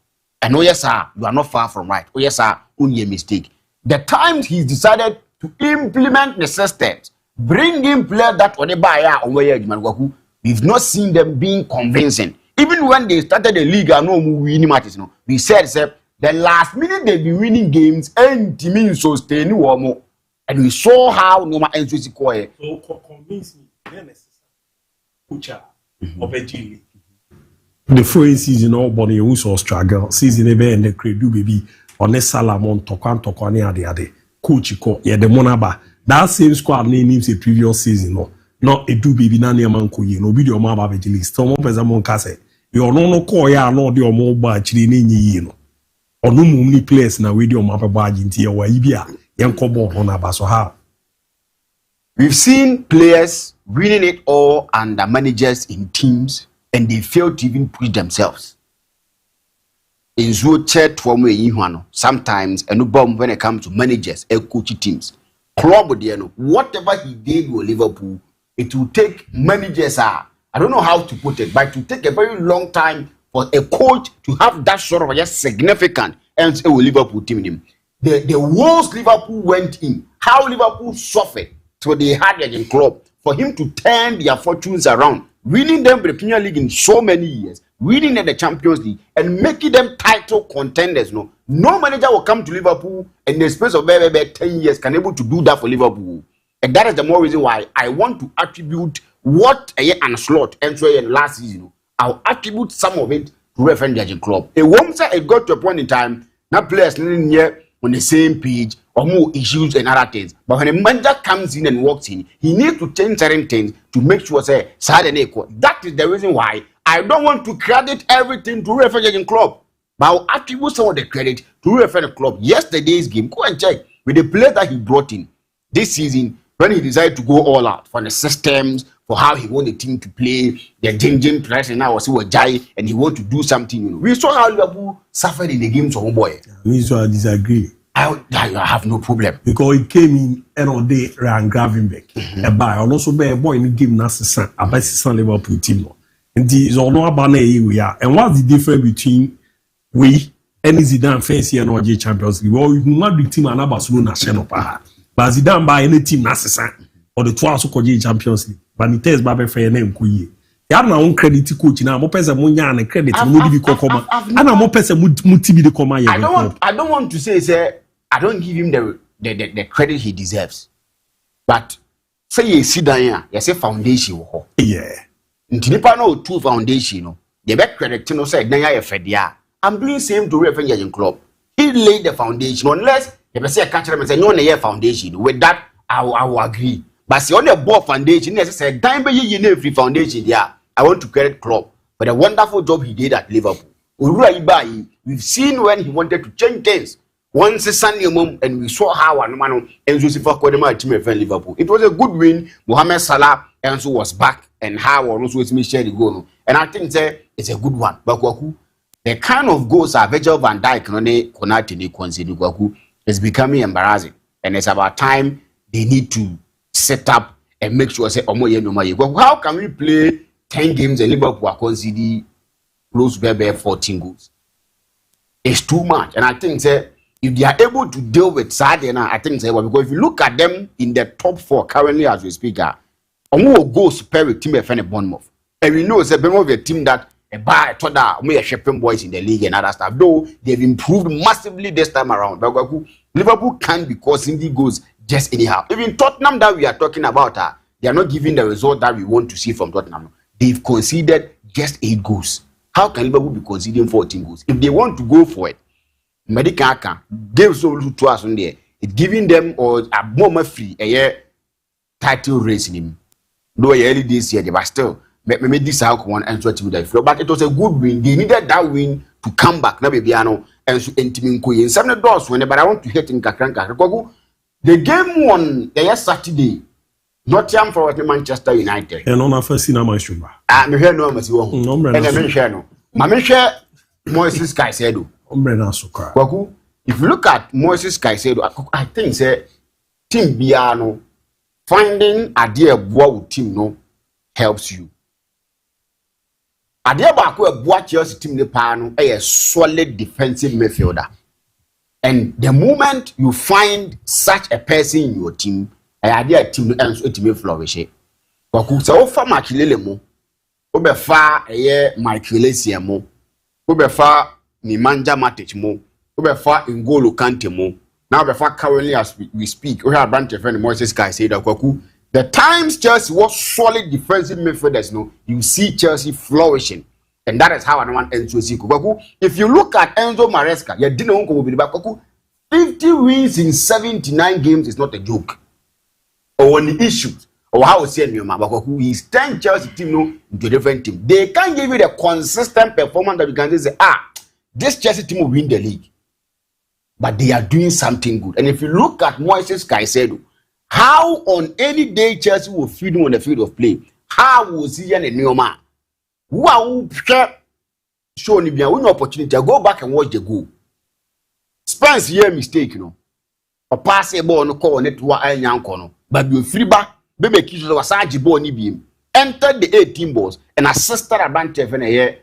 And oh yes, sir, you are not far from right. Oh yes, sir, only a mistake. The times he's decided to implement the systems, bring in players that we've not seen them being convincing. Even when they started the league, I know winning matches. We said, the last minute they've been winning games and teaming so stay more. And we saw how no matter so convince me the foreign season all body who saw struggle season ebe and the credo baby on a salamon tokwane ade coach ko ye the monaba that same squad names a previous season not a do baby na man ko ye no video ma ba be still mo pesa mon kase you no call ya no de o mo ba chiri na nyi yi no onu mumni players na we de o ma ba jinti ya wa ibia. We've seen players winning it all under managers in teams and they fail to even push themselves. In sometimes and when it comes to managers and coaching teams, club whatever he did with Liverpool, it will take managers I don't know how to put it, but it will take a very long time for a coach to have that sort of just significant and say Liverpool team. The worst Liverpool went in, how Liverpool suffered. So they had a club for him to turn their fortunes around, winning them the Premier League in so many years, winning the Champions League, and making them title contenders. No manager will come to Liverpool in the space of 10 years can able to do that for Liverpool. And that is the more reason why I want to attribute what a year and slot and so last season. I'll attribute some of it to reference Jurgen Klopp. A woman said it got to a point in time, now players living here on the same page or more issues and other things. But when a manager comes in and walks in, he needs to change certain things to make sure say that is the reason why I don't want to credit everything to refer Jurgen Klopp. But I'll attribute some of the credit to refer the club. Yesterday's game, go and check with the players that he brought in this season when he decided to go all out for the systems, for how he wanted the team to play, the changing pressure now was Jai, and he want to do something. We saw how Liverpool suffered in the games of Homeboy. Me so I disagree. I have no problem. Because he came in and all day Ryan Gravenberch. A buy and also be a boy in the game Nasa a Basis Liverpool team. And the is all no about we are. And what's the difference between we and Zidane fancy and OJ Champions League? Well, we Madrid team and Barcelona channel pa. But Zidane buy any team Nasa or the twice OJ Champions League. But it tells Babe Fair name Kuye. You have no own credit coach now. More person Munya and credit. Maybe the Kokoma. And I'm more person Mutibi the Koma. I don't want to say I don't give him the credit he deserves. But say you sit down here, you say foundation. Yeah. Ntinipa no two foundation no. The back credit no say na ya fedia. I'm doing same to reference club. He laid the foundation unless the person catch them and say no na ya foundation. With that I will agree. But see on the board foundation, they say dime be ye free foundation there. I want to credit club for the wonderful job he did at Liverpool. We've seen when he wanted to change things. Once a Sunday mom and we saw how and man and Joseph Kodema team of Liverpool. It was a good win. Mohamed Salah and so was back and how also with Michel Gono. And I think it's a good one. But the kind of goals are Virgil van Dijk Konate conceded is becoming embarrassing. And it's about time they need to set up and make sure say how can we play 10 games and Liverpool are conceding close to 14 goals? It's too much. And I think if they are able to deal with Saturday, I think because if you look at them in the top 4 currently as we speak, will go super with team of Bournemouth. And we know it's a team that by we are shipping boys in the league and other stuff. Though they've improved massively this time around. But Liverpool can't be causing the goals just anyhow. Even Tottenham that we are talking about, they are not giving the result that we want to see from Tottenham. They've conceded just 8 goals. How can Liverpool be conceding 14 goals? If they want to go for it, Medicaka gave so little to us on there. It's giving them or a MON-FRI a year title race in him. Though early this year, they were still maybe this how one and so with the flow. But it was a good win. They needed that win to come back. Now baby, and so intimate. Some doors whenever I want to hit in Kakranka. The game won the Saturday. Nottingham Forest Manchester United. And on our first cinema sugar. I'm here no as you want. And I'm share no. Mamesha Moises Caicedo. Kwaku, if you look at Moises Caicedo, I think say team Biano finding a dear boy team no helps you. A dear back boy Chelsea team the pano a solid defensive midfielder. And the moment you find such a person in your team, a idea team ends with me flourish. Kwaku so far Makilele Obefa a year Michael Essien Obefa Nemanja Matic mo, Obefa N'Golo Kante mo. Now Obefa currently as we speak, we have branch friend Moises Caicedo Kwaku. The times Chelsea was solid defensive midfielders, no, you see Chelsea flourishing, and that is how I want Enzo see Kwaku. If you look at Enzo Maresca, you didn't know be back Kwaku. 50 wins in 79 games is not a joke. Or on the issues. Or how say you Kwaku is 10 Chelsea team no into a different team. They can't give you the consistent performance that you can say this Chelsea team will win the league. But they are doing something good. And if you look at Moises Caicedo, how on any day Chelsea will feed him on the field of play, how was he in a new man? Wow, show me an opportunity. Go back and watch the goal. Spence here mistake, or pass a ball no call net to a young corner. But you free back, baby kids was Saji ball ni beam. Entered the 18 balls and assisted a bunch of a year.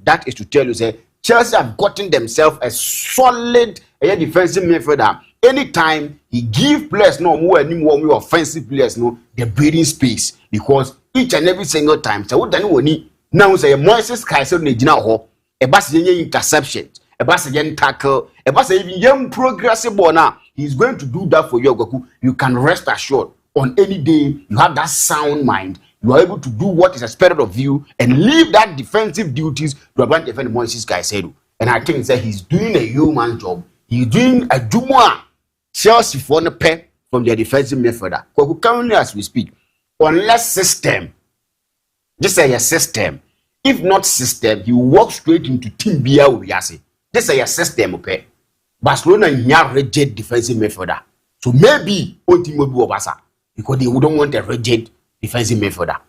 That is to tell you, say, Chelsea have gotten themselves a solid defensive midfielder. Anytime he give players no more offensive players no the breathing space, because each and every single time so what now say Moises Caicedo ne gina ho e ba se interception e ba se tackle e ba se even progressive ball now he's going to do that for you Goku. You can rest assured on any day you have that sound mind. You are able to do what is expected of you and leave that defensive duties to a branch defend Moises Caicedo. And I think that he's doing a human job. He's doing a Juma Chelsea for the pay from their defensive midfielder. Currently, as we speak, unless system, just say a system. If not system, he will walk straight into Team Bia Uyasi. This is a system, okay? Barcelona is rigid defensive midfielder. So maybe Otimobu Obasa, because they wouldn't want a rigid defensive midfielder.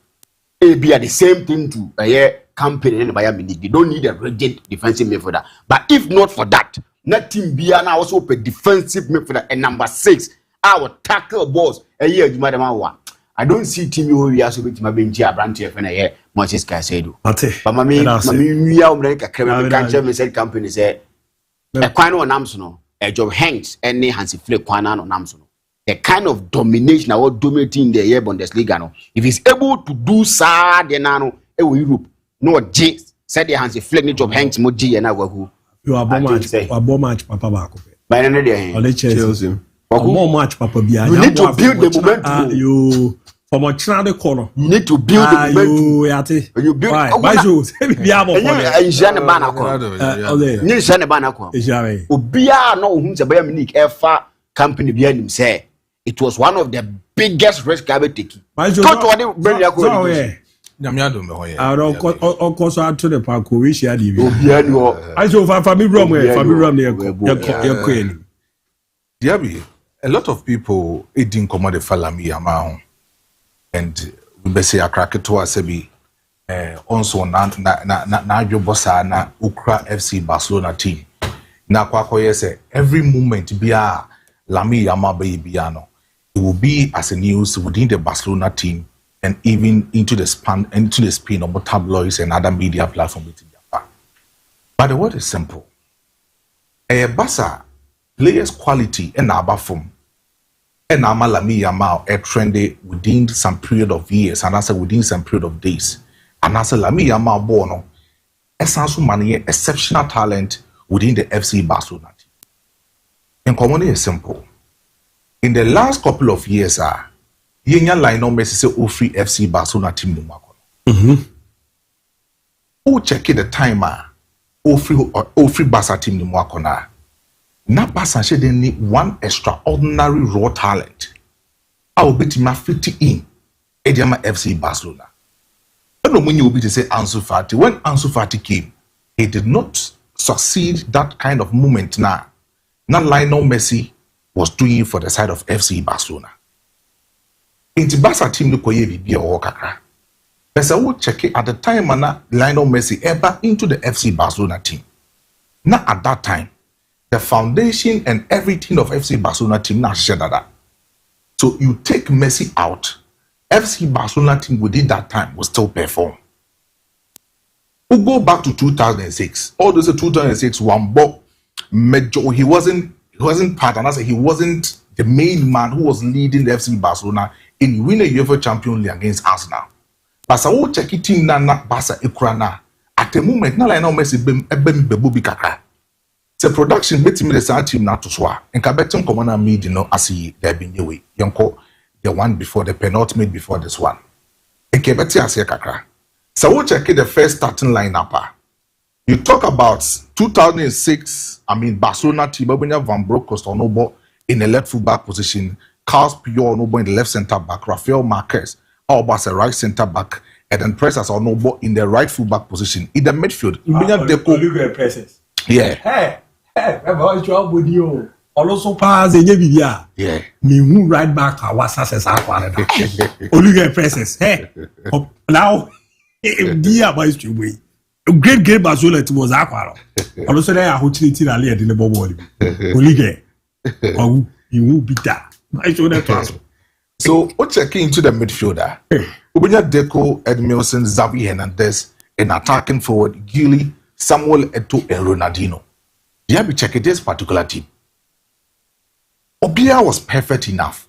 It be the same thing to a campaign in Bayern Munich. They don't need a rigid defensive midfielder. But if not for that, na team bia na also pe defensive midfielder and number 6 our tackle balls a year adwuma dem awa. I don't see team you we are so betima benchi abrante fe na ye Manchester City. But mami we are umre kakra cancer me said company say e kwan no nam so no a job hangs any Hansi Flick kwan no nam so no. The kind of domination I was dominating the year Bundesliga no. If he's able to do so then no e wo Europe no J said the Hansi Flick ni job hangs mo G na wahu. You are bomb match papa baako. By na dey. Ole Chelsea. More match papa bia. You need to build the momentum. You from a channel corner. You need to build the momentum. You build. Why you bia mo for. Nja ne ba na ko. Ni nja ne ba na ko. Obia no hu se Bayern Munich efa company bia nim say it was one of the biggest risk I ever taken. Talk to what they bring ya Nyamiado me hoye. Of course, I to the park. We share the view. I show family room where family room near your queen. DIABY, a lot of people eating commode falami amount, and we be say a crack to us be also na your bossa na Ukra FC Barcelona team. Na kwa say every moment be a Lami Yama babyano. It will be as a news within the Barcelona team. And even into the spin of tabloids and other media platforms. But the word is simple. A Barca players' quality and our form and our Lami Yamal a trendy within some period of years and also within some period of days. And also Lami Yamal Bono, essential money, exceptional talent within the FC Barcelona team. And common is simple. In the last couple of years, Yenya line on Messi say MON-FRI FC Barcelona team no makono. O check the timer. MON-FRI Barca team no makono. Na Barca she dey need one extraordinary raw talent. I will bet him fit in Ediama FC Barcelona. No when you will be to say Ansu Fati. When Ansu Fati came, he did not succeed that kind of moment now. Na Lionel Messi was doing for the side of FC Barcelona. In the Barca team, no koye bibi or kakra. Pesa wo check it at the time na Lionel Messi ever into the FC Barcelona team. Now at that time, the foundation and everything of FC Barcelona team na shedada. So you take Messi out, FC Barcelona team within that time will still perform. We go back to 2006. All those 2006 one ball major. He wasn't part, and I say he wasn't the main man who was leading the FC Barcelona in winning a UEFA Champions League against Arsenal. But I will check it in na Barca ekrana. At the moment, na Lionel Messi bem bebu bikaka. The production beti me the same team na to swa. En ka betum komana mid no asi there be new way. Yonko the one before the penultimate before this one. En ke beti asi kakra. So we'll check the first starting lineup. You talk about 2006, Barcelona team, Van Bronckhorst or Nobo in the left fullback position, Carles Puyol Nobo in the left centre back, Rafael Marquez, Albas a right centre back, and then Presas or Nobo in the right fullback position. In the midfield, Olivier Presas. Yeah. Hey, what's your with you? Also pass the Yabia. Yeah. Me who right back our success. Olivier Presas. Hey, now, dear boys, to wait. Great game Barcelona it was aquaro. Also there are opportunity to lead in the ball. Olivier. Oh, you will be that. I show that. So, what checking into the midfielder? Ubinya Deco, Edmilson, Xavi Hernandez, and attacking forward, Gili, Samuel Eto'o, and Ronaldinho. DIABY checking this particular team. Obia was perfect enough.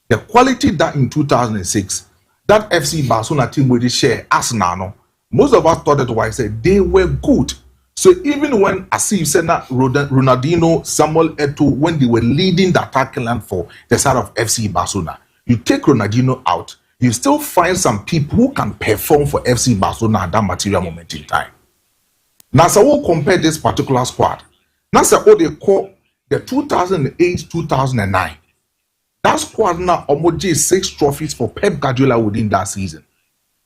The quality that in 2006, that FC Barcelona team would share Arsenal. Most of us thought that why I said they were good. So even when Asif said that Ronaldinho, Samuel Eto'o, when they were leading the attacking line for the side of FC Barcelona, you take Ronaldinho out, you still find some people who can perform for FC Barcelona at that material moment in time. Now, so we'll compare this particular squad. Now, so what they call the 2008-2009. That squad now almost 6 trophies for Pep Guardiola within that season.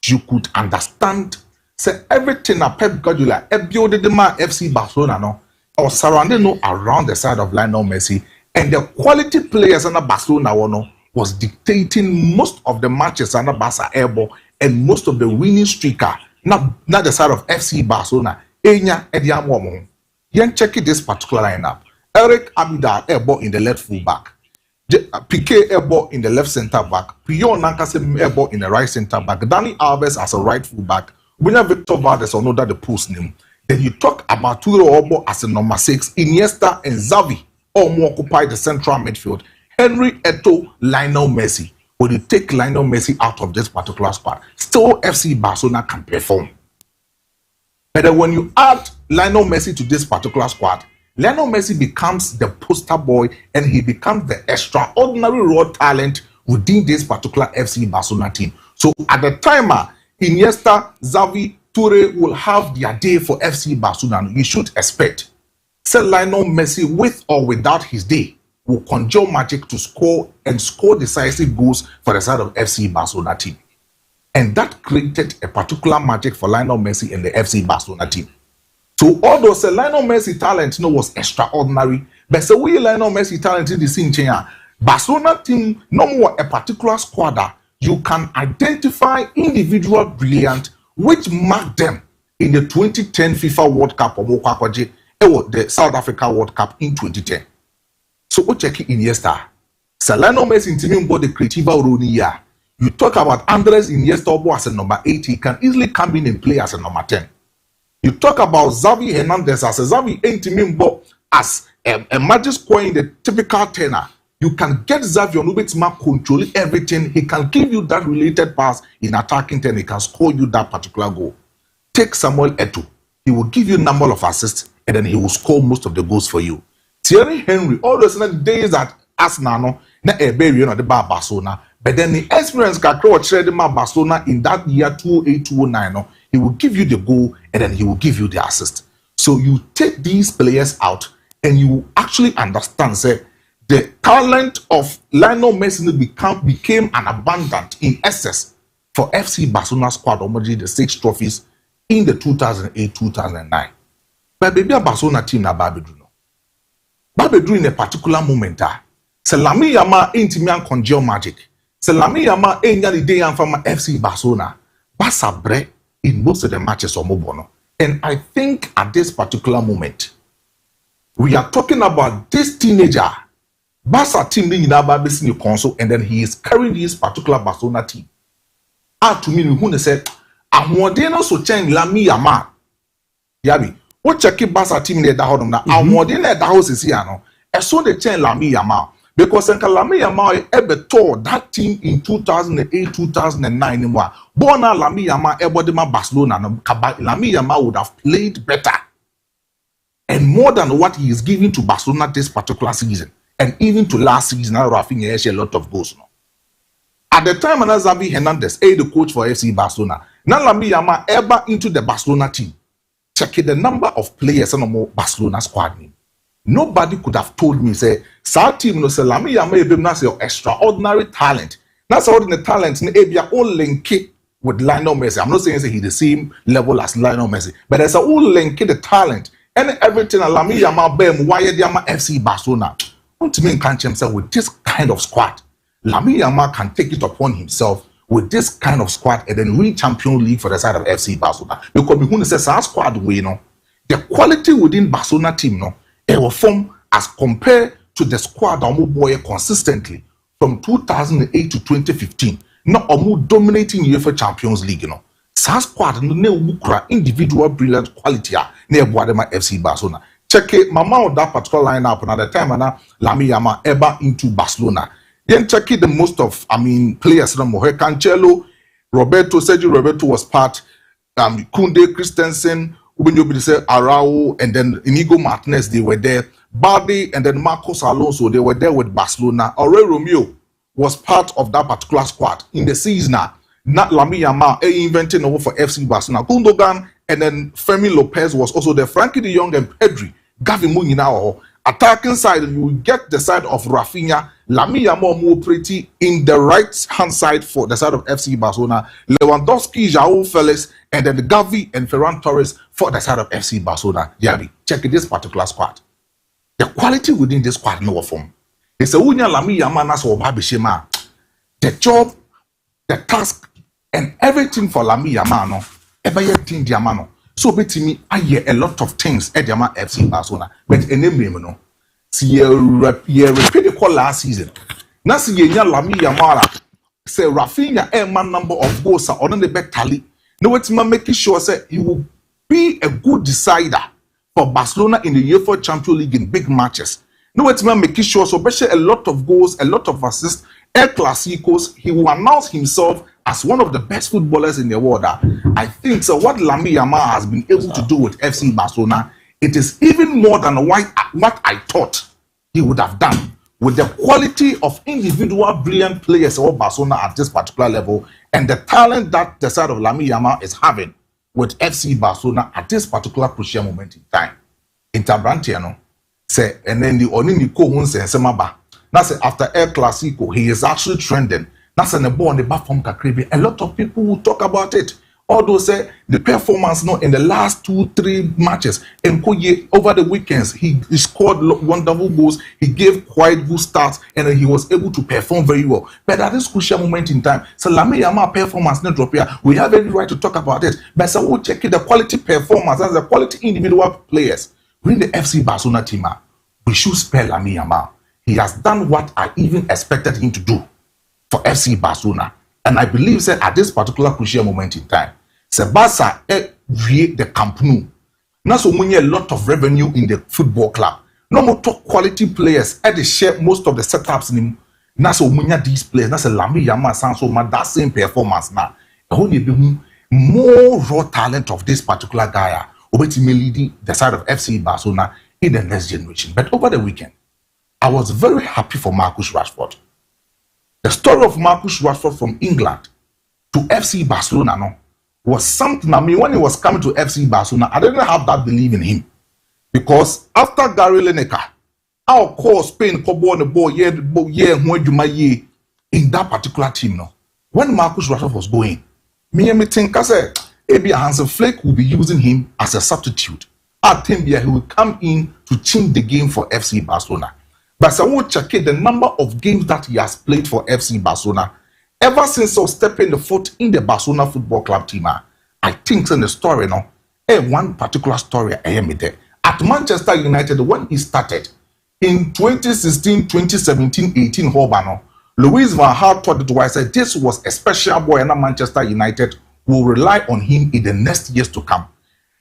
You could understand. Say everything that Pep Guardiola built the man FC Barcelona no or surrounding no around the side of Lionel Messi, and the quality players under Barcelona no was dictating most of the matches under Barca airball and most of the winning streaker not the side of FC Barcelona. Enya ediamomo. Yen check this particular lineup. Eric Abidal airborne in the left full back. Piqué airborne in the left centre back. Pion Nankase airborne in the right centre back. Dani Alves as a right full back. When Victor Valdes or not the post name. Then you talk about Turo Obo as a number 6. Iniesta and Xavi all more occupy the central midfield. Henry, Eto'o, Lionel Messi. When you take Lionel Messi out of this particular squad, still FC Barcelona can perform. But then when you add Lionel Messi to this particular squad, Lionel Messi becomes the poster boy and he becomes the extraordinary raw talent within this particular FC Barcelona team. So at the time, Iniesta, Xavi, Toure will have their day for FC Barcelona. You should expect. Say Lionel Messi, with or without his day, will conjure magic to score decisive goals for the side of FC Barcelona team. And that created a particular magic for Lionel Messi and the FC Barcelona team. So although say Lionel Messi talent was extraordinary, but say we Lionel Messi talent in the scene Barcelona team no more a particular squad you can identify individual brilliant which marked them in the 2010 FIFA World Cup or the South Africa World Cup in 2010. So what check Iniesta. So Lionel Messi in team the creative role here. You talk about Andres Iniesta as a number 8, he can easily come in and play as a number 10. You talk about Xavi Hernandez as a Xavi Entimimbo as a magic square in the typical tenor. You can get Xavi on Ubetima controlling everything. He can give you that related pass in attacking 10. He can score you that particular goal. Take Samuel Eto'o. He will give you a number of assists and then he will score most of the goals for you. Thierry Henry, all those days that Arsenal, na Ebery on the Barcelona, but then the experience can Barcelona in that year 2008-2009. He will give you the goal and then he will give you the assist. So you take these players out and you actually understand say, the talent of Lionel Messi became an abundant in excess for FC Barcelona squad almost the 6 trophies in the 2008-2009. But baby Barcelona team na Babedru no. Babedru in a particular moment se Lami Yama intimian conjure magic. Se Lami Yama the day and from FC Barcelona. Barca break in most of the matches or Mobono. And I think at this particular moment, we are talking about this teenager, Barca team in the console, and then he is carrying this particular Barcelona team. To me, who said, I'm more than also change Lami Yama. Yabi, what check Barca team in the house now? I'm more than the house is here now. And so they change Lami Yama. Because Lami Yama ever tore that team in 2008-2009. Bona Lami Yama ebodema Barcelona. Lami Yama would have played better and more than what he is giving to Barcelona this particular season, and even to last season. Rafinha has a lot of goals. No? At the time, Xavi Hernandez, the coach for FC Barcelona, now Lami Yama ever into the Barcelona team. Check the number of players in the Barcelona squad name. Nobody could have told me, say, Sa team no say Lami Yama ebem say extraordinary talent. That's all the talent in Abia all link with Lionel Messi. I'm not saying say he's the same level as Lionel Messi, but there's a all link the talent and everything. Lami Yama bem why Yama FC Barcelona. Want to mean can't himself with this kind of squad. Lami Yama can take it upon himself with this kind of squad and then win Champions League for the side of FC Barcelona. Because when says our squad we know the quality within Barcelona team no. It will form as compared to the squad that boy consistently from 2008 to 2015. Not dominating UEFA Champions League, you know. Sa squad no individual brilliant quality near Boadema FC Barcelona. Check it, mama of that particular lineup another time and Lami Yama ever into Barcelona. Then check it the most of players no more. Cancelo, Sergio Roberto was part, Kunde, Christensen, when you say Arau and then Inigo Martinez, they were there. Bardi and then Marcos Alonso, they were there with Barcelona. Aurel Romeo was part of that particular squad in the season. Not Lami Yama inventing over for FC Barcelona. Gundogan and then Fermin Lopez was also there. Frankie de Jong and Pedri. Gavi Munina. Attacking side, you will get the side of Rafinha. Lami Yama more pretty in the right hand side for the side of FC Barcelona. Lewandowski, João Felix, and then Gavi and Ferran Torres for the side of FC Barcelona. Yabi, check this particular squad. The quality within this squad no form. It's a Unya Lami Yama Naso Babishema. The job, the task, and everything for Lami Yama no. Ever yet think Diamano. So between me, I hear a lot of things at Yama FC Barcelona, but a name no. See, repeat the call last season. Now, see, Lami Yamara say Rafinha man number of goals are on the bet tally. No, it's making sure say he will be a good decider for Barcelona in the UEFA Champions League in big matches. No, it's making sure so especially a lot of goals, a lot of assists, El Clasicos. He will announce himself as one of the best footballers in the world. I think so. What Lamine Yamal has been able to do with FC Barcelona, it is even more than what I thought he would have done. With the quality of individual brilliant players of Barcelona at this particular level, and the talent that the side of Lamine Yamal is having with FC Barcelona at this particular crucial moment in time. Interbrantiano say, and then the Onini Kohun and Semaba. Now say after El Clasico, he is actually trending. That's an ball on the back from Kakribi. A lot of people will talk about it. Although say the performance in the last 2-3 matches, and over the weekends, he scored wonderful goals. He gave quite good starts, and he was able to perform very well. But at this crucial moment in time, so Lamine Yamal performance not drop here. We have every right to talk about it. But so we'll check the quality performance and the quality individual players within the FC Barcelona team. We should spare Lamine Yamal. He has done what I even expected him to do for FC Barcelona. And I believe that at this particular crucial moment in time, Sebasa create the Camp Nou. Now so many a lot of revenue in the football club. No more top quality players at the share most of the setups in him. Now so many these players. Now so Lamine Yamal so much that same performance now. Only be more raw talent of this particular guy. Ultimately leading the side of FC Barcelona in the next generation. But over the weekend, I was very happy for Marcus Rashford. The story of Marcus Rashford from England to FC Barcelona was something. I mean, when he was coming to FC Barcelona, I didn't have that belief in him. Because after Gary Lineker, our core Spain, on the ball, in that particular team, when Marcus Rashford was going, me think I said, maybe Hansi Flick will be using him as a substitute. I think he will come in to change the game for FC Barcelona. But I will check the number of games that he has played for FC Barcelona ever since stepping the foot in the Barcelona Football Club team. I think in the story one particular story I am there. At Manchester United, when he started in 2016, 2017, 18 Horbano, Louis van Gaal thought it was this was a special boy and Manchester United will rely on him in the next years to come.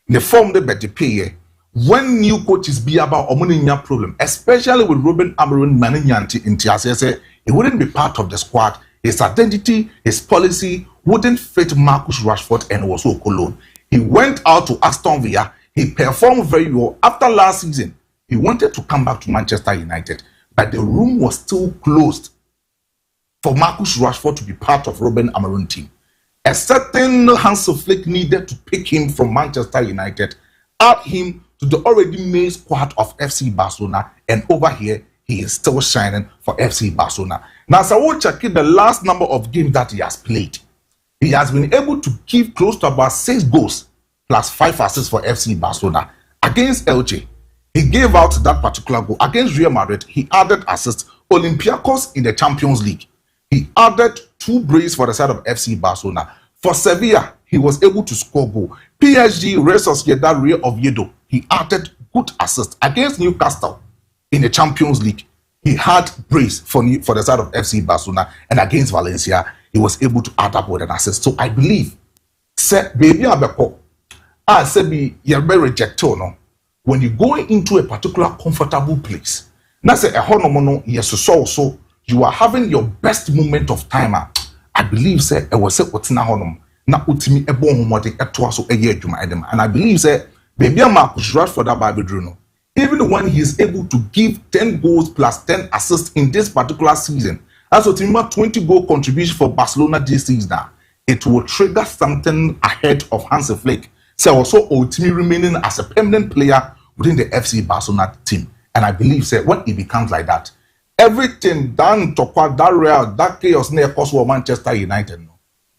The form the better pay. When new coaches be about Omoninya problem, especially with Ruben Amorim Mananyanti in TSS, he wouldn't be part of the squad. His identity, his policy wouldn't fit Marcus Rashford and was so Cologne. He went out to Aston Villa. He performed very well. After last season, he wanted to come back to Manchester United, but the room was still closed for Marcus Rashford to be part of Ruben Amorim team. A certain Hansi Flick needed to pick him from Manchester United, add him to the already made squad of FC Barcelona, and over here he is still shining for FC Barcelona. Now, so we'll check the last number of games that he has played. He has been able to give close to about 6 goals plus 5 assists for FC Barcelona. Against Elche, he gave out that particular goal. Against Real Madrid, he added assists. Olympiacos in the Champions League, he added 2 braces for the side of FC Barcelona. For Sevilla, he was able to score goal. PSG, Real Sociedad, Real Oviedo, he added good assists. Against Newcastle in the Champions League, he had brace for the side of FC Barcelona. And against Valencia, he was able to add up with an assist. So I believe, baby Abeko, I said, you're very rejected. When you go into a particular comfortable place, now say a honomono, yes, so you are having your best moment of time. I believe, say, I was say, what's na honum. Na utimi ebo homote etwaso eye adwuma edem. And I believe, say, baby Marcus Rashford that Bible Bruno. Even when he is able to give 10 goals plus 10 assists in this particular season, that's what 20 goal contribution for Barcelona this season now. It will trigger something ahead of Hansi Flick. So also ultimately remaining as a permanent player within the FC Barcelona team. And I believe, say, when it becomes like that, everything done to quad that real, that chaos near Kosovo Manchester United,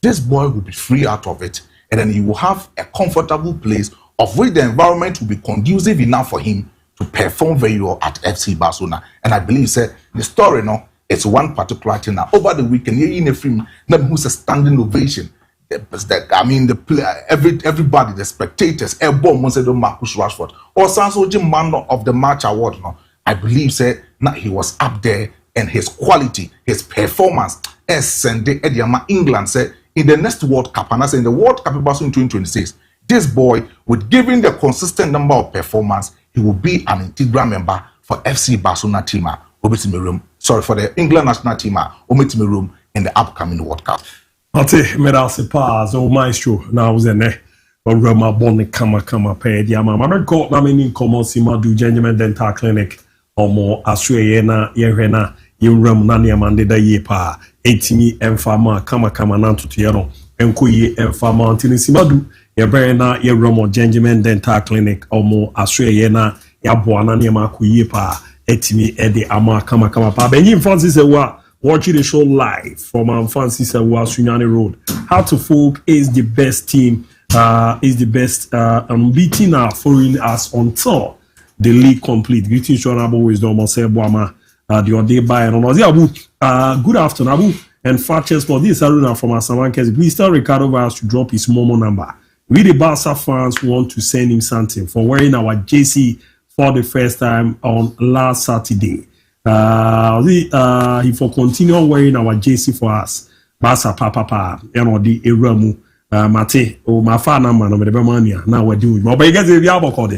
this boy will be free out of it. And then he will have a comfortable place of which the environment will be conducive enough for him to perform very well at FC Barcelona. And I believe, say, the story, it's one particular thing now. Over the weekend, in a film, who's a standing ovation. The player, everybody, the spectators, Marcus Rashford, or Sanso man of the match award. I believe said now he was up there and his quality, his performance, as Sunday Ediama England said in the next World Cup, and I say in the World Cup in 2026, this boy, with giving the consistent number of performance, he will be an integral member for FC Barcelona team, for the England national team, room in the upcoming World Cup. Ate medal pass o maestro na uzene Roma bonne kama pe dia mama record na many common sima do Genuine Dental Clinic omo asue na yehwe na yewram na ne mande da ye pa etimi emfama kama na ntoto no enkoye emfama antini sima do ye bre na yewram Genuine Dental Clinic omo asue na yaboa na ne makoye pa etimi ede ama kama pa benyi Francis ewa watching the show live from Francis Sunyani Road. How to Folk is the best team, is the best unbeaten following us until the league complete. Greetings, Honorable Wisdom, Buama, the Ode by and Abu. Good afternoon, Abu. And Fakye for this arena from Asamankes. Please tell Ricardo Vaz to drop his Momo number. We the Barca fans want to send him something for wearing our JC for the first time on last Saturday. He for continue wearing our JC for us. Basa papa, the Eramu, Mate, or my father man of the Bermania. Now we're doing. But you guys, if you have a code,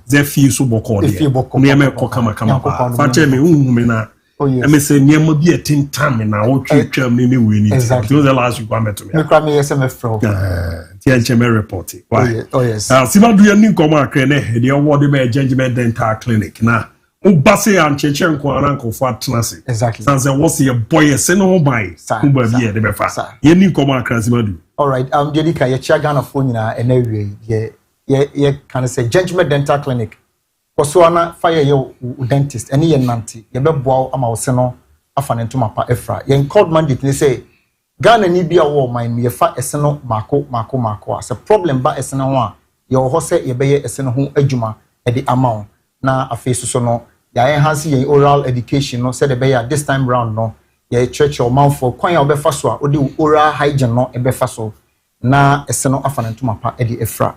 they feel so bocode. Near me, Kokama, Fakye me, umena. Oh, yes. I may say, near me be a tin time and I will keep me winning. Exactly. The last you come to me. You come here, SMF pro. THM report. Why? Oh, yes. Sima do you need come out, the award by Genuine Dental Clinic. Now. Ubase and Chechen Kwananko for Transi. Exactly. Sansa was your boy, send no by. Uba be the befa. Ye ni koma Krasimadu. All right. Dedika, ye Chagana phone and every ye can say Gentleman Dental Clinic. Kosuana fire your dentist, any ye nanti, ye be bow amawseno, afanentuma pa efra. Ye called mandate, they say, Ghana ni be a war mine, me fa eseno mako. As a problem ba eseno one, your horse ye be eseno home ejuma at the amount. Na a face so no. Ya enhance your oral education no said the this time round no ya church or mouth for kwan ya obefa so a odi oral hygiene no ebefa so na ese no afanantuma pa edi efra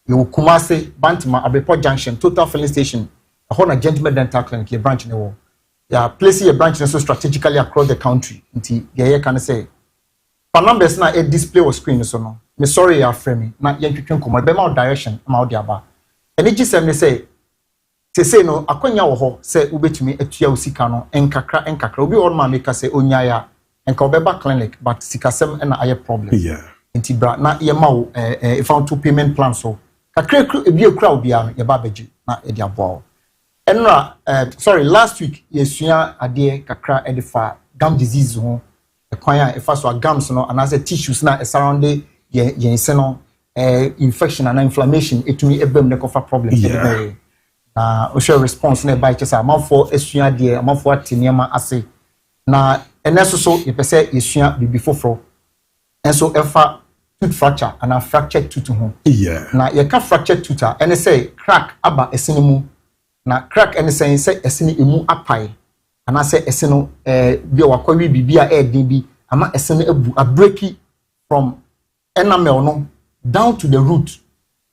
you Kumasi Bantima Abepo Junction Total Filling Station a whole Gentleman Dental Clinic your branch in the wall ya place your branch so strategically across the country nti ya can say for numbers na a display or screen so no me sorry ya frame na yentwetwen komo be ma direction ma odi aba eni gisem me say say no akonya wo ho say ubetumi atua usika no enkakra obi won ma make say onya ya enka obeba clinic but sikasem na aye problem yeah enti bra na ye ma wo if on to payment plan so kakra ebi ekura obi an ye ba beji na e dia bo enra sorry last week yesua ade kakra edifa gum disease ho ekwanya e fa so gums no and as tissues na surround ye se no infection and inflammation etumi ebem ne kofa problem yeah. Osho response na by chesa amafo esua de amafo ateniema ase na eneso so yepese yesua bibi foforo enso efa tooth fracture and a fractured tooth ho yeah na ye ka fractured tooth ene say crack aba esene mu na crack ene say esene emu apai ana say esene bi wakwa wi bibia din bi ama esene abu a breaki from enamel no down to the root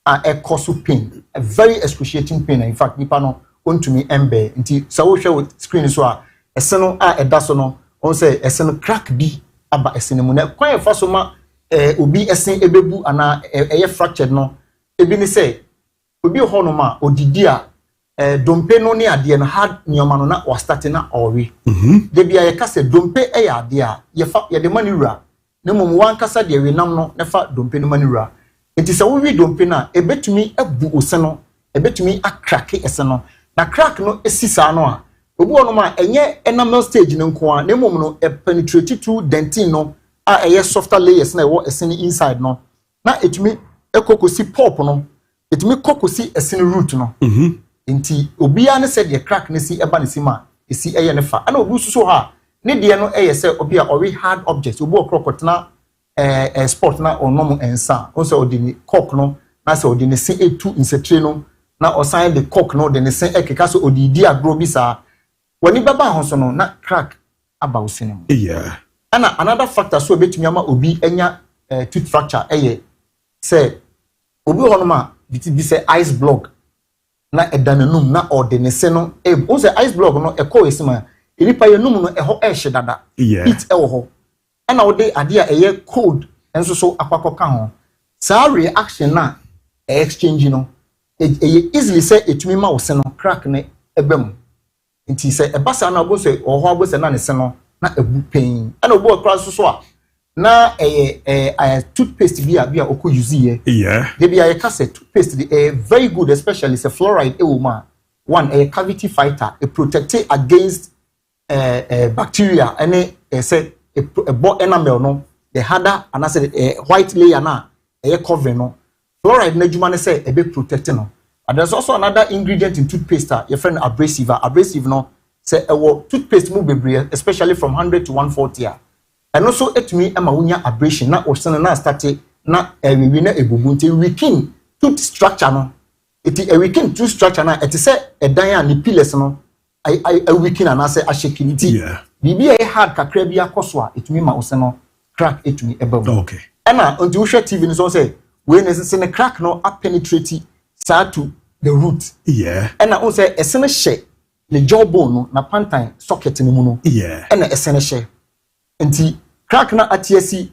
a cause pain, a very excruciating pain. In fact, nipa no ontumi embe. Nti sa wo hwe screen so a eseno a edaso no on say eseno crack bi aba esene mu na kwan fa so ma obi esen ebebu ana eye fractured no ebi ni say obi ho no ma odidi a dompe no ne ade no hard nyoma no na o start na ori de bia ye ka say dompe eye ade a ye fa ye de manura na mom wan kasa de we nam no na fa dompe no manura. It is a we don't pin a betumi abu oseno a betumi a crack eseno na crack no esisa no a obu ono ma enye enamel stage no nko a na mom no e penetrate through dentin no a eye softer layers na e wo esene inside no na etumi ekokosi pulp no etumi kokosi esene root no enti obi a ne said the crack ne si eba ne si ma esi eye ne fa ana obu suso ha ne de no eye se obi a ori hard objects obu okrokotna sport na onom ensa o se odini cock no na se odini se etu insetre no na osan the cock no de ne se ekeka so odidi agro bi sa wani baba ho so no na crack aba osinem yeah ana another factor so betumi ama obi enya tooth fracture eye se obi ho no ma bi se ice block na edananum na ordinance no o say ice block no e ko esima enipa yanum no eho ehye dada heat ewo ho na wo de ade a eye cold enso so akwakoka ho sa reaction na exchange no easily say etumi ma wo se no crack ne ebem nti say ebasa na obo say oho obo say na ne se no na ebu pain na obo akra so a na toothpaste bia oko use here they be say toothpaste very good, especially say fluoride ewoma one cavity fighter, a protect against bacteria any say a bo enamel no the harder and I said white layer na cover no fluoride na juma ne say e be protect no. And there's also another ingredient in toothpaste your friend abrasive no say toothpaste mu bebre especially from 100 to 140 and also etumi ama wunya abrasion na osene na start na we na ebubu nti weaken tooth structure no it a weaken tooth structure na it say edan a ni pillars no a weaken and say ashekiniti bibi e hard kakra bi akoso a etumi ma osene crack etumi ebabu okay na until we share TV so say we necessary crack no a penetrate start to the root and na say esene she the jawbone no na pantan socket ni mu no and na esene she nti crack na atiasi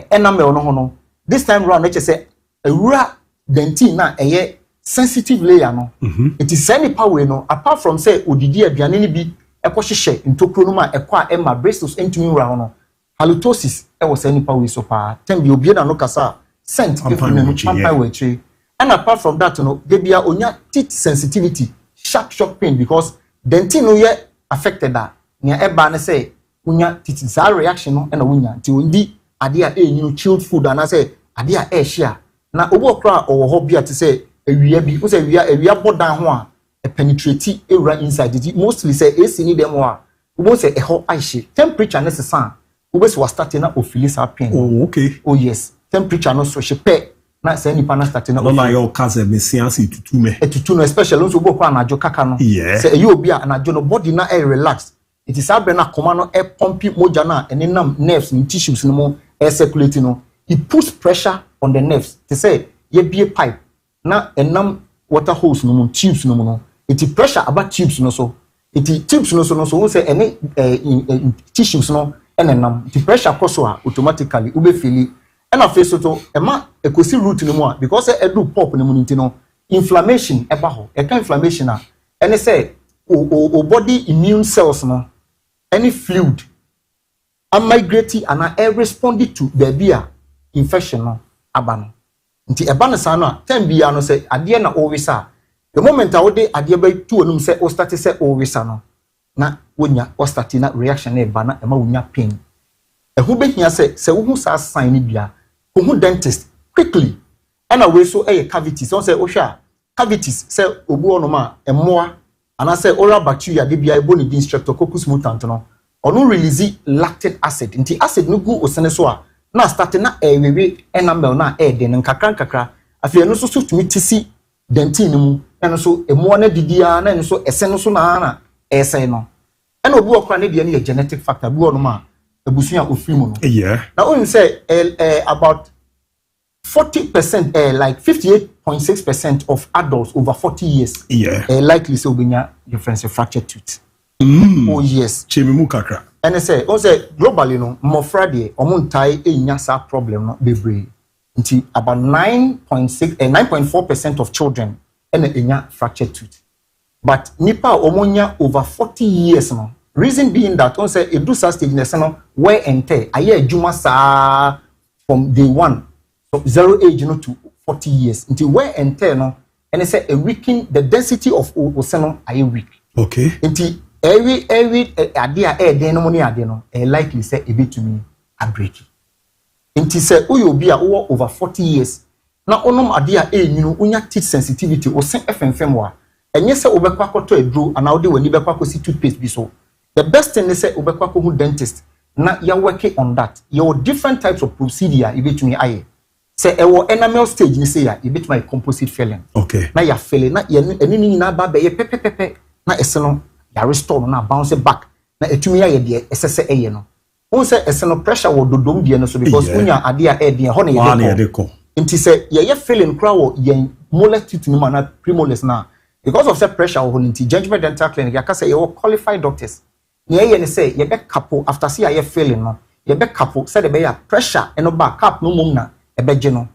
enamel no ho no this time round nature say ewura dentin na eye sensitive layer no it is any power no apart from say odidi aduane ni bi ekohyehe ntokro no ma ekwa ema bristles entumi wura ho no halitosis e was any power so pa tembi obi na no kasa scent efunu no champa wechi and apart from that no dey bia onya teeth sensitivity sharp pain because dentin no ye affected that nya eba na say unya titisa reaction no na unya ti ondi ade a enyinu chilled food and I say ade a share na obo okra owo ho bia ti say ewia bi o say ewia bodan ho a penetrate ewura inside it mostly say AC ni dem ho obo say eho aishi temperature na sesa obo say was starting na ofili pain okay yes temperature no so she pe na say nipa na starting na no na your cause mesiansi tutu no especially so obo okra na jo kaka no say eyi obi a na jo no body na relax. It is abena command no pumping moja na and then nerves and tissues no more circulating no. It puts pressure on the nerves. They say ye be a pipe na enam water hose no more tubes no more. It is pressure about tubes no so. It is tubes no so we say any tissues no and enam. The pressure cross automatically ube feel and a face to ema ekosi root no more because e do pop no more no inflammation eba ho. E ka inflammation na and say o body immune cells no any fluid and migrating and I responded to the infection no abano nti eba na sa no time bia no say ade na always the moment I would ade ba tu onum say o start say always no na wonya o start na reaction na eba na ema wonya pain ehu behia say wo sa sign ni bia wo dentist quickly and away so cavities so say o hwa cavities say obu onoma emoa and I say oral bacteria de bia ebo ni din streptococcus mutant no onu release lactic acid nti acid no gu osene so a na start na ewewe enamel na de nkakra afia no so tumi tisi dentin mu eno so emo na didia na eno so ese no so na ese no ena obi okra na de ne genetic factor bi ono ma ebusu a ofiri mu no na o say about 40% like 58.6% of adults over 40 years likely say obenya difference fractured tooth. Oh yes, chemimu kakra. And say globally no MON-FRI de omuntai enya sa problem no bebre. Nti about 9.4% of children enya fractured tooth. But nipa omunya over 40 years no. Reason being that on say edu sa stage no wear and tear aye adwuma sa from day one. 0 age no to 40 years until wear and tear no and they say a weaken the density of oseno are weak okay until every idea den no money ade no likely say e be to me a break until say uyo bi a over 40 years na onom ade a nyinu unya teeth sensitivity o sen fmfm wa enye say obekwa koto edro and now dey wani bekwa kosi toothpaste bi so the best thing is say obekwa ko dentist na you working on that your different types of procedure e be to me aye say ewo enamel stage ni say ya e bit my composite filling okay na ya filling na eni ni na ba be ye pepepepe na ese no ya restore na bounce back na etumi ya ye de esese eye no won say ese no pressure wo dodom de no so because unya ade a de ho na ye de ko nti say ye filling kra wo ye molar teeth ni ma na premolars na because of that pressure on the Judgment Dental Clinic, I can say you qualified doctors. You say you be couple after see you failing no. You be couple say the be pressure and no back up no mum na e be geno.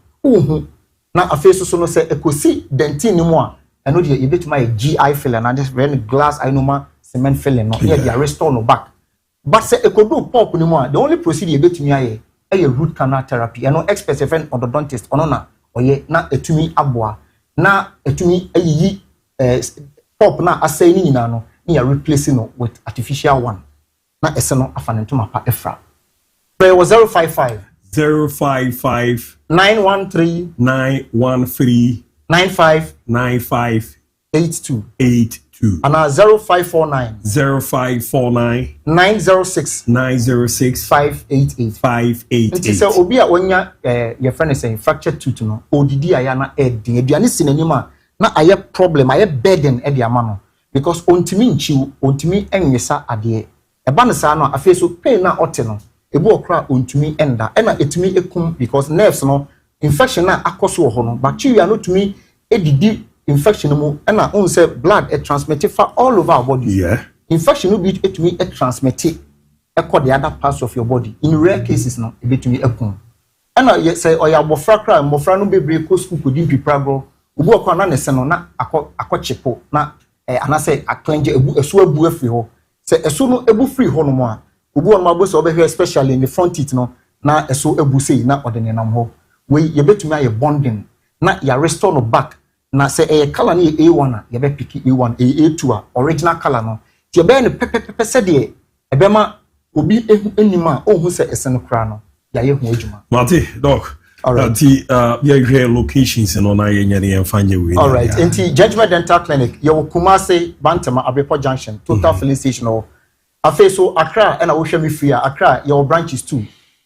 Na afeso so no say ekosi dentin ni mo a eno de you bet my GI filling and just very glass inoma cement filling no. Yeah, they restore no back. But say ekodo pop ni mo a the only procedure you bet me aye a root canal therapy. And no expert event orthodontist onona oye na etumi aboa na etumi ayi pop na asay ni nyina no na replacing no with artificial one na ese no afanento mapa efra prayer was 055 913 95 82 and 0549 906 588 nti se obi a wonya your friend is saying fractured tooth no odidi aya na edin aduane sinanima na aye problem aye burden e dia ma no because ontimi nchiu ontimi enwesa ade e ba ne sa no afi so pain na ote no ebu okra ontimi enda e na etimi ekum because nerves no infection na akoso ho no bacteria no tumi edidi infection mu e na on say blood e transmit all over our body. Yeah. Infection no be etumi e transmit e the other parts of your body. In rare cases no e betumi ekum. E na say oya bofra kra bofra no bebre ko school ko di piprago obu okwa na nese no na akɔchepo na anase aklenje ebu esu abu afri ho se esu no ebu free ho no mo a obu on mabo se obehwe especially in the front teeth no na esu ebu sei na odene nam ho we ye betumi aye bonding na ya restore no back na se color na A1 a ye be pick A1 A2 a original color no ti ye be ne pepepe se de ebema obi enima ohun se ese no kra no ya ye hu adwuma Mate doc. All right. Yeah, locations and on I find your way. All right. Inti Judgment Dental Clinic, your Kumasi, Bantama, Abepo Junction, Total Filling Station. Or Afeso Accra and Oshemi Free Accra, your branches too.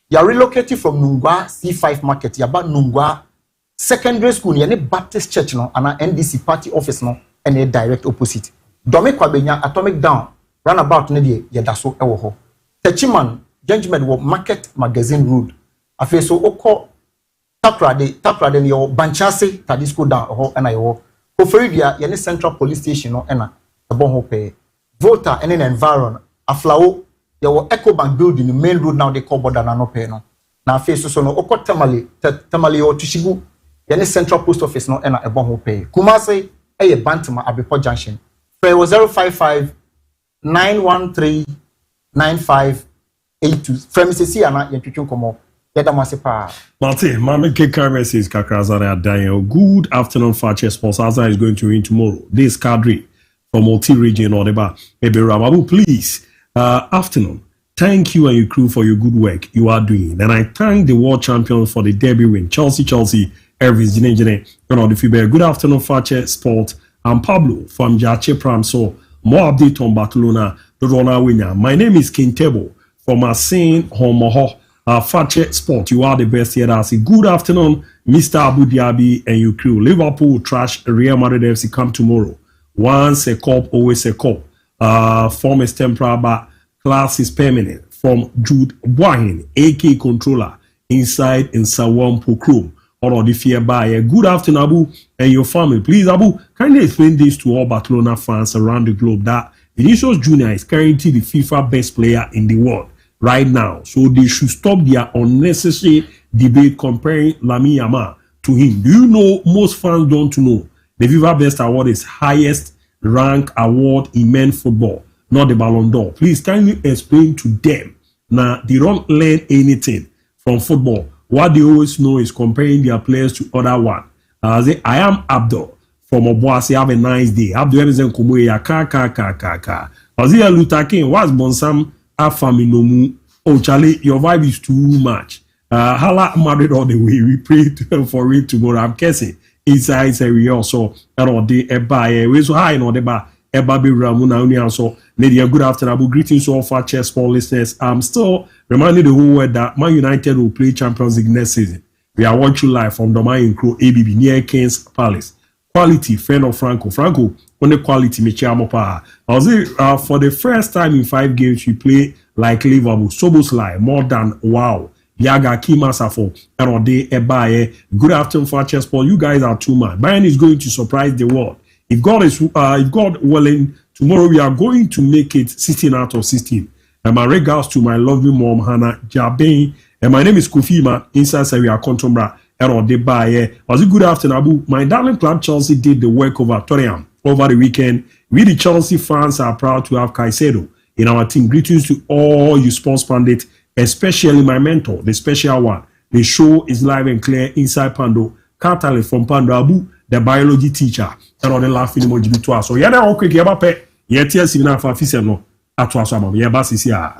You are relocated from Nungwa C5 Market. You about Nungwa Secondary School, you Baptist Church no, and NDC Party Office no, and a direct opposite. Dome Kwabenya Atomic Down, roundabout Nedie, Yadaso Ewoho. Techiman, Judgment will Market Magazine Road. Afeso Oko. Taprade ni yo Banchase Tadisco down ho na yo Oferidia ye Central Police Station no na ebon ho pe Volta and environ aflao ye wo Ecobank building the main road now they call border na no pe no na face so no oko tamale yo Tushigu ye Central Post Office no na ebon ho pe Kumase ye Bantama Abepo Junction Fair was 055 913 9582 from Mrs. Ana ye twetwe komo Martin, Mama Kekare says Kakrazana Daniel. Good afternoon, Fakye Sports. Asa is going to win tomorrow. This cadre from Multi Region or Ebe Ramabu, please. Afternoon. Thank you and your crew for your good work you are doing. And I thank the world champion for the derby win. Chelsea, Elvis Jine, and all the Fiber. Good afternoon, Fakye Sport. I'm Pablo from Jache Pram. So, more update on Barcelona, the Rona winner. My name is Kintebo from Asin Homoho. Fakye Sport, you are the best here. I say good afternoon, Mr. Abu Dhabi and your crew. Liverpool trash Real Madrid FC come tomorrow. Once a cup, always a cup. Form is temporary, but class is permanent. From Jude Boahin, AK controller, inside in Sawam Pokrom. Or the fear by good afternoon, Abu and your family. Please, Abu, can you explain this to all Barcelona fans around the globe that Vinicius Jr. is currently the FIFA best player in the world right now, so they should stop their unnecessary debate comparing Lamine Yamal to him. Do you know most fans don't know the FIFA Best Award is highest rank award in men's football, not the Ballon d'Or? Please can you explain to them? Now they don't learn anything from football. What they always know is comparing their players to other one. I am Abdul from Obuasi. Have a nice day. Abdul Emerson Kumuya ka. Ozia Luther King was Bonsam. Afaminomu. Oh, Charlie, your vibe is too much. Hala Madrid all the way. We pray for it tomorrow. I'm guessing inside area also. That all day eba we so high no deba eba be ramuna only also. Media good afternoon. Greetings to all Fakye Sport listeners. I'm still reminding the whole world that Man United will play Champions League next season. We are watching live from Domain Crow ABB near Kings Palace. Quality friend of Franco. On the quality, Michiamopa. I was for the first time in 5 games, we play like Liverpool. Soboslai, more than wow. Yaga Kimasafo, Erode Ebaye. Good afternoon, Fakye Sport. You guys are too much. Bayern is going to surprise the world If God willing, tomorrow we are going to make it 16 out of 16. And my regards to my lovely mom, Hannah Jabin. And my name is Kofima, inside Seria Contombra, and on the Baye. Was it good afternoon, Abu? My darling club Chelsea did the work over Toriam over the weekend. We, the Chelsea fans, are proud to have Caicedo in our team. Greetings to all you sports pundits, especially my mentor, the special one. The show is live and clear inside Pando. Catalyst from Pando Abu, the biology teacher. And on the laughing emoji to us. So, yeah, okay, yeah, pay. Yeah, tears in our officer, no. At was some of yeah, basis here.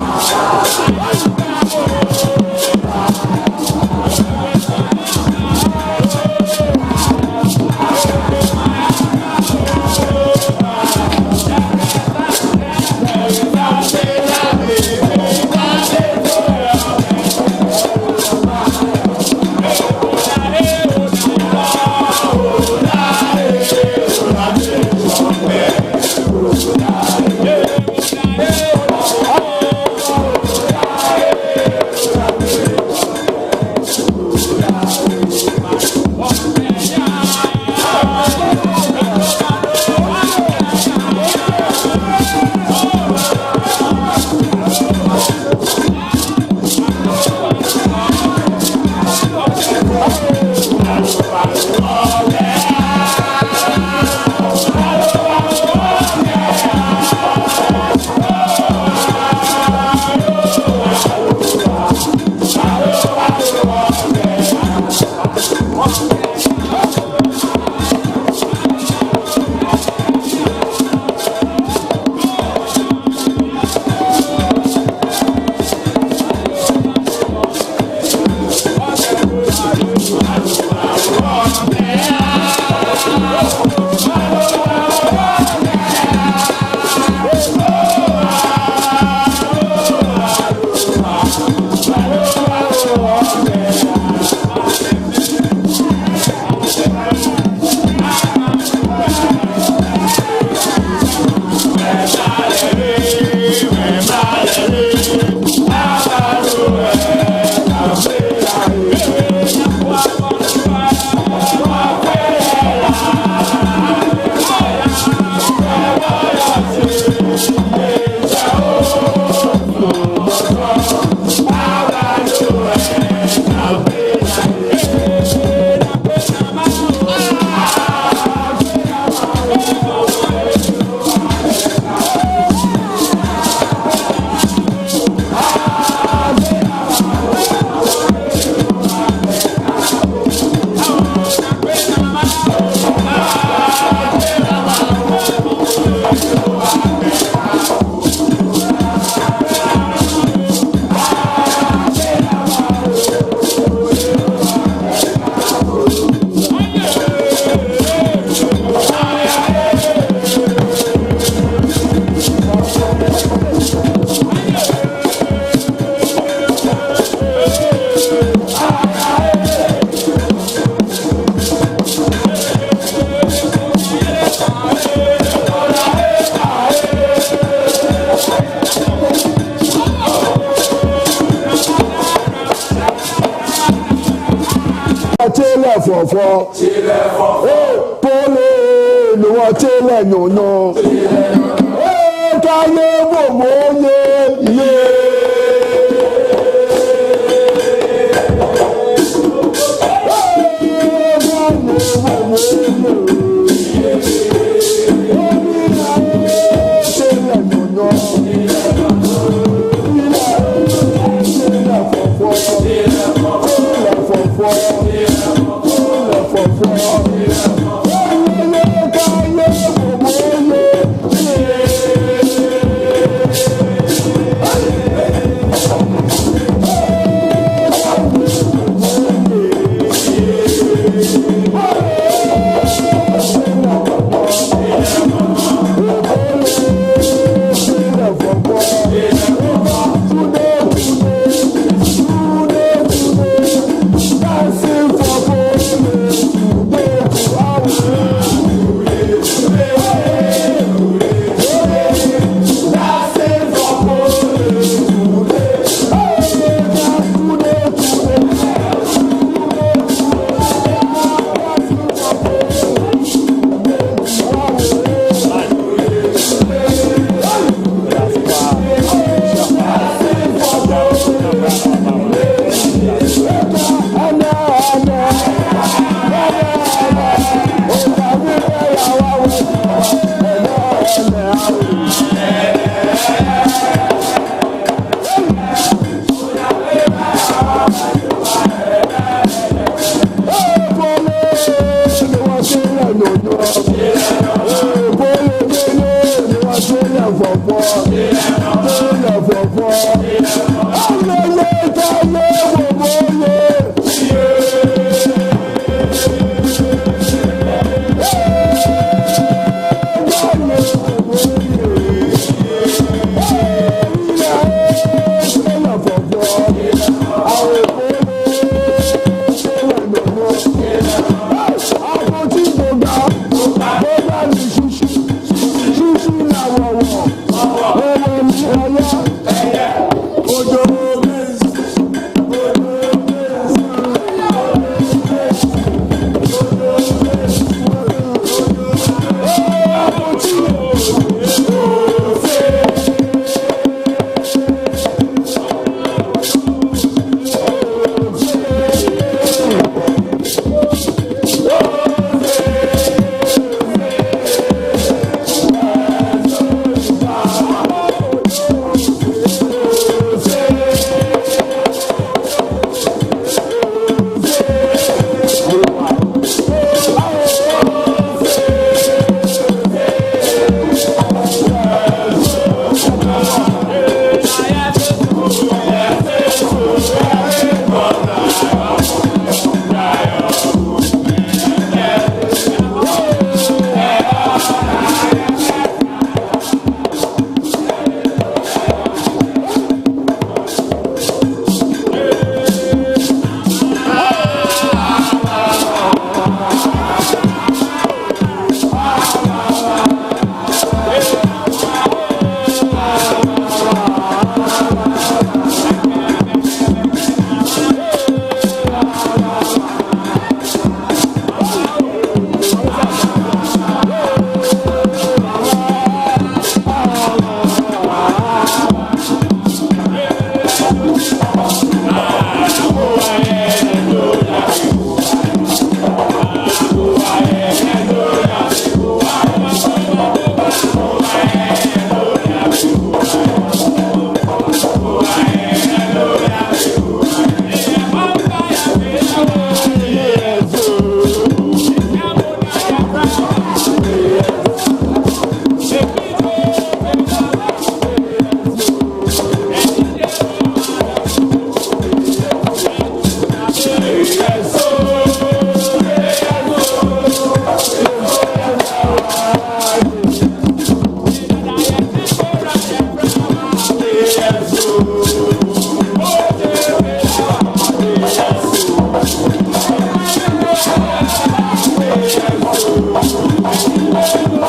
Team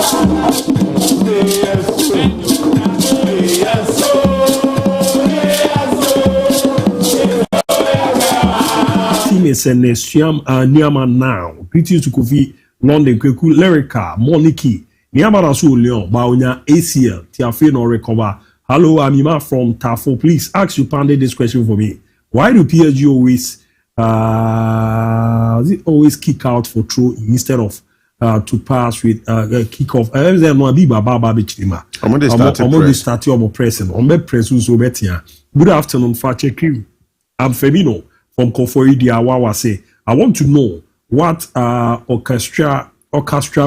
is an Siam Niama now. Greetings to Kofi London Kweku Lyrica Moniki Niama Rasu Leon Baonya ACL Tiafe no recover. Hello, I'm Ima from Tafo. Please ask you Pandey this question for me. Why do PSG always kick out for throw instead of to pass with kick off? I'm starting pressing. Good afternoon, Fakye crew. I'm Femino from Kofori Diawawa. Say I want to know what orchestra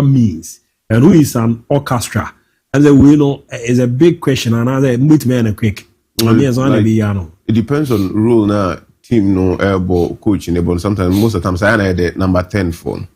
means and who is an orchestra. And then we know is a big question. Another meet me and quick. It depends on rule now. Team no elbow coaching the ball. Sometimes most of the times I had the number 10 phone.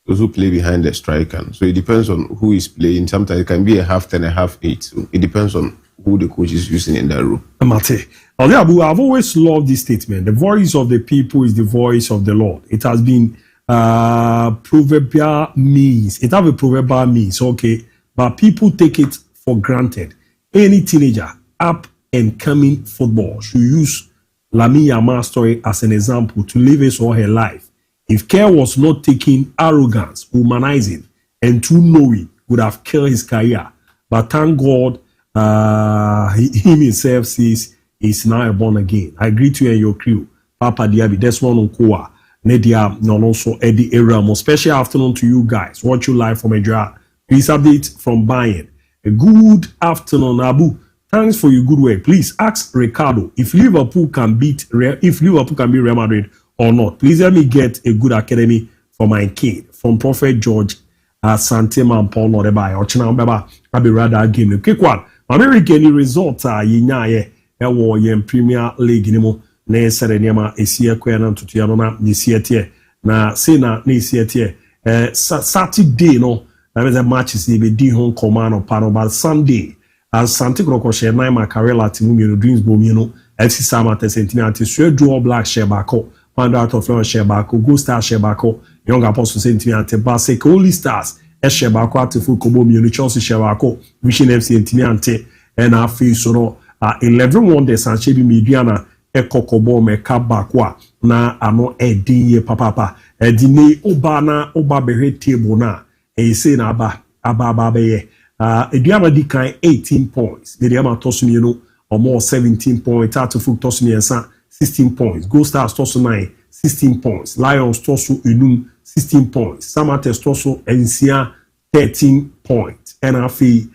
Those who play behind the striker. So it depends on who is playing. Sometimes it can be a half 10, a half 8. So it depends on who the coach is using in that role. Mate, ABOU, I've always loved this statement. The voice of the people is the voice of the Lord. It has been proverbial means. It have a proverbial means, okay, but people take it for granted. Any teenager up and coming football should use Lamine Yamal's story as an example to live his or her life. If care was not taken, arrogance, humanizing, and too knowing would have killed his career. But thank God, him himself says he's now born again. I agree to you and your crew. Papa DIABY, Desmond Nkoa, Nedia, and also Eddie Eramo. Special afternoon to you guys. Watch you live from Edra. Please update from Bayern. A good afternoon, ABOU. Thanks for your good work. Please ask Ricardo if Liverpool can beat Real Madrid or not. Please let me get a good academy for my kid from Prophet George Santima and Paul Nodeba. Ochina Baba Abi rather game. Okay, one. American result yinya ye Premier League nimo na sere niama esie kwa na tutu na nisietie na say na nisietie Saturday no that is a match is be di hon command on but Sunday as Santiago Crochet na Macarella team you dreams bom you know FC Samate Sentinel so draw black share bako find out of share bako go star share bako young apostle Sentinel Basek Holy Stars share bako atifu ko bom you know Chelsea share bako Vision FC Sentinel and afi so no 11 wonders and shebi mediana ekokobo meka bakwa na ano edin papa edine oba na oba behe table na say na aba be ediama di kan 18 points ediama tosu you know or more 17 points atifu tosu ni 16 points Gold Stars tosu 9 16 points Lions tosu enum 16 points Samates tosu ensia 13 points and afi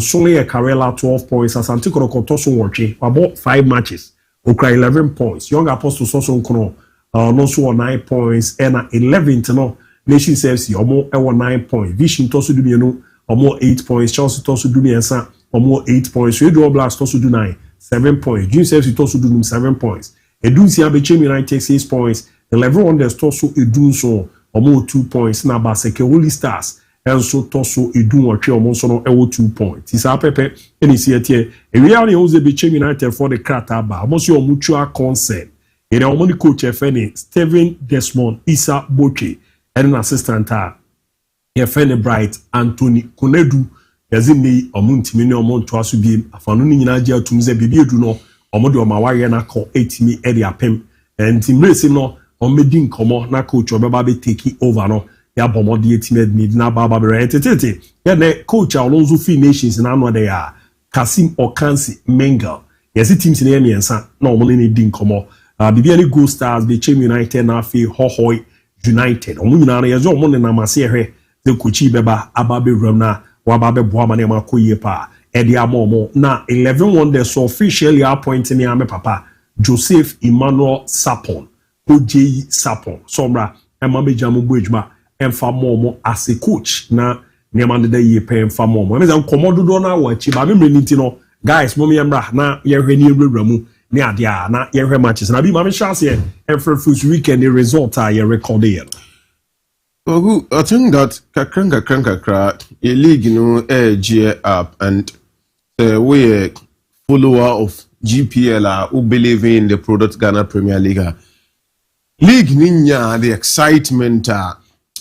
Sonny Carella 12 points as Antico Kotoso watching about 5 matches. Okra 11 points. Young Apostle Soso Kono no so 9 points and 11th no Nation FC omo 9 points. Vision Tosu do you know omo 8 points. Chelsea Tosu do me omo 8 points. Red Blacks Tosu do 9 7 points. Dreams FC Tosu do 7 points. Edun Siabeche United 6 points. 11 Wonders Tosu Edun so omo 2 points. Na Baseke Holy Stars and so toso edun otwe omonso no ewo 2 points. Isa pepe eni sietie e we are ose be United for the krata ba omonso o mutual concern ere omoni coach efeni Steven Desmond Isa Boche and an assistant efeni Bright Anthony Konedu yazini omuntimi ne omonto aso bi afanu ni nyina je atumze bibi edu no omode omawaye na ko etimi e de apem and timresi no omedi nkomo na coach obeba be take over no ya bomodi team need na baba be tete ya ne coach Alonso Free Nations na no dey Kasim Okansi Mengal yes teams na emiensa na omo ne di nkomo bibia ne Gold Stars be Chem United na afi Hohoi United omo nyina na yezo omo ne na mase ehwe the coach beba ababe ram na wa be boa ma ne makoye pa e dia momo na 11 wonders so officially appointing me papa Joseph Emmanuel Sapon OJ Sapon somra emabe jamu bojuma emfa momo as a coach na niam de ye pay emfa momo me komodo do na wachi ba me nti no guys mo me yemra na ye hwe ni ewura mu ni ade a na ye hwe matches na bi ma me chance ye every first weekend the result are ye record here. Well, I think that kakra a league gear up and we a follower of GPL who believe in the product Ghana Premier League. League ninya the excitement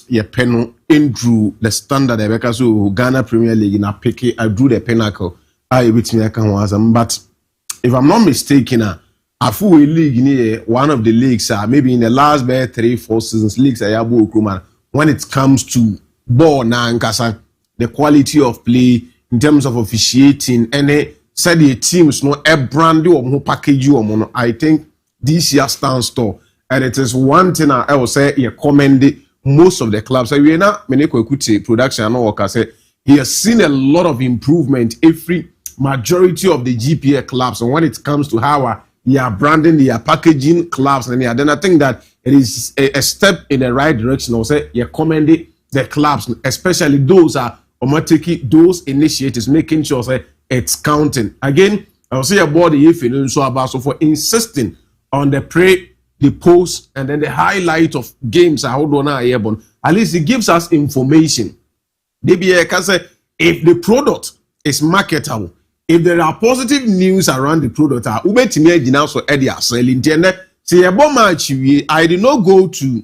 ye pen in drew the standard because Ghana Premier League in a picky I drew the pinnacle I with me but if I'm not mistaken a full league near one of the leagues maybe in the last 3-4 seasons leagues ABOU when it comes to ball na nkasa the quality of play in terms of officiating and said the teams no a brand or package you I think this year stands tall and it is one thing I will say you commend most of the clubs. So we na meneko ekuti production no work say he has seen a lot of improvement every majority of the GPA clubs and when it comes to how you are branding, you are packaging clubs and then I think that it is a step in the right direction. I will say you commend the clubs, especially those taking those initiatives, making sure say it's counting. Again, I will say about the if so about so for insisting on the pre, the post, and then the highlight of games. At least it gives us information. Maybe I can say if the product is marketable, if there are positive news around the product, I did not go to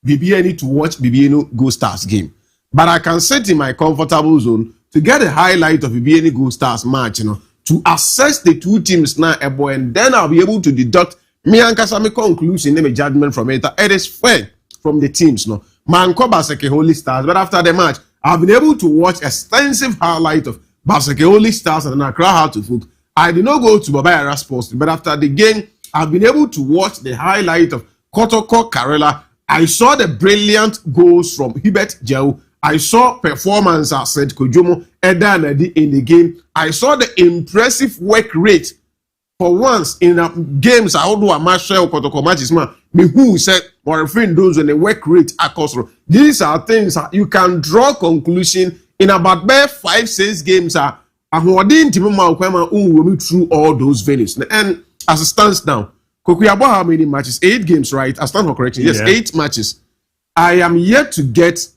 BBN to watch BBN Go Stars game, but I can sit in my comfortable zone to get a highlight of BBN Go Stars match, to assess the two teams now, and then I'll be able to deduct me and Kasami conclusion, name a judgment from it. It is fair from the teams, no. Manko Baseke Holy Stars, but after the match, I've been able to watch extensive highlight of Baseke Holy Stars and Accra Heart of Oak. I did not go to Babayara Sports, but after the game, I've been able to watch the highlight of Kotoko Karela. I saw the brilliant goals from Hubert Jau. I saw performance at Said Kojomo Edanadi in the game. I saw the impressive work rate. For once in games, I do a match Kotoko matches. Me who said more friend those when the work rate across. These are things you can draw conclusion in about 5-6 games. Didn't through all those venues. And as it stands now, Kokuyabo how many matches? 8 games, right? I stand for correction. Yes, 8 matches. I am yet to get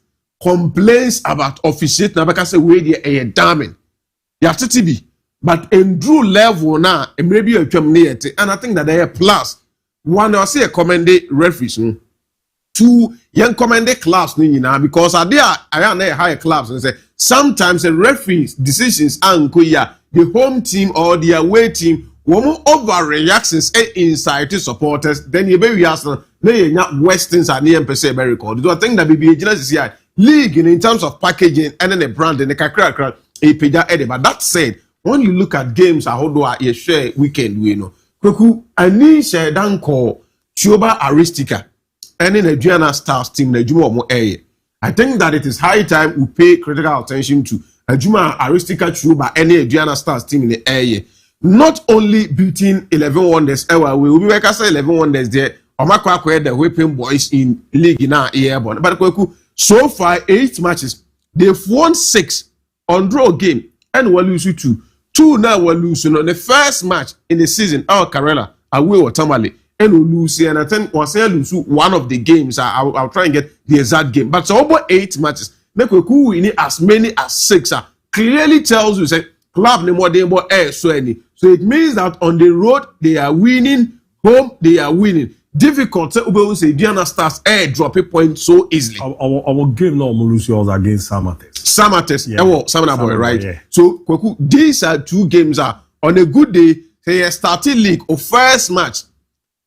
complaints about officiating because we are damning. You have to be. But in Drew level now, maybe a community, and I think that they are plus. One, I see a commended referees. 2, young commended clubs, because I am higher clubs and say sometimes the referees' decisions are the home team or the away team, overreactions inside supporters, then you be asked, Westerns are near per se record. Do I think that BBA is here? League in terms of packaging and then the brand and the kakra but that said, when you look at games, how do I share weekend? We know. Kuku, I need share dan call Chuba Aristica and in the Adriana Stars team, the Juma Mo Aye. I think that it is high time we pay critical attention to Juma Aristica Chuba and the Adriana Stars team in the Aye. Not only beating 11 Wonders, we will be like I say 11 Wonders there. Omakwa the whipping boys in league in our airborne. But Kuku, so far 8 matches, they've won 6 on draw game and we'll lose 2. 2 now we're losing on the first match in the season. Our Karela, away or Tamale, and we'll lose. And I think once I lose one of the games, I'll try and get the exact game. But so over 8 matches, make we win as many as 6. Clearly tells you say club no more than more air so any. So it means that on the road they are winning, home they are winning. Difficult to say Diana Stars air drop a point so easily. Our game now lose yours against Samates. Samates, Samana right? Yeah. So Kweku, these are 2 games are on a good day. Say a starting league or first match.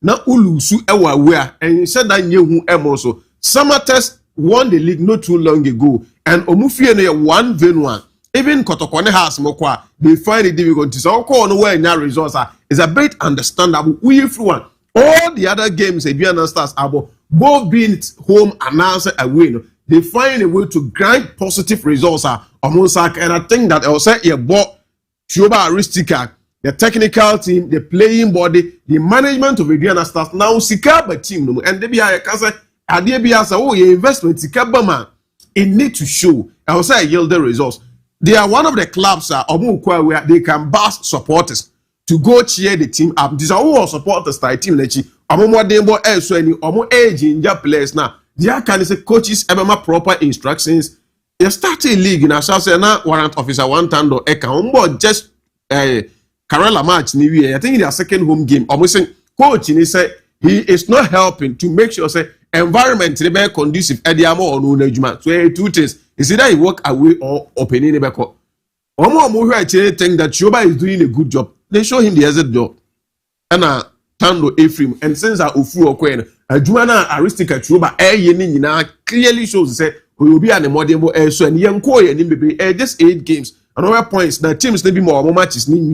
Now Ulusu ewa where and you said that you also Samates won the league not too long ago and Omufie one venue. Even Kotokone has Mokwa, they find it difficult to say, where now results are is a bit understandable. We one. All the other games, Diana Stars, both being home and answer a win. They find a way to grind positive results. And I think that I'll say you bought Shoba Aristica, the technical team, the playing body, the management of Diana Stars. Now, Sikaba team, and they be a casa, and they be as your investment, Sikaba man, it need to show. I'll say yield the results. They are one of the clubs where they can bust supporters to go cheer the team up. These are all supporters that team lechi. More dembo so any age in their players now. There can say coaches have proper instructions. You start a league now. So say na warrant officer one time do eka just Karela match new year. I think their second home game. Almost saying coach he say he is not helping to make sure say environment they be conducive ediamo or no adwuma. So two things. Is either you walk away or open in the back. Omo actually think that Shoba is doing a good job. They show him the other job. And Tando Ephraim and since I Ufu Okwen, Juana Aristica Chuba Yeni clearly shows say we will be an modern so and young Koy and maybe just 8 games. Another points that teams maybe more matches in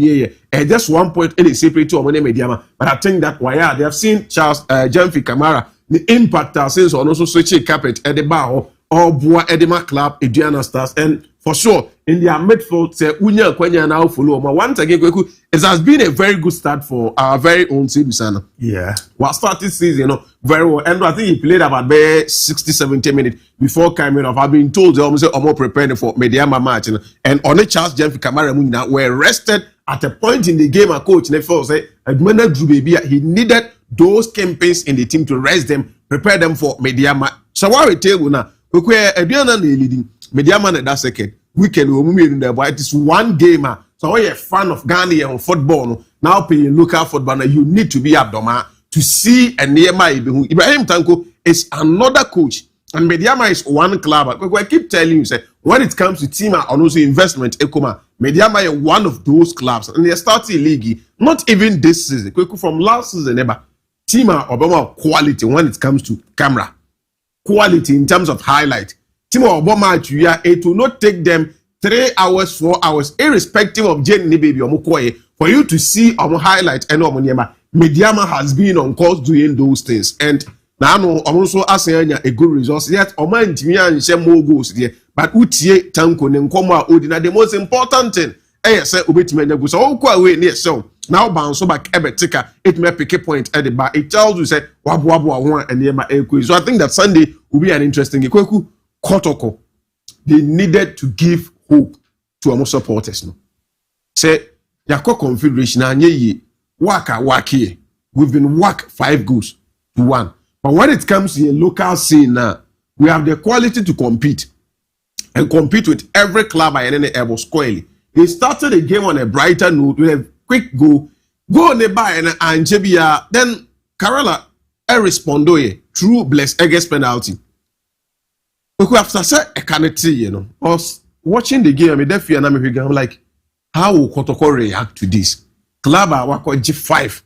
just 1 point any separate to Omone Mediama. But I think that why they have seen Charles Jamfi Kamara, the impact since on also switching carpet at the bar or Bois Edema Club, Indiana Stars, and for sure in their midfield, Unya Kwenya now follow. Once again, it has been a very good start for our very own Sibusana. Yeah. What started season, very well. And I think he played about 60-70 minutes before coming off. I've been told they almost more prepared for Mediama match. And on the Charles Jemfi Kamara Munina were rested at a point in the game. A coach Nefo said, he needed those campaigns in the team to rest them, prepare them for Mediama. So what we tell you now, we're leading Mediama at that second weekend. It is one game. So when you're a fan of Ghana and football, now playing local football, you need to be abdomen to see a nearby. Ibrahim Tanko is another coach, and Mediama is one club. I keep telling you, say, when it comes to team and also investment, Mediama is one of those clubs, and they are starting league. Not even this season, from last season, team Obama quality when it comes to camera quality in terms of highlight. Team Obama, it will not take them 3 hours, 4 hours, irrespective of Jane Baby or Mukoye, for you to see our highlight and Mediama has been on course doing those things. And now I'm also asking a good result. Yet, Oman Timia and share more goals there. But Utie Tanko Nkoma Odina, the most important thing. Say Ubitman goes all quite away near so. Now bounce back ticker, it may pick a point at the bar. It tells you say Wabu and near my equi. So I think that Sunday will be an interesting Kweku Kotoko. They needed to give hope to our supporters. No, say Yako Confederation and ye waki. We've been whacked 5 goals to 1. But when it comes to a local scene now, we have the quality to compete and compete with every club by any ever squarely. They started the game on a brighter note with a quick goal on the by and Jebia. Then Kerala respondoye through Bless Eggers penalty. But after said I can't see, I was watching the game. I'm like, how will Kotoko react to this? Club are G5.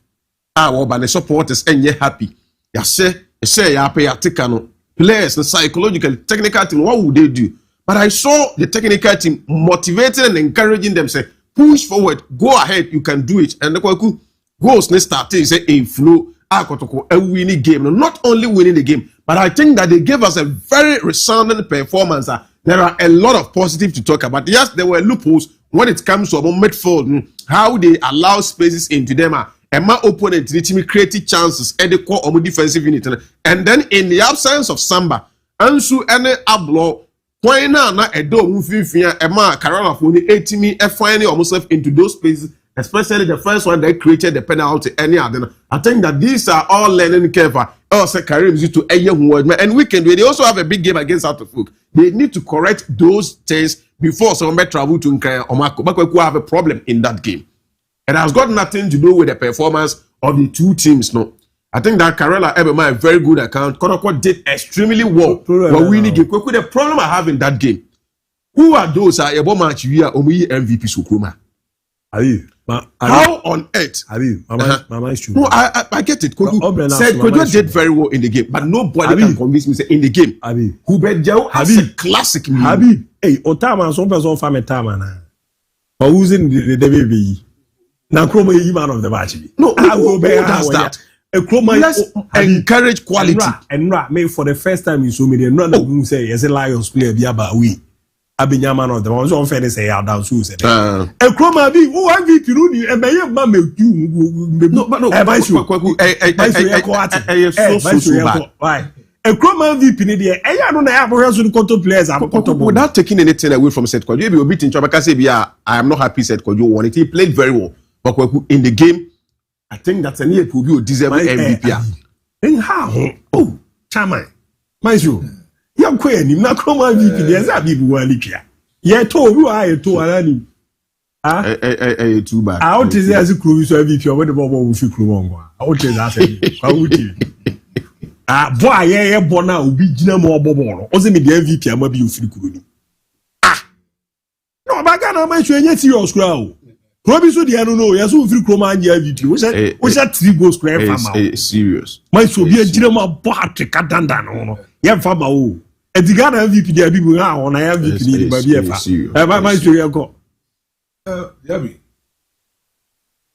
But the supporters and ye happy. You say ya pay a tickano. Players, the psychological, technical team, what would they do? But I saw the technical team motivating and encouraging them, say, push forward, go ahead, you can do it. And the goals next starting say in flow, a winning game. Not only winning the game, but I think that they gave us a very resounding performance. There are a lot of positive to talk about. Yes, there were loopholes when it comes to midfield, how they allow spaces into them. And my opponent created chances at the core of the defensive unit. And then in the absence of Samba, Ansu and Ablo, why na edo mufifia ema Kerala for the 80 finding almost into those spaces, especially the first one that created the penalty. Any other, I think that these are all learning curve. Also, Karim used to and weekend they also have a big game against South Africa. They need to correct those things before someone travel to Nkaya or Marco. But we have a problem in that game. It has got nothing to do with the performance of the two teams. No, I think that Kerala Ebema a very good account. Kotoko did extremely well. But we need the problem I have in that game. Who are those? Are Eboma Chivia or me MVP Sukruma? How on earth? Mama is true. No, I get it. Said Kojo did very well in the game, but nobody can convince me. Say in the game, Hubert has a classic. Hey, Otama, some person from Otama na. But who's in the baby? Now, Chroma is man of the match. No, who does that? Let's encourage quality. And maybe for the first time in so many, none of them say, as a Lions player, we. I've been man of the ones on fairness say, I'll down so said. And Chroma be, who I be Piruni, and may mamma you. No, but no, I why? A Chroma VP, I don't have to control players. Without taking anything away from Seth Kojo, you will beat in Chabaka. I am not happy Seth Kojo won it. He played very well. But in the game, I think that's a near to be deserving MVP. And how? Oh, Chama, my you. You're queen, you're not Chroma VP. There's a big one. Yeah, told you I told Alani. Too bad. Out is as a crew, so MVP or whatever we should crew on. Out is that. How would you? boy ye bona obi gina mo obobo no o se me the MVP ama bi ofiri kuro ni no ba Ghana ma hwe nye serious kura o Robi so the no yeso ofiri kuro ma anya MVP we say 3 goals kura fama serious my so bi gina ma bo atrika danda no ye fama o Ghana MVP dia bi mu ha ona MVP ni ba bi efa my so ye go Yabi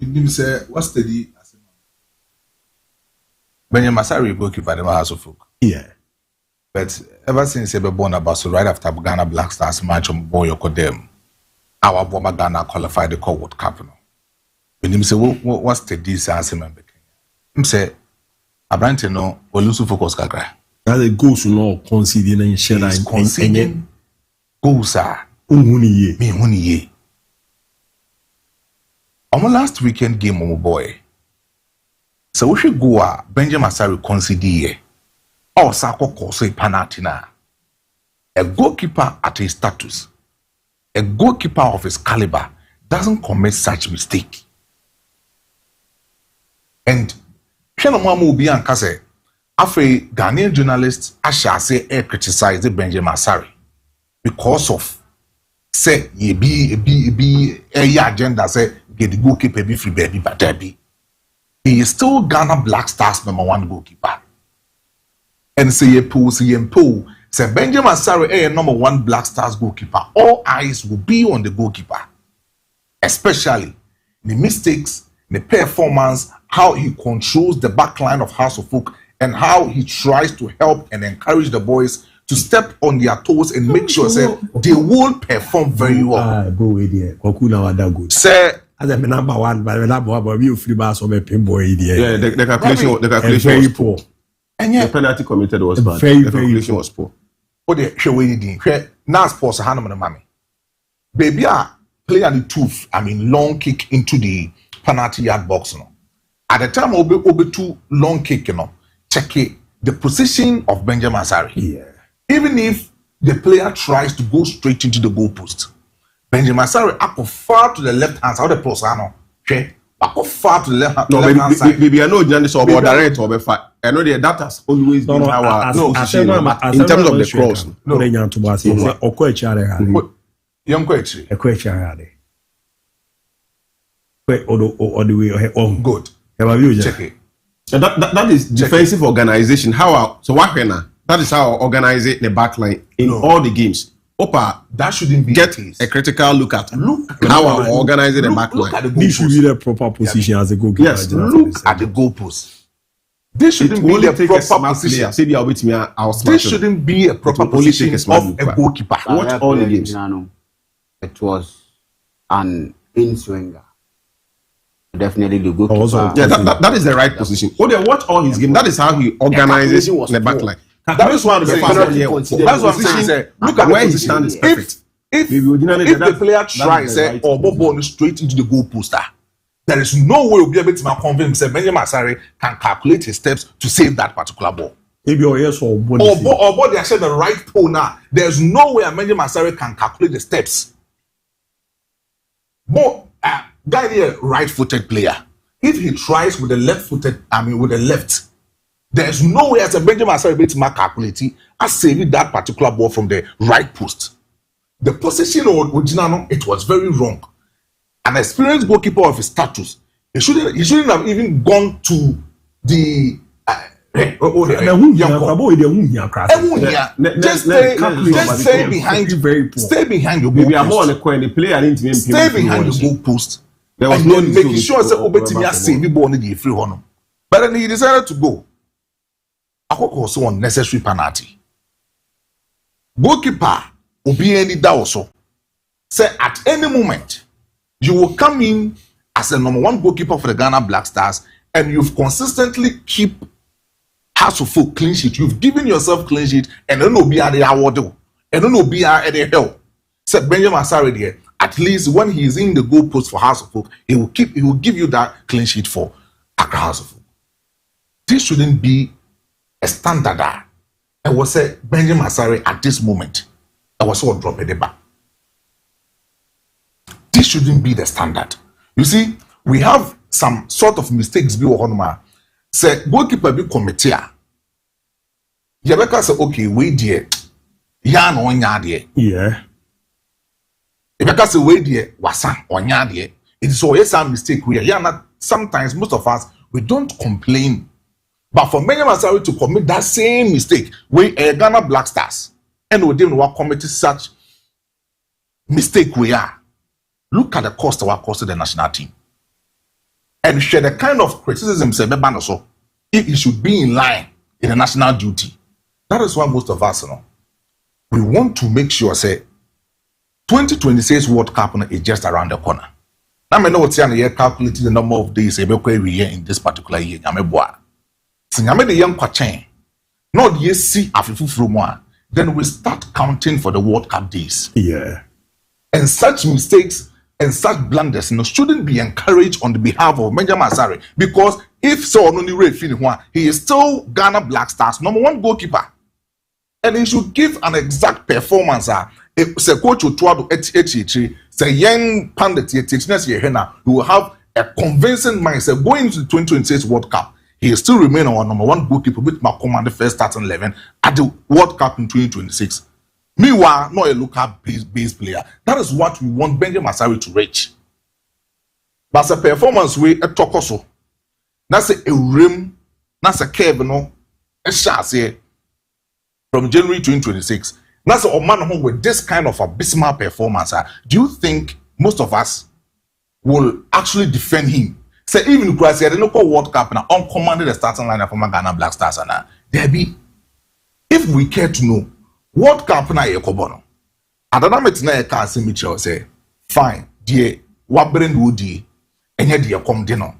you say what's the Benjamin Masari goalkeeper the House of Folk. Yeah. But ever since he was born about so right after Ghana Black Stars match on Boy Okodem, our Boma Ghana qualified the World Cup. When him say what's the this answer member? Him say Abrante no we lose focus kakra. That the goals no conceding and share and conceding goals are unhuni ye. On my last weekend game on boy. So we should go Benjamin Masari concede here. Or Sako Koso penalty na. A goalkeeper at his status, a goalkeeper of his caliber, doesn't commit such mistake. And Shenomamu Ubi and Kase, after Ghanaian journalists, Asha say criticize Benjamin Masari because of say ye be a agenda say get the goalkeeper be free baby but there be. He is still Ghana Black Stars #1 goalkeeper. And say ye pool, say Benjamin Masari #1 Black Stars goalkeeper. All eyes will be on the goalkeeper. Especially the mistakes, the performance, how he controls the back line of House of Folk, and how he tries to help and encourage the boys to step on their toes and make sure say they will perform very well. Say as a number one, but number one, you free bars of a pinboy. Yeah, the calculation was poor. And yet, the penalty committed was bad. The calculation was poor. What the show we did? Now sports Hanam and Mammy. Baby, play on the tooth. I mean, long kick into the penalty yard box. No, at the time, Obe 2 long kick. You know, check it. The position of Benjamin Masari. Yeah. Even if the player tries to go straight into the goalpost. Benjamin Masari up far to the left hand side. How the Prosano? Okay, up far to the left hand side. Maybe I know Johnny or direct or far. I know the that has always been our position in terms of the cross. No, Young question. A question. Good. Check it. That is defensive organization. So what that is how I organize it in the back line in all the games. Opa, that shouldn't be get a critical look at how I organize it in the back line. This should be the proper position as a goalkeeper. Yes, look at the goalpost. This shouldn't be the proper position. This shouldn't be a proper position of a goalkeeper. Watch all the games. It was an in-swinger. Definitely the goalkeeper. Yeah, that is the right position. Watch all his games. That is how he organizes in the back line. That is one of the factors. That's what I'm saying. Look at where he stands. If the player tries or ball straight into the goal poster, there is no way we'll be able to convince him. Benjamin Masari can calculate his steps to save that particular ball. Maybe yes or they are saying the right pole now. There's no way Benjamin Masari can calculate the steps. But guy here, right-footed player. If he tries with the left-footed, with the left. There's no way as a Benjamin Masari able to calculate as saving that particular ball from the right post. The position of Ojinano, it was very wrong. An experienced goalkeeper of his status, he shouldn't have even gone to the just stay behind your maybe I'm more on the coin. The player didn't even stay behind the goal post. There was no making sure that Obetimi save the ball in the free honor. But then he decided to go. Akoko also unnecessary penalty. Goalkeeper Obi any da also say at any moment you will come in as a #1 goalkeeper for the Ghana Black Stars and you've consistently keep House of Folk clean sheet. You've given yourself clean sheet and then Obi are the award and then Obi are at the hell. Say Benjamin Masari there. At least when he is in the goal post for House of Folk, he will give you that clean sheet for Accra House of Folk. This shouldn't be a standard. I was say Benjamin Masari at this moment. I was all dropping the back. This shouldn't be the standard. You see, we have some sort of mistakes. Be Say goalkeeper be committee. Yebeka say okay, we dear. Ya no nya de. Yeah. Yebeka say we dear wasa onya de. It is always a mistake we are. Sometimes most of us we don't complain. But for many of us to commit that same mistake, we Ghana Black Stars and we didn't want to commit such mistake we are. Look at the cost of our cost to the national team. And share the kind of criticism say so if it should be in line in the national duty. That is why most of us, we want to make sure say 2026 World Cup is just around the corner. Now I know what's here calculating the number of days every year in this particular year. Sinyame the young kwachen. Not the see afifu from one. Then we start counting for the World Cup days. Yeah. And such mistakes and such blunders shouldn't be encouraged on the behalf of Benjamin Asare. Because if so only Ray he is still Ghana Black Stars #1 goalkeeper. And he should give an exact performance. Say coach Otuado say young pandit you will have a convincing mindset going into the 2026 World Cup. He still remain our #1 goalkeeper with my command the first starting 11 at the World Cup in 2026. Meanwhile, not a local base player. That is what we want Benjamin Asare to reach. But as a performance way a tokoso. That's a rim, that's a curve, a shot here from January 2026. That's a man with this kind of abysmal performance. Do you think most of us will actually defend him? Say even Croatia, they don't call World Cup now uncommanded the starting lineup from Ghana Black Stars and DIABY. If we care to know World Cup na yekobono, adana metina ye ka say Mitchell say fine, dear wabren wudi enye dear come dino.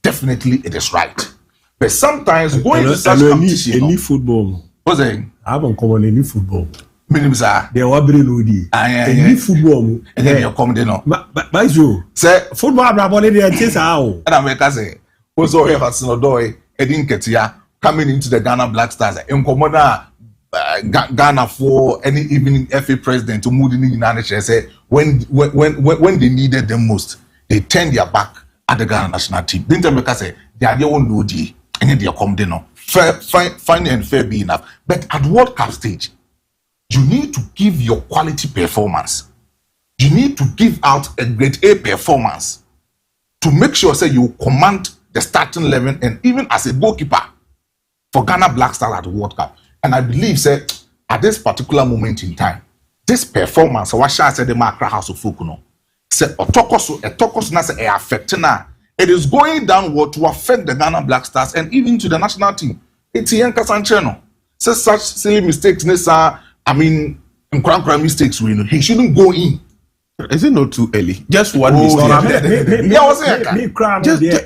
Definitely it is right. But sometimes going to such competition, any football. What's saying? I haven't come on any football. Minimum sir. They wabren wudi. Any football. And then you come dino. But you say football ababole dey chase how. And America say also here has no doy Edin Ketia coming into the Ghana Black Stars. Enkomoda Ghana for any evening FA president to move in the United States say when they needed them most, they turned their back at the Ghana national team. Didn't America say they are the one do the and then they come there no fine and fair be enough. But at World Cup stage, you need to give your quality performance. You need to give out a grade A performance to make sure say you command the starting 11 and even as a goalkeeper for Ghana Black Stars at the World Cup. And I believe say at this particular moment in time, this performance, what shall I say the Macra House of Fukuno, say a tokoso na say affecting na. It is going downward to affect the Ghana Black Stars and even to the national team. It's Ian Kasancheno. Say such silly mistakes, Nessa, I mean, mistakes, he shouldn't go in. Is it not too early? Just one mistake.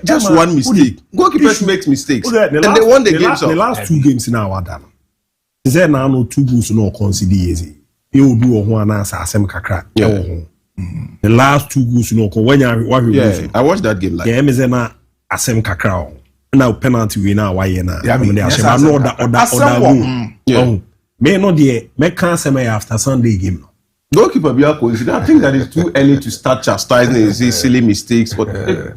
Just one mistake. Goalkeepers makes mistakes. And they won the games. The last two games in our done. Is there now no 2 goals no consider easy? You do a one answer asem kakra. The last 2 goals no when you I watched that game live. Yeah, me say na asem kakra. Now penalty we now why na. No me no there me can't say me after Sunday game. Goalkeeper be a consider. I think that it's too early to start chastising these silly mistakes, but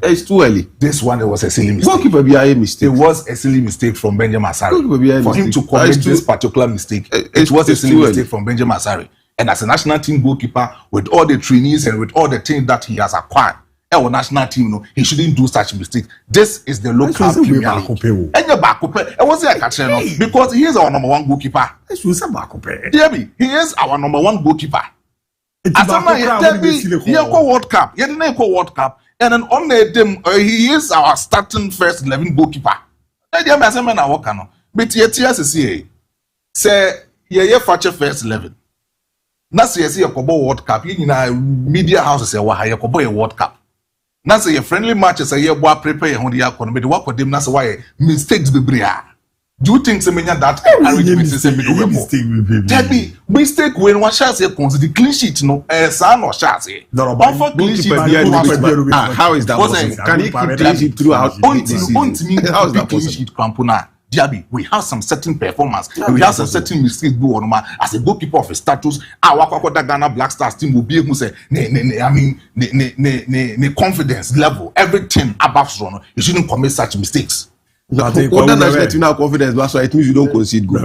it's too early. This one was a silly mistake. Goalkeeper be a mistake. It was a silly mistake from Benjamin Asare. For him to commit this particular mistake, it was a silly mistake from Benjamin Asare. And as a national team goalkeeper, with all the trainees and with all the things that he has acquired, our national team, he shouldn't do such mistake. This is the local Premier League. And your back was there because he is our #1 goalkeeper. DIABY, he is our #1 goalkeeper. World Cup. He didn't go World Cup. And then on the he is our starting first 11 goalkeeper. But yet say Fakye first 11. That's a World Cup. Media houses say World Cup. That's a friendly matches a year prepare on the economy. The work with them that's why mistakes be bria. Do you think that DIABY mistake when one shall say the clean sheet no son or shall say clean sheet how is that possible? Can he keep clean sheet throughout how is that clean sheet crampona? DIABY, we have some certain performance. We have some certain mistakes go on as a goalkeeper of a status. Our Ghana Black Stars team will be able to say, confidence level, everything above zone. You shouldn't commit such mistakes. Other national team have confidence, but so it means you don't concede goals.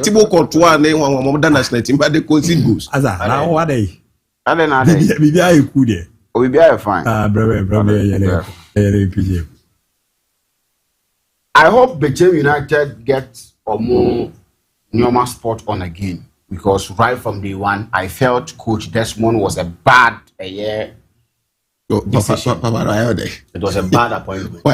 Thibaut Courtois and other national team, but they concede goals. Now what they? I don't know. Maybe I could. We be fine. I hope Bechem United gets a more normal spot on again, because right from day one, I felt Coach Desmond was a bad decision. It was a bad appointment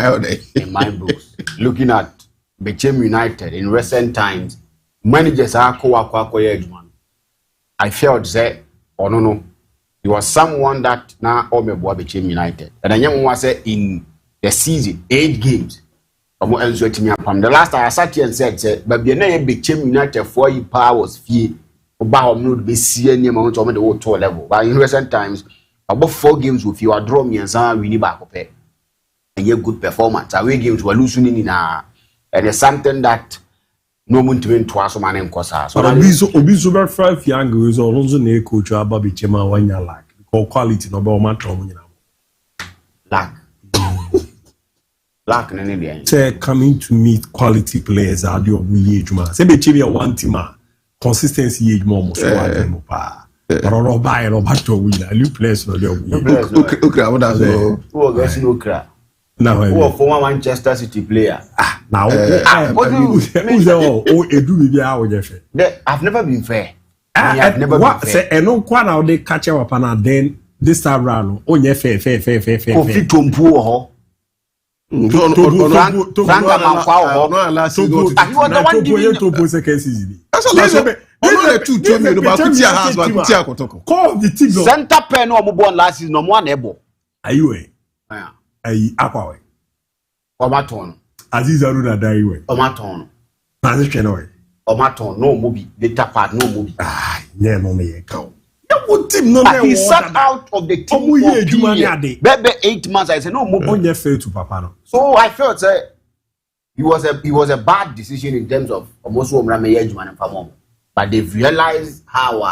in my books. Looking at Bechem United in recent times, managers are I felt that, or no, he was someone that now Bechem United. And then was in the season, 8 games. The last time I sat here and said, but the name Bechem United 4 year power was fee about not be seeing amount of the whole level. But in recent times, about 4 games with you are draw me and some winning back up and you good performance. Away games were losing in and it's something that no one to win twice man and Cosa. So Obi 5 young is also near coach about Bechem when you like or quality no matter. Lack in any say coming to meet quality players are the age man. Say Bechem one team consistency age more so but all buy no battle win a new players no okay what does who gets no crack now who former Manchester City player now I've never been fair. I've never been fair. Say no kwa now they catch up and then this time round oh yeah fair Kofi Tompu Frank Amankwa no last season. I was the one giving to second season. That's all. The two told me about Kutia house, but Kutia Kotoko. Call the team. Center pen no mo born last season no mo ebo. Are you Akwa Omaton. Aziz Aruna die way. Omaton. Transition way. Omaton no mo bi later part no mo bi. Yeah no me count. He sat out of the team for 8 months. I said no more. Fair to Papa. So I felt that he was a bad decision in terms of almost but they've realized how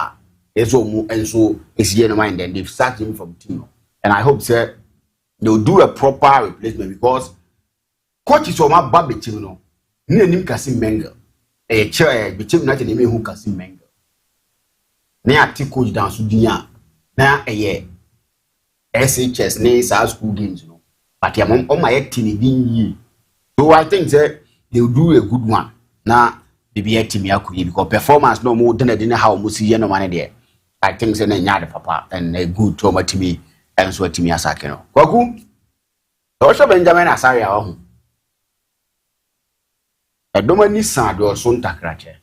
and so it's in mind and they've sacked him from team. And I hope that they'll do a proper replacement because coach is on my baby team no. Name Kasim Mengel. A chair between not any who Kasim Mengel. Na ati coach down Sudinya na SHS na South School games no but ya on my team din so I think that they will do a good one na the be team yakuyi because performance no more than how we see no man there. I think say na nya the papa and a good to my team and so team asake no kwaku also Benjamin Asare aho edomani san do so ntakrache.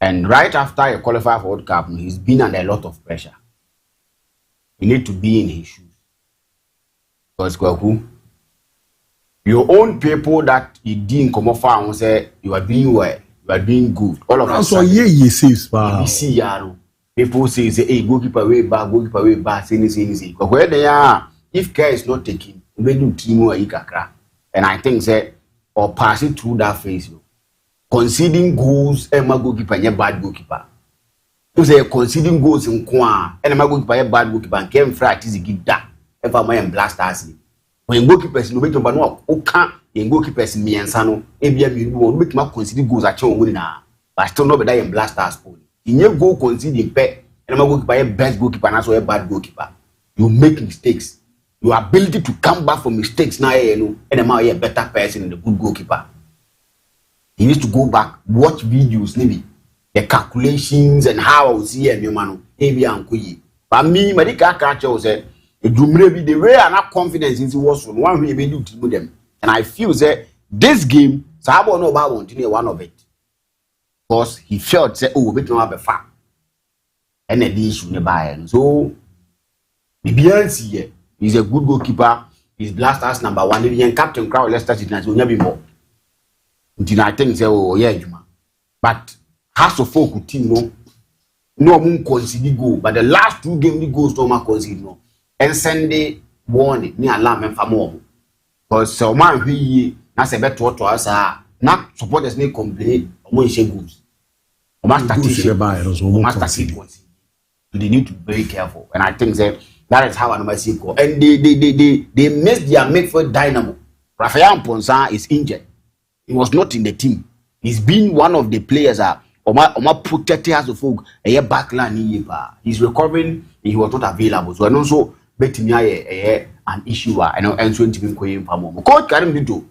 And right after you qualify for World Cup, he's been under a lot of pressure. You need to be in his shoes. Because your own people that you didn't come off and say you are doing well, you are doing good. All of us. So see, people say, hey, goalkeeper way back, say. Because where they are, if care is not taken, we do team or and I think say or pass it through that phase. Conceding goals and my goalkeeper and bad goalkeeper. You say conceding goals in Kwan and my goalkeeper and bad goalkeeper and MON-FRI is give that. If I may blast us. When goalkeepers no make no banner, okay, in goalkeepers me and Sano, ABOU will make my conceding goals at your winner. But still not better in blast us. In your goal conceding pet and my goalkeeper and best goalkeeper and also a bad goalkeeper. You make mistakes. Your ability to come back from mistakes now, and am I a better person than the good goalkeeper. He needs to go back, watch videos, maybe the calculations and how I will see a new man. But me, medical culture said, the way I'm not confident in was one who may do to them. And I feel that this game, Sabo no about one of it. Because he felt that, oh, we don't have a fact. And the issue nearby. So, the BNC is a good goalkeeper, he's blasters number 1, the captain crowd, let's start it, will never be more. I think say oh yeah Juma. But has to folk team no moon concede goal. But the last 2 games the goals to my concede no. And Sunday warning ni alarm and more. Because so man we na se beto to us na supporters may complain o share goals. O master team. They need to be very careful. And I think that is how I see go. And they missed their midfield dynamo. Rafael Mponsa is injured. He was not in the team. He's been one of the players that Oma protected as a folk a year backline. He's recovering. He was not available. So, and also, betting an issue. I know, and so into him for Coach Karim Bido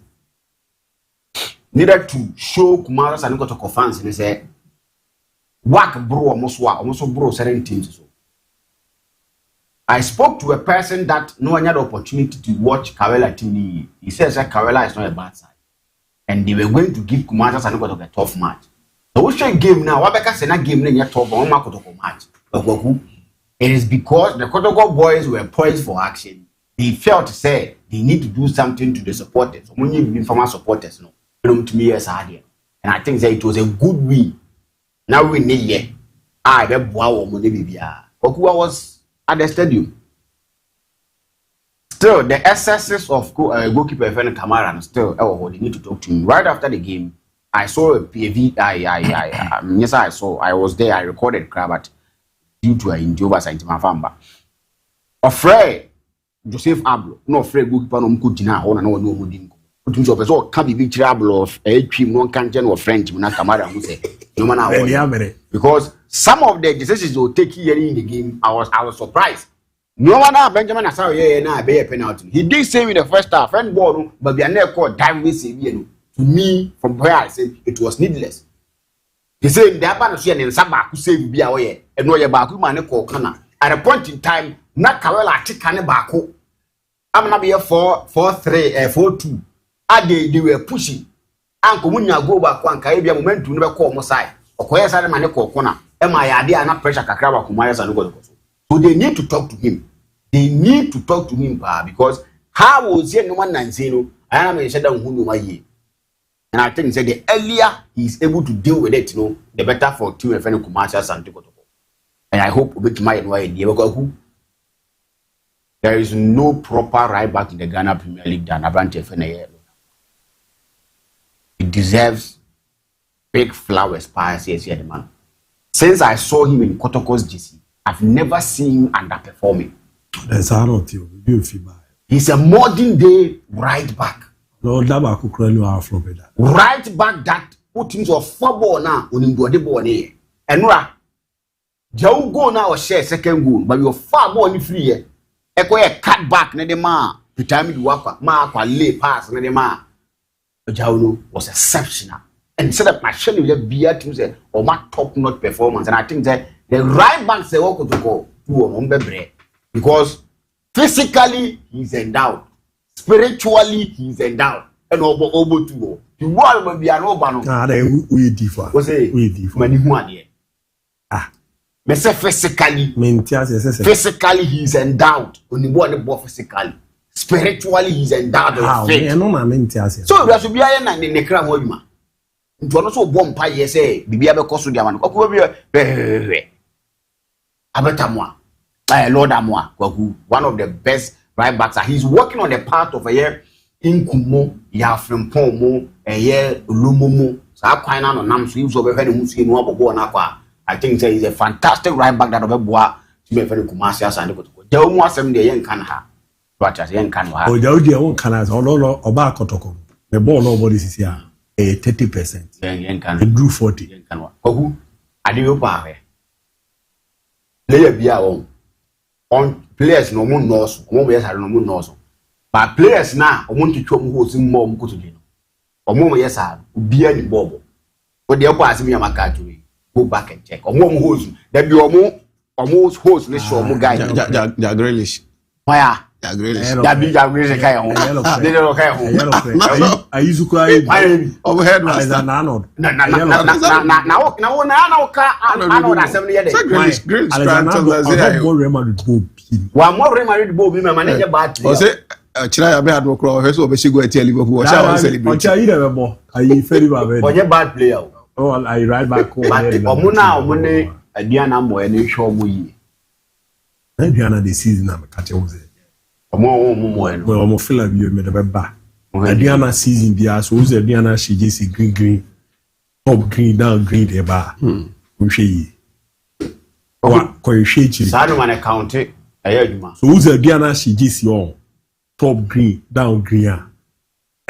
needed to show Kumara Sanukotoko fans and say, "Work, bro, almost bro, certain teams." So, I spoke to a person that no one had the opportunity to watch Karela team. He says that Karela is not a bad side. And they were going to give Kumasa Sanukotoko a tough match. So we should game now. Wabeka Sena game na tough on Makotoko match. It is because the Kotoko boys were poised for action. They felt to say they need to do something to the supporters. So when you be former supporters, no, to me as idea. And I think that it was a good win. Now we need ye. I be boa mo ne bibia. Okuwa was at the stadium. Still, the excesses of goalkeeper Fene Kamara still, they need to talk to him. Right after the game, I saw a PV. Yes, I saw. I was there. I recorded Krabat due to an injury by Saint Mafamba. Afraid Joseph Ablo, no afraid goalkeeper no mkujina ona no no mudinko. Utunzo peso can be big trouble of a team no can or French na Kamara who say no man because some of the decisions will take here in the game. I was surprised. No one Benjamin Asao na be a penalty. He did say in the first half, friend ball, but they are never called diving save. To me, from where I said it was needless. He said the Abana and Saba who saved be away and no Yabaku man call Kana. At a point in time, not Karela take Kanebako. I'm not be a 4-3 4-2. They were pushing. Uncle Munya go back one Caribbean moment to never call Mosai. Or Koya man call Kona. Am I idea not pressure Kakraba Kumayas and go. So they need to talk to him. They need to talk to him because how was he no one and zero? I am a shadow who know my year. And I think that the earlier he is able to deal with it, the better for team and friend commercial Santo. And I hope with my idea because there is no proper right back in the Ghana Premier League than Abrante Fene. It deserves big flowers pies here, the man. Since I saw him in Kotoko's GC, I've never seen him underperforming. That's how not you. He's a modern day right back. No, that could cry you out from that. Right back that put him to a football now on him the ball here. And Joe go now or share second goal, but you're far more in free here. Echo a cut back, Nedema, the time you walk, mark or lay pass, Nedema. Joe was exceptional. And instead of my shelly with a beer to say, or my top notch performance, and I think that the right back say walk to go to a hombre because physically he's endowed, spiritually he's endowed, and over to go. The world will be an open. Ah, we differ. Was it? We differ. Many one here. Ah, me say physically he's endowed. When you want the ball physically, spiritually he's endowed. So there should be a na ne kra ho adwuma. Nto no so bomb pa ye say bibia be koso dia man. Okwo be abetamwa. Lord Amwa, one of the best right backs. He's working on the part of a year in Kumo, Yafrim Pomo, a year Lumomo. So I quite know Nam Sweeps over very Musi no Aqua. I think he's a fantastic right back that of a bois to be very commercial and go. There was some day young can have. But as young can have. Oh, the own canals, although Oba Kotoko. The ball nobody is here. 30%. Young can. It grew 40. Who? I do buy. Lay be our on players no more knows, players are no more knows. But players now, I want to show me who's in more good. Or more, yes, I be any bubble. But the upper me a macato. Go back and check. Or more hoes, there be almost hoes, let's show more guy. Grealish. Why? Grealish. That big Grealish. They don't care. I used to cry overhead. Now, one more remarried Bob, my manager, but was it? China had no crow, so she go to Liverpool. I bad player. Oh, I ride back home. Omuna, Omune, a Diana Mo, and show me. Diana, the season I'm catching was it. Well, I'm feel like you made a back. Diana season, the so who's a Diana, she just green, top green, down green, a bar. She. Quite shady. Saruman account it. So who's a Diana, she just your top green, down green.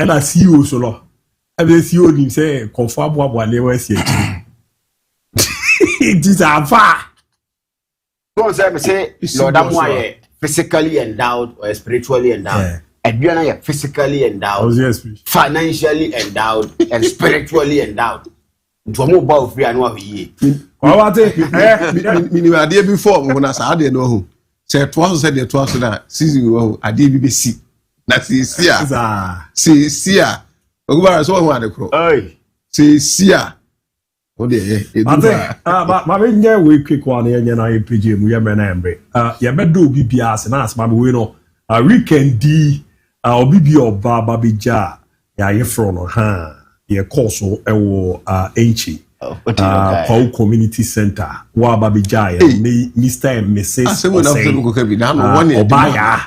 and I see you so. I will see you him say confirm what they were saying. It is a far. Don't say Lord Amwaye physically endowed or spiritually endowed. Adriana is physically endowed, financially endowed, and spiritually endowed. To move about free and what we idea before when I said, I didn't know who said twice said the twice that season I did BBC. That's see, over so one the crow. See, oh, dear, my we quick one here, and I PG, we have an embrace. You better do BBS and ask my winner. Weekend D. Obibi oba babija ya yefro ha ye course ewo enchi Pau Community Center wa babija ya Mr. and Mrs. Obaya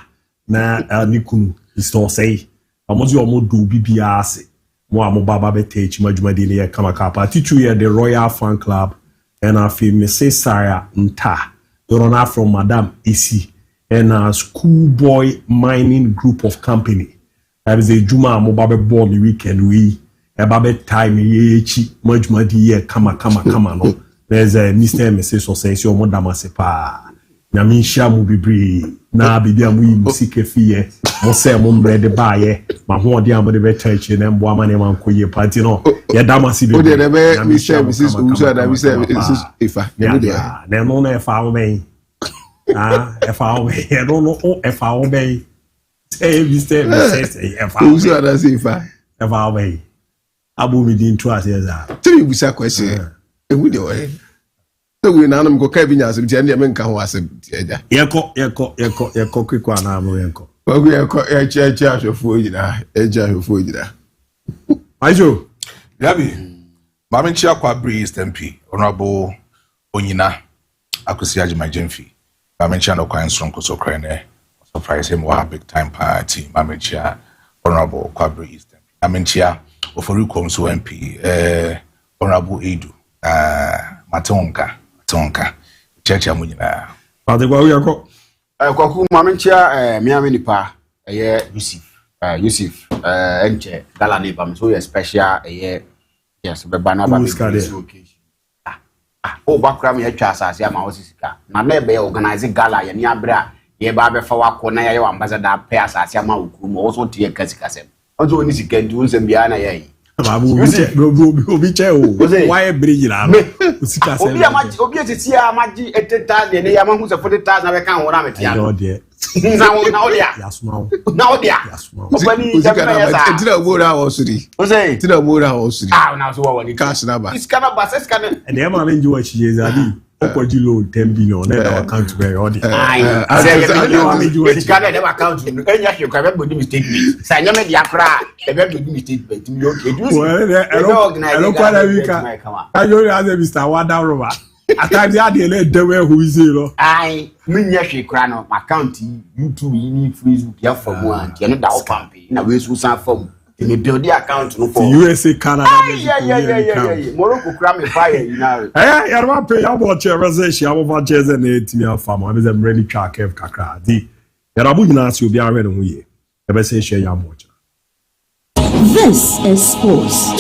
na nikunu isto say amozi omodu bibia ase mo amobaba bete chimajuma de ne kama kapa tichu ye the Royal Fan Club and afi Mrs. Sarah Nta Dorona from Madam Isi and a schoolboy mining group of company. That is a Juma Mobabe board the weekend we a babe time ye much muddy kama no. There's a Mr. and Mrs. Osensio Modama Sepa. Namisha Mubibri, na bidia musike fie, Mose Mumbre de Baye, Mahon Diambo de Betach and Boamane Mancoye Patino. Yadamasi, Mrs. Usa, that we say, if I never know if I may. If I obey, I don't know if I obey. Say, Mr. If I obey, I will be in 2 years. Tell me, we say question. And we do it. So we now go Kevin as a gentleman can was a Yako, quick one. Well, we are a charge of food, a jar of food. I do. Yabi, Maminchia Kwa Breeze MP, Honorable Onyina, Akusiaji my Jenfi. Maminchia no Kwan Strong Koso Krene, surprise him or big time party, Maminchia, Honorable Kwa Breeze MP. Maminchia, Oforukom so MP, Honorable Edu, Matonka, Church Amunina. Father, where we are go? Kwaku Maminchia, Miaminipa, Yusuf, Enche, Galani, Bam, so special, yes, but Banaba location. Oh, background here, Chasa, Yamausica. Now, never organizing gala, and Yabra, Yababe Fawako, Naya, Ambassador, Pairs, Asiama, also Tia Casicasem. Also, when you can do some Biana. Why a bridge? Obia, Maggi, at the time, and Yaman who's a 40,000 I can't want it. Now, dear. Now, dear. Did a word out city. Was a did a word out city. Now, so what you can't number. It's kind of buses can. And the man enjoy she is a Okoji loan 10 billion account very odd. I can't never account. And yes, you can have mistake. Sayama Diakra, a very good mistake. I don't know Mr. Wada. At times, I didn't know who is zero. I mean, yes, she crano, my county, you two, you need freeze here for one, you're not out pumping. Now, we will some form. You build the account for USA, Canada. Yeah. Morocco cram fire, you know. I don't pay about your reservation. I'm over Jazz and 8 million farm. I'm ready to have Kakra. The Yarabu will be already on we. Ever say, share your watch. This is sports.